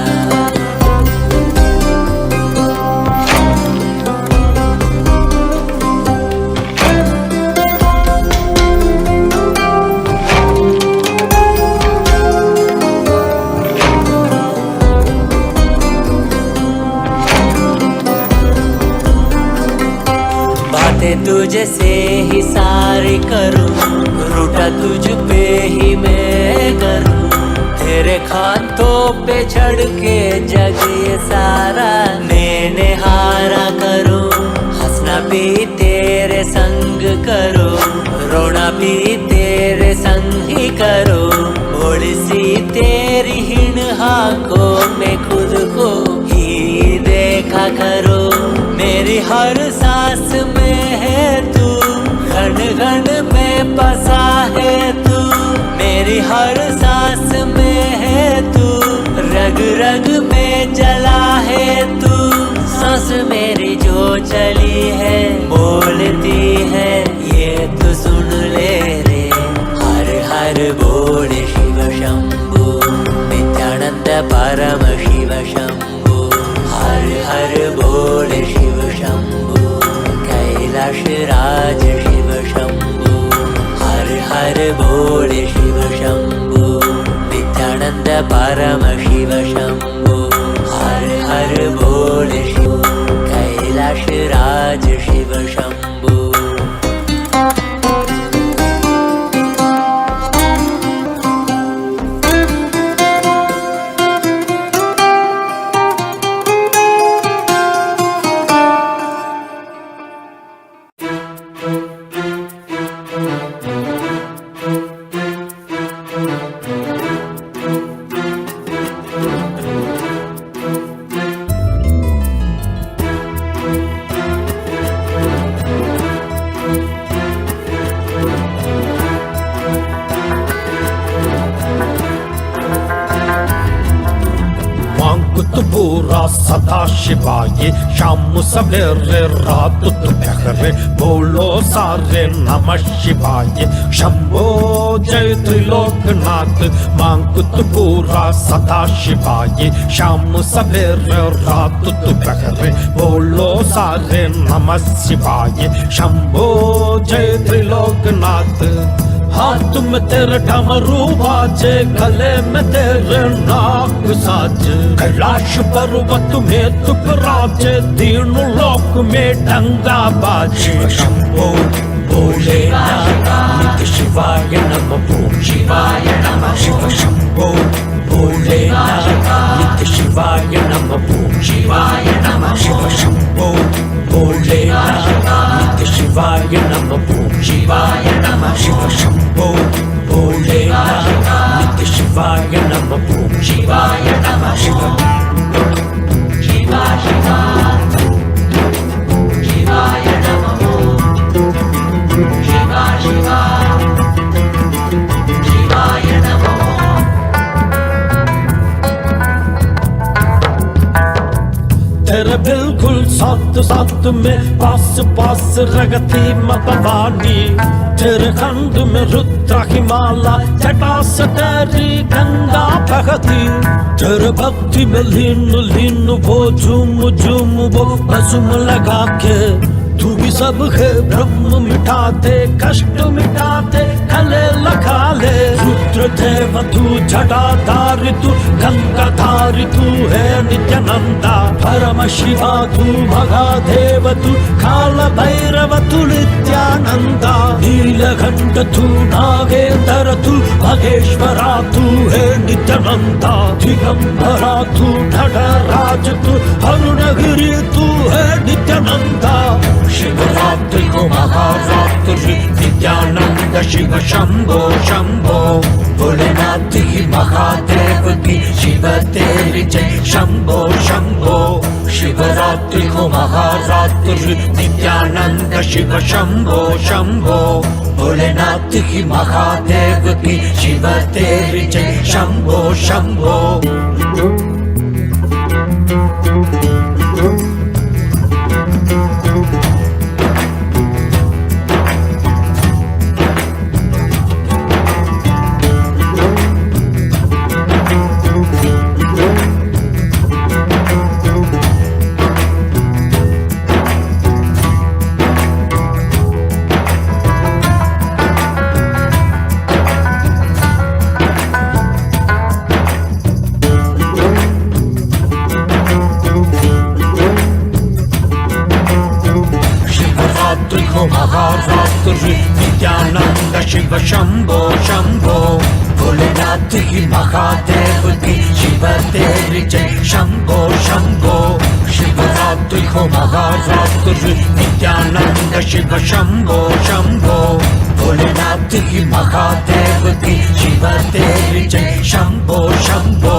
तुझे से ही सारी करूं, रूठा तुझ पे ही मैं करूं। तेरे खातों पे चढ़ के जग ये सारा मैंने हारा करूं। हंसना भी तेरे संग करो, रोना भी तेरे संग ही करो। भोली सी तेरी हिण आंखों में खुद को ही देखा करो। मेरी हर सांस में है तू, घन घन में बसा है तू। मेरी हर सांस में है तू, रग रग में जला है तू। सांस मेरी जो चली है बोलती है ये तो सुन ले रे। हर हर बोल शिव शंभु, नित्यानंद परमशिव शंभु। हर हर बोल शिव शंभु, कैलाश राज शिव शंभु। हर हर बोल शिव शंभु, नित्यानंद परमशिव शंभु। हर हर बोल शिव, कैलाश राज शिव शंभु। सदा शिवाय शाम सवेरे रात दोपहर बोलो सारे नमः शिवाय। शंभो जय त्रिलोकनाथ मांगुत पूरा सदा शिवाय। शाम सवेरे रात दोपहर बोलो सारे नमः शिवाय। शंभो जय त्रिलोकनाथ। हाथ में तेरे डमरू बाजे, गले में तेरे नाग साजे। कैलाश पर्वत में तू राजे, तीनों लोक में डंगा बाजे। शंभो भोलेनाथ नित्य शिवाय नमः ओम शिवाय नमः। शिव शंभो भोलेनाथ नित्य शिवाय नमः ओम शिवाय नमः। शिव शंभो भोलेनाथ नित्य शिवाय नमः ओम शिवाय नमः। शिव शंभो भोलेनाथ नित्य शिवाय नमः ओम शिवाय नमः। शिव शिवा शिवा शिवाय नमः शिवा शिवा शिवाय नमः। तेरे बिल्कुल साथ साथ में पास पास रगती भवानी। तेरे खंड में रुद्र की माला, जटा से तेरी गंगा बहती। तेरे भक्ति में लीन लीन वो झूम झूम वो बसुम लगा के। तू भी सब है ब्रह्म मिटाते, कष्ट मिटाते, कले लगा ले। रुद्र देव तू, जटाधारी तू, गंगाधारी तू है Nityananda. Paramashiva tu Mahadeva tu Kalabhairava tu Nithyananda Neelakanta tu Nagendra tu Bhageshwara tu He Nithyananda Digambara tu Nadaraj tu Arunagiri tu He Nithyananda Shivaratri ko Maharatri Nithyananda Shiva Shambho Shambho Bholenath ki Mahadev ki Shiva teri jai Shambho Shambho Shivaratri ko Maharatri Nithyananda Shiva Shambho Shambho Bholenath ki Mahadev ki Shiva teri jai Shambho Shambho Nithyananda Shiva Shambho Shambho Bholenath ki Mahadev ki Shiva teri jai Shambho Shambho Shivaratri ko Maharatri Nithyananda Shiva Shambho Shambho Bholenath ki Mahadev ki Shiva teri jai Shambho Shambho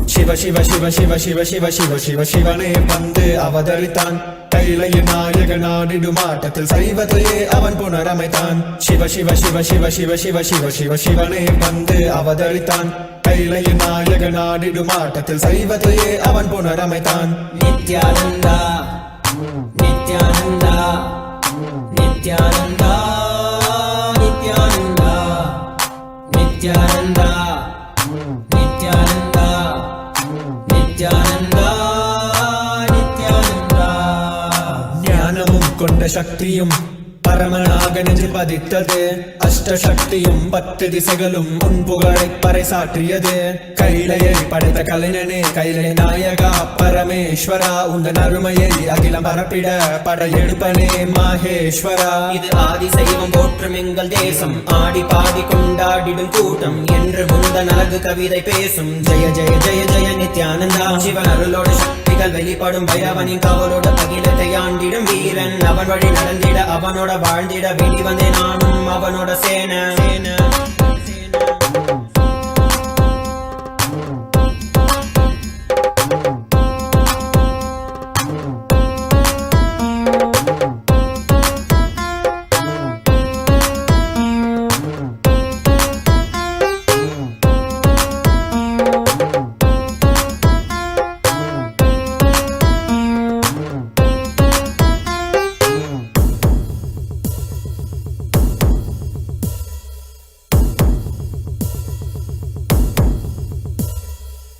Shiva Shiva Shiva Shiva Shiva Shiva Shiva Shivane வந்து அவதரித்தான் கைலையின் நாயகனாடிடும் ஆட்டத்தில் சைவத்தையே அவன் புனரமைத்தான் Shiva Shiva Shiva Shiva Shiva Shiva Shiva Shiva Shivane வந்து அவதரித்தான் கைலையின் நாயகனாடிடும் ஆட்டத்தில் சைவத்தையே அவன் புனரமைத்தான் Nithyananda Nithyananda Nithyananda Nithyananda Nithyananda Nithyananda Nithyananda Nithyananda ஞானமும் கொண்ட சக்தியும் பரமனாக நெஞ்சில் பதித்தது அஷ்டசக்தியும் 10 திசைகளும் உன் புகழை பறைசாற்றியது கைலையை படைத்த கலைஞனே கைலை நாயகா பரமேஸ்வரா உந்தன் அருமையை அகிலம் பரப்பிட படையெடுப்பனே மாஹேஸ்வரா இது ஆதி சைவம் போற்றும் எங்கள் தேசம் ஆடி பாடி கொண்டாடிடும் கூட்டம் என்று முந்தன் அழகு கவிதை பேசும் ஜெய ஜெய ஜெய ஜெய நித்யானந்தா சிவன் அருளோட சக்திகள் வெளிப்படும் பைரவனின் காவலோட அகிலத்தை ஆண்டிடும் வீரன் அவன் வழி நடந்திட அவனோட வாழ்ந்திட வெளிவந்தே நானும் அவனோட சேன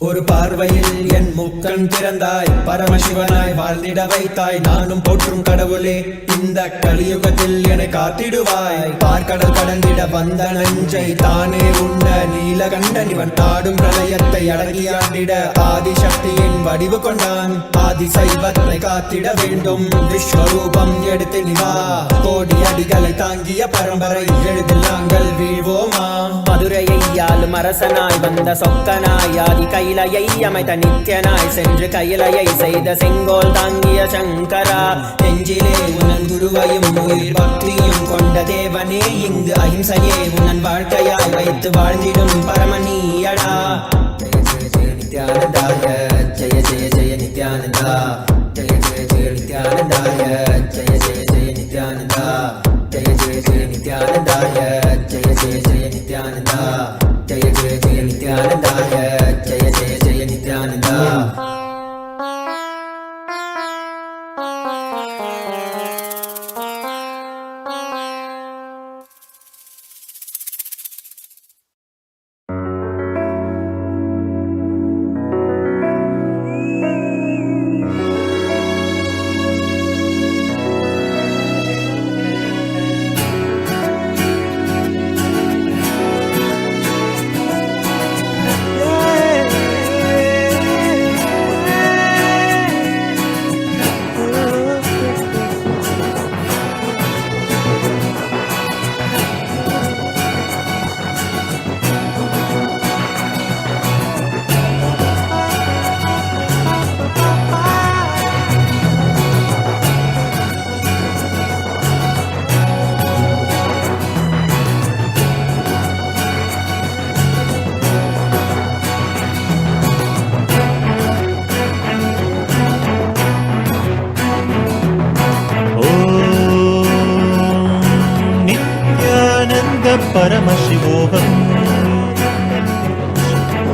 ஒரு பார்வையில் என் முக்கண் திறந்தாய் பரமசிவனாய் வாழ்ந்திட வைத்தாய் நானும் போற்றும் கடவுளே இந்த கலியுகத்தில் என்னை காத்திடுவாய் பார்க்கடல் கடந்திட வந்த நஞ்சை தானே உண்ட நீலகண்டன் இவன் ஆடும் பிரளயத்தை அடங்கியாண்டிட ஆதிசக்தியின் வடிவு கொண்டான் ஆதி சைவத்தை காத்திட வேண்டும் விஸ்வரூபம் எடுத்து நிவா கோடி அடிகளை தாங்கிய பரம்பரை எழுதில் நாங்கள் வீழ்வோமா மதுரையை ஆளும் அரசனாய் வந்த சொக்கனாய் ஆதி கைலையை அமைத்த நித்யனாய் சென்று கைலையை செய்த செங்கோல் தாங்கிய சங்கரா நெஞ்சிலே உனன் குருவையும் உயிர் பக்தியும் கொண்ட தேவனே இங்கு அஹிம்சையே உனன் வாழ்க்கையாய் வைத்து வாழ்ந்திடும் பரமநீயடா ஜெய ஜெய ஜெய நித்யானந்தாய ஜெய ஜெய ஜெய நித்யானந்தாய ஜெய ஜெய ஜெய நித்யானந்தா ஜெய ஜெய ஜெய நித்யானந்தாய ஜெய ஜெய ஜெய நித்யானந்தா ஜெய ஜெய ஜெய நித்யானந்தாய ஜெய ஜெய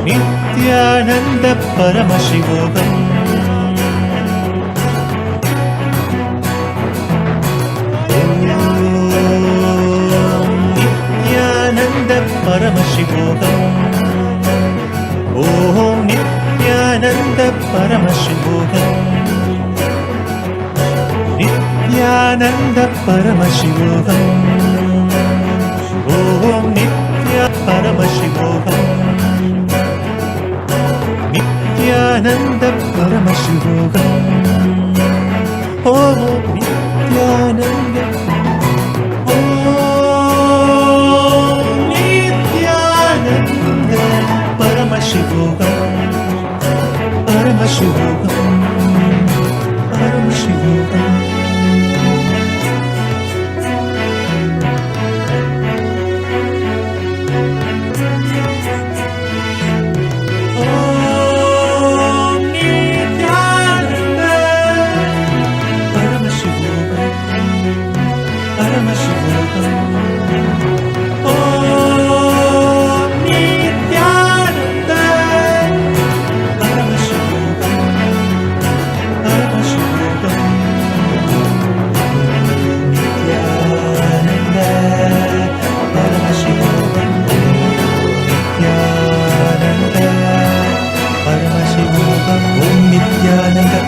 नित्यानन्द परमशिवोऽहम् नित्यानन्द परमशिवोऽहम् ॐ नित्यानन्द परमशिवोऽहम् नित्यानन्द परमशिवोऽहम् ॐ नित्य परमशिवोऽहम् नित्यानन्द परमशिवोऽहम् ॐ नित्यानन्द नित्यानन्द परमशिवोऽहम् परमशिवोऽहम् परमशिवोऽहम्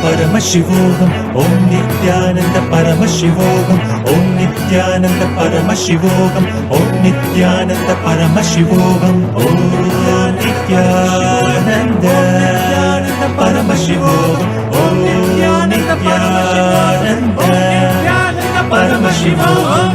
Paramashivoham, Om Nithyananda Paramashivoham, Om Nithyananda Paramashivoham, Om Nithyananda Paramashivoham, Om Nithyananda Paramashivoham, Om Nithyananda Paramashivoham.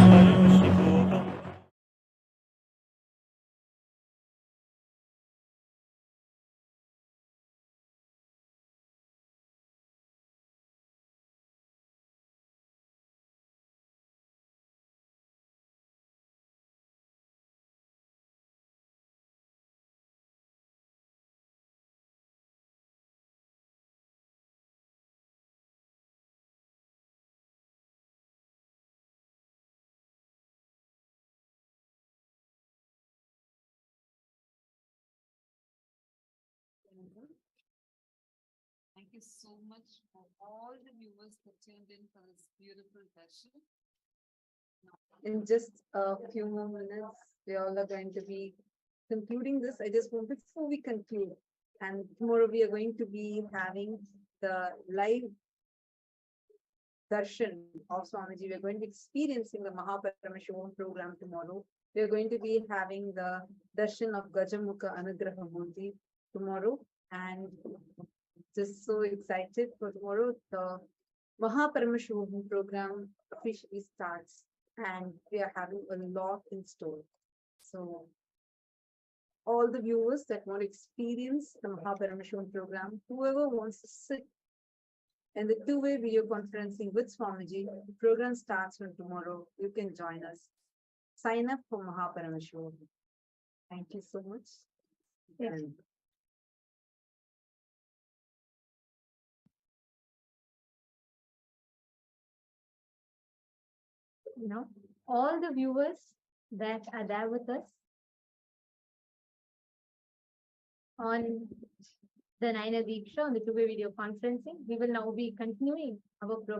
Thank you so much for all the viewers that tuned in for this beautiful darshan. In just a few more minutes, we all are going to be concluding this. I just want, before we conclude, and tomorrow we are going to be having the live darshan of Swamiji. We're going to be experiencing the Paramashivam program tomorrow. We're going to be having the darshan of Gajamukha Anugraha Murti tomorrow, and just so excited for tomorrow. The Paramashivam program officially starts, and we are having a lot in store. So all the viewers that want to experience the Paramashivam program, whoever wants to sit in the two-way video conferencing with Swamiji, the program starts from tomorrow. You can join us. Sign up for Paramashivam. Thank you so much. And all the viewers that are there with us on the Naina Deeksha on the two-way video conferencing, we will now be continuing our program.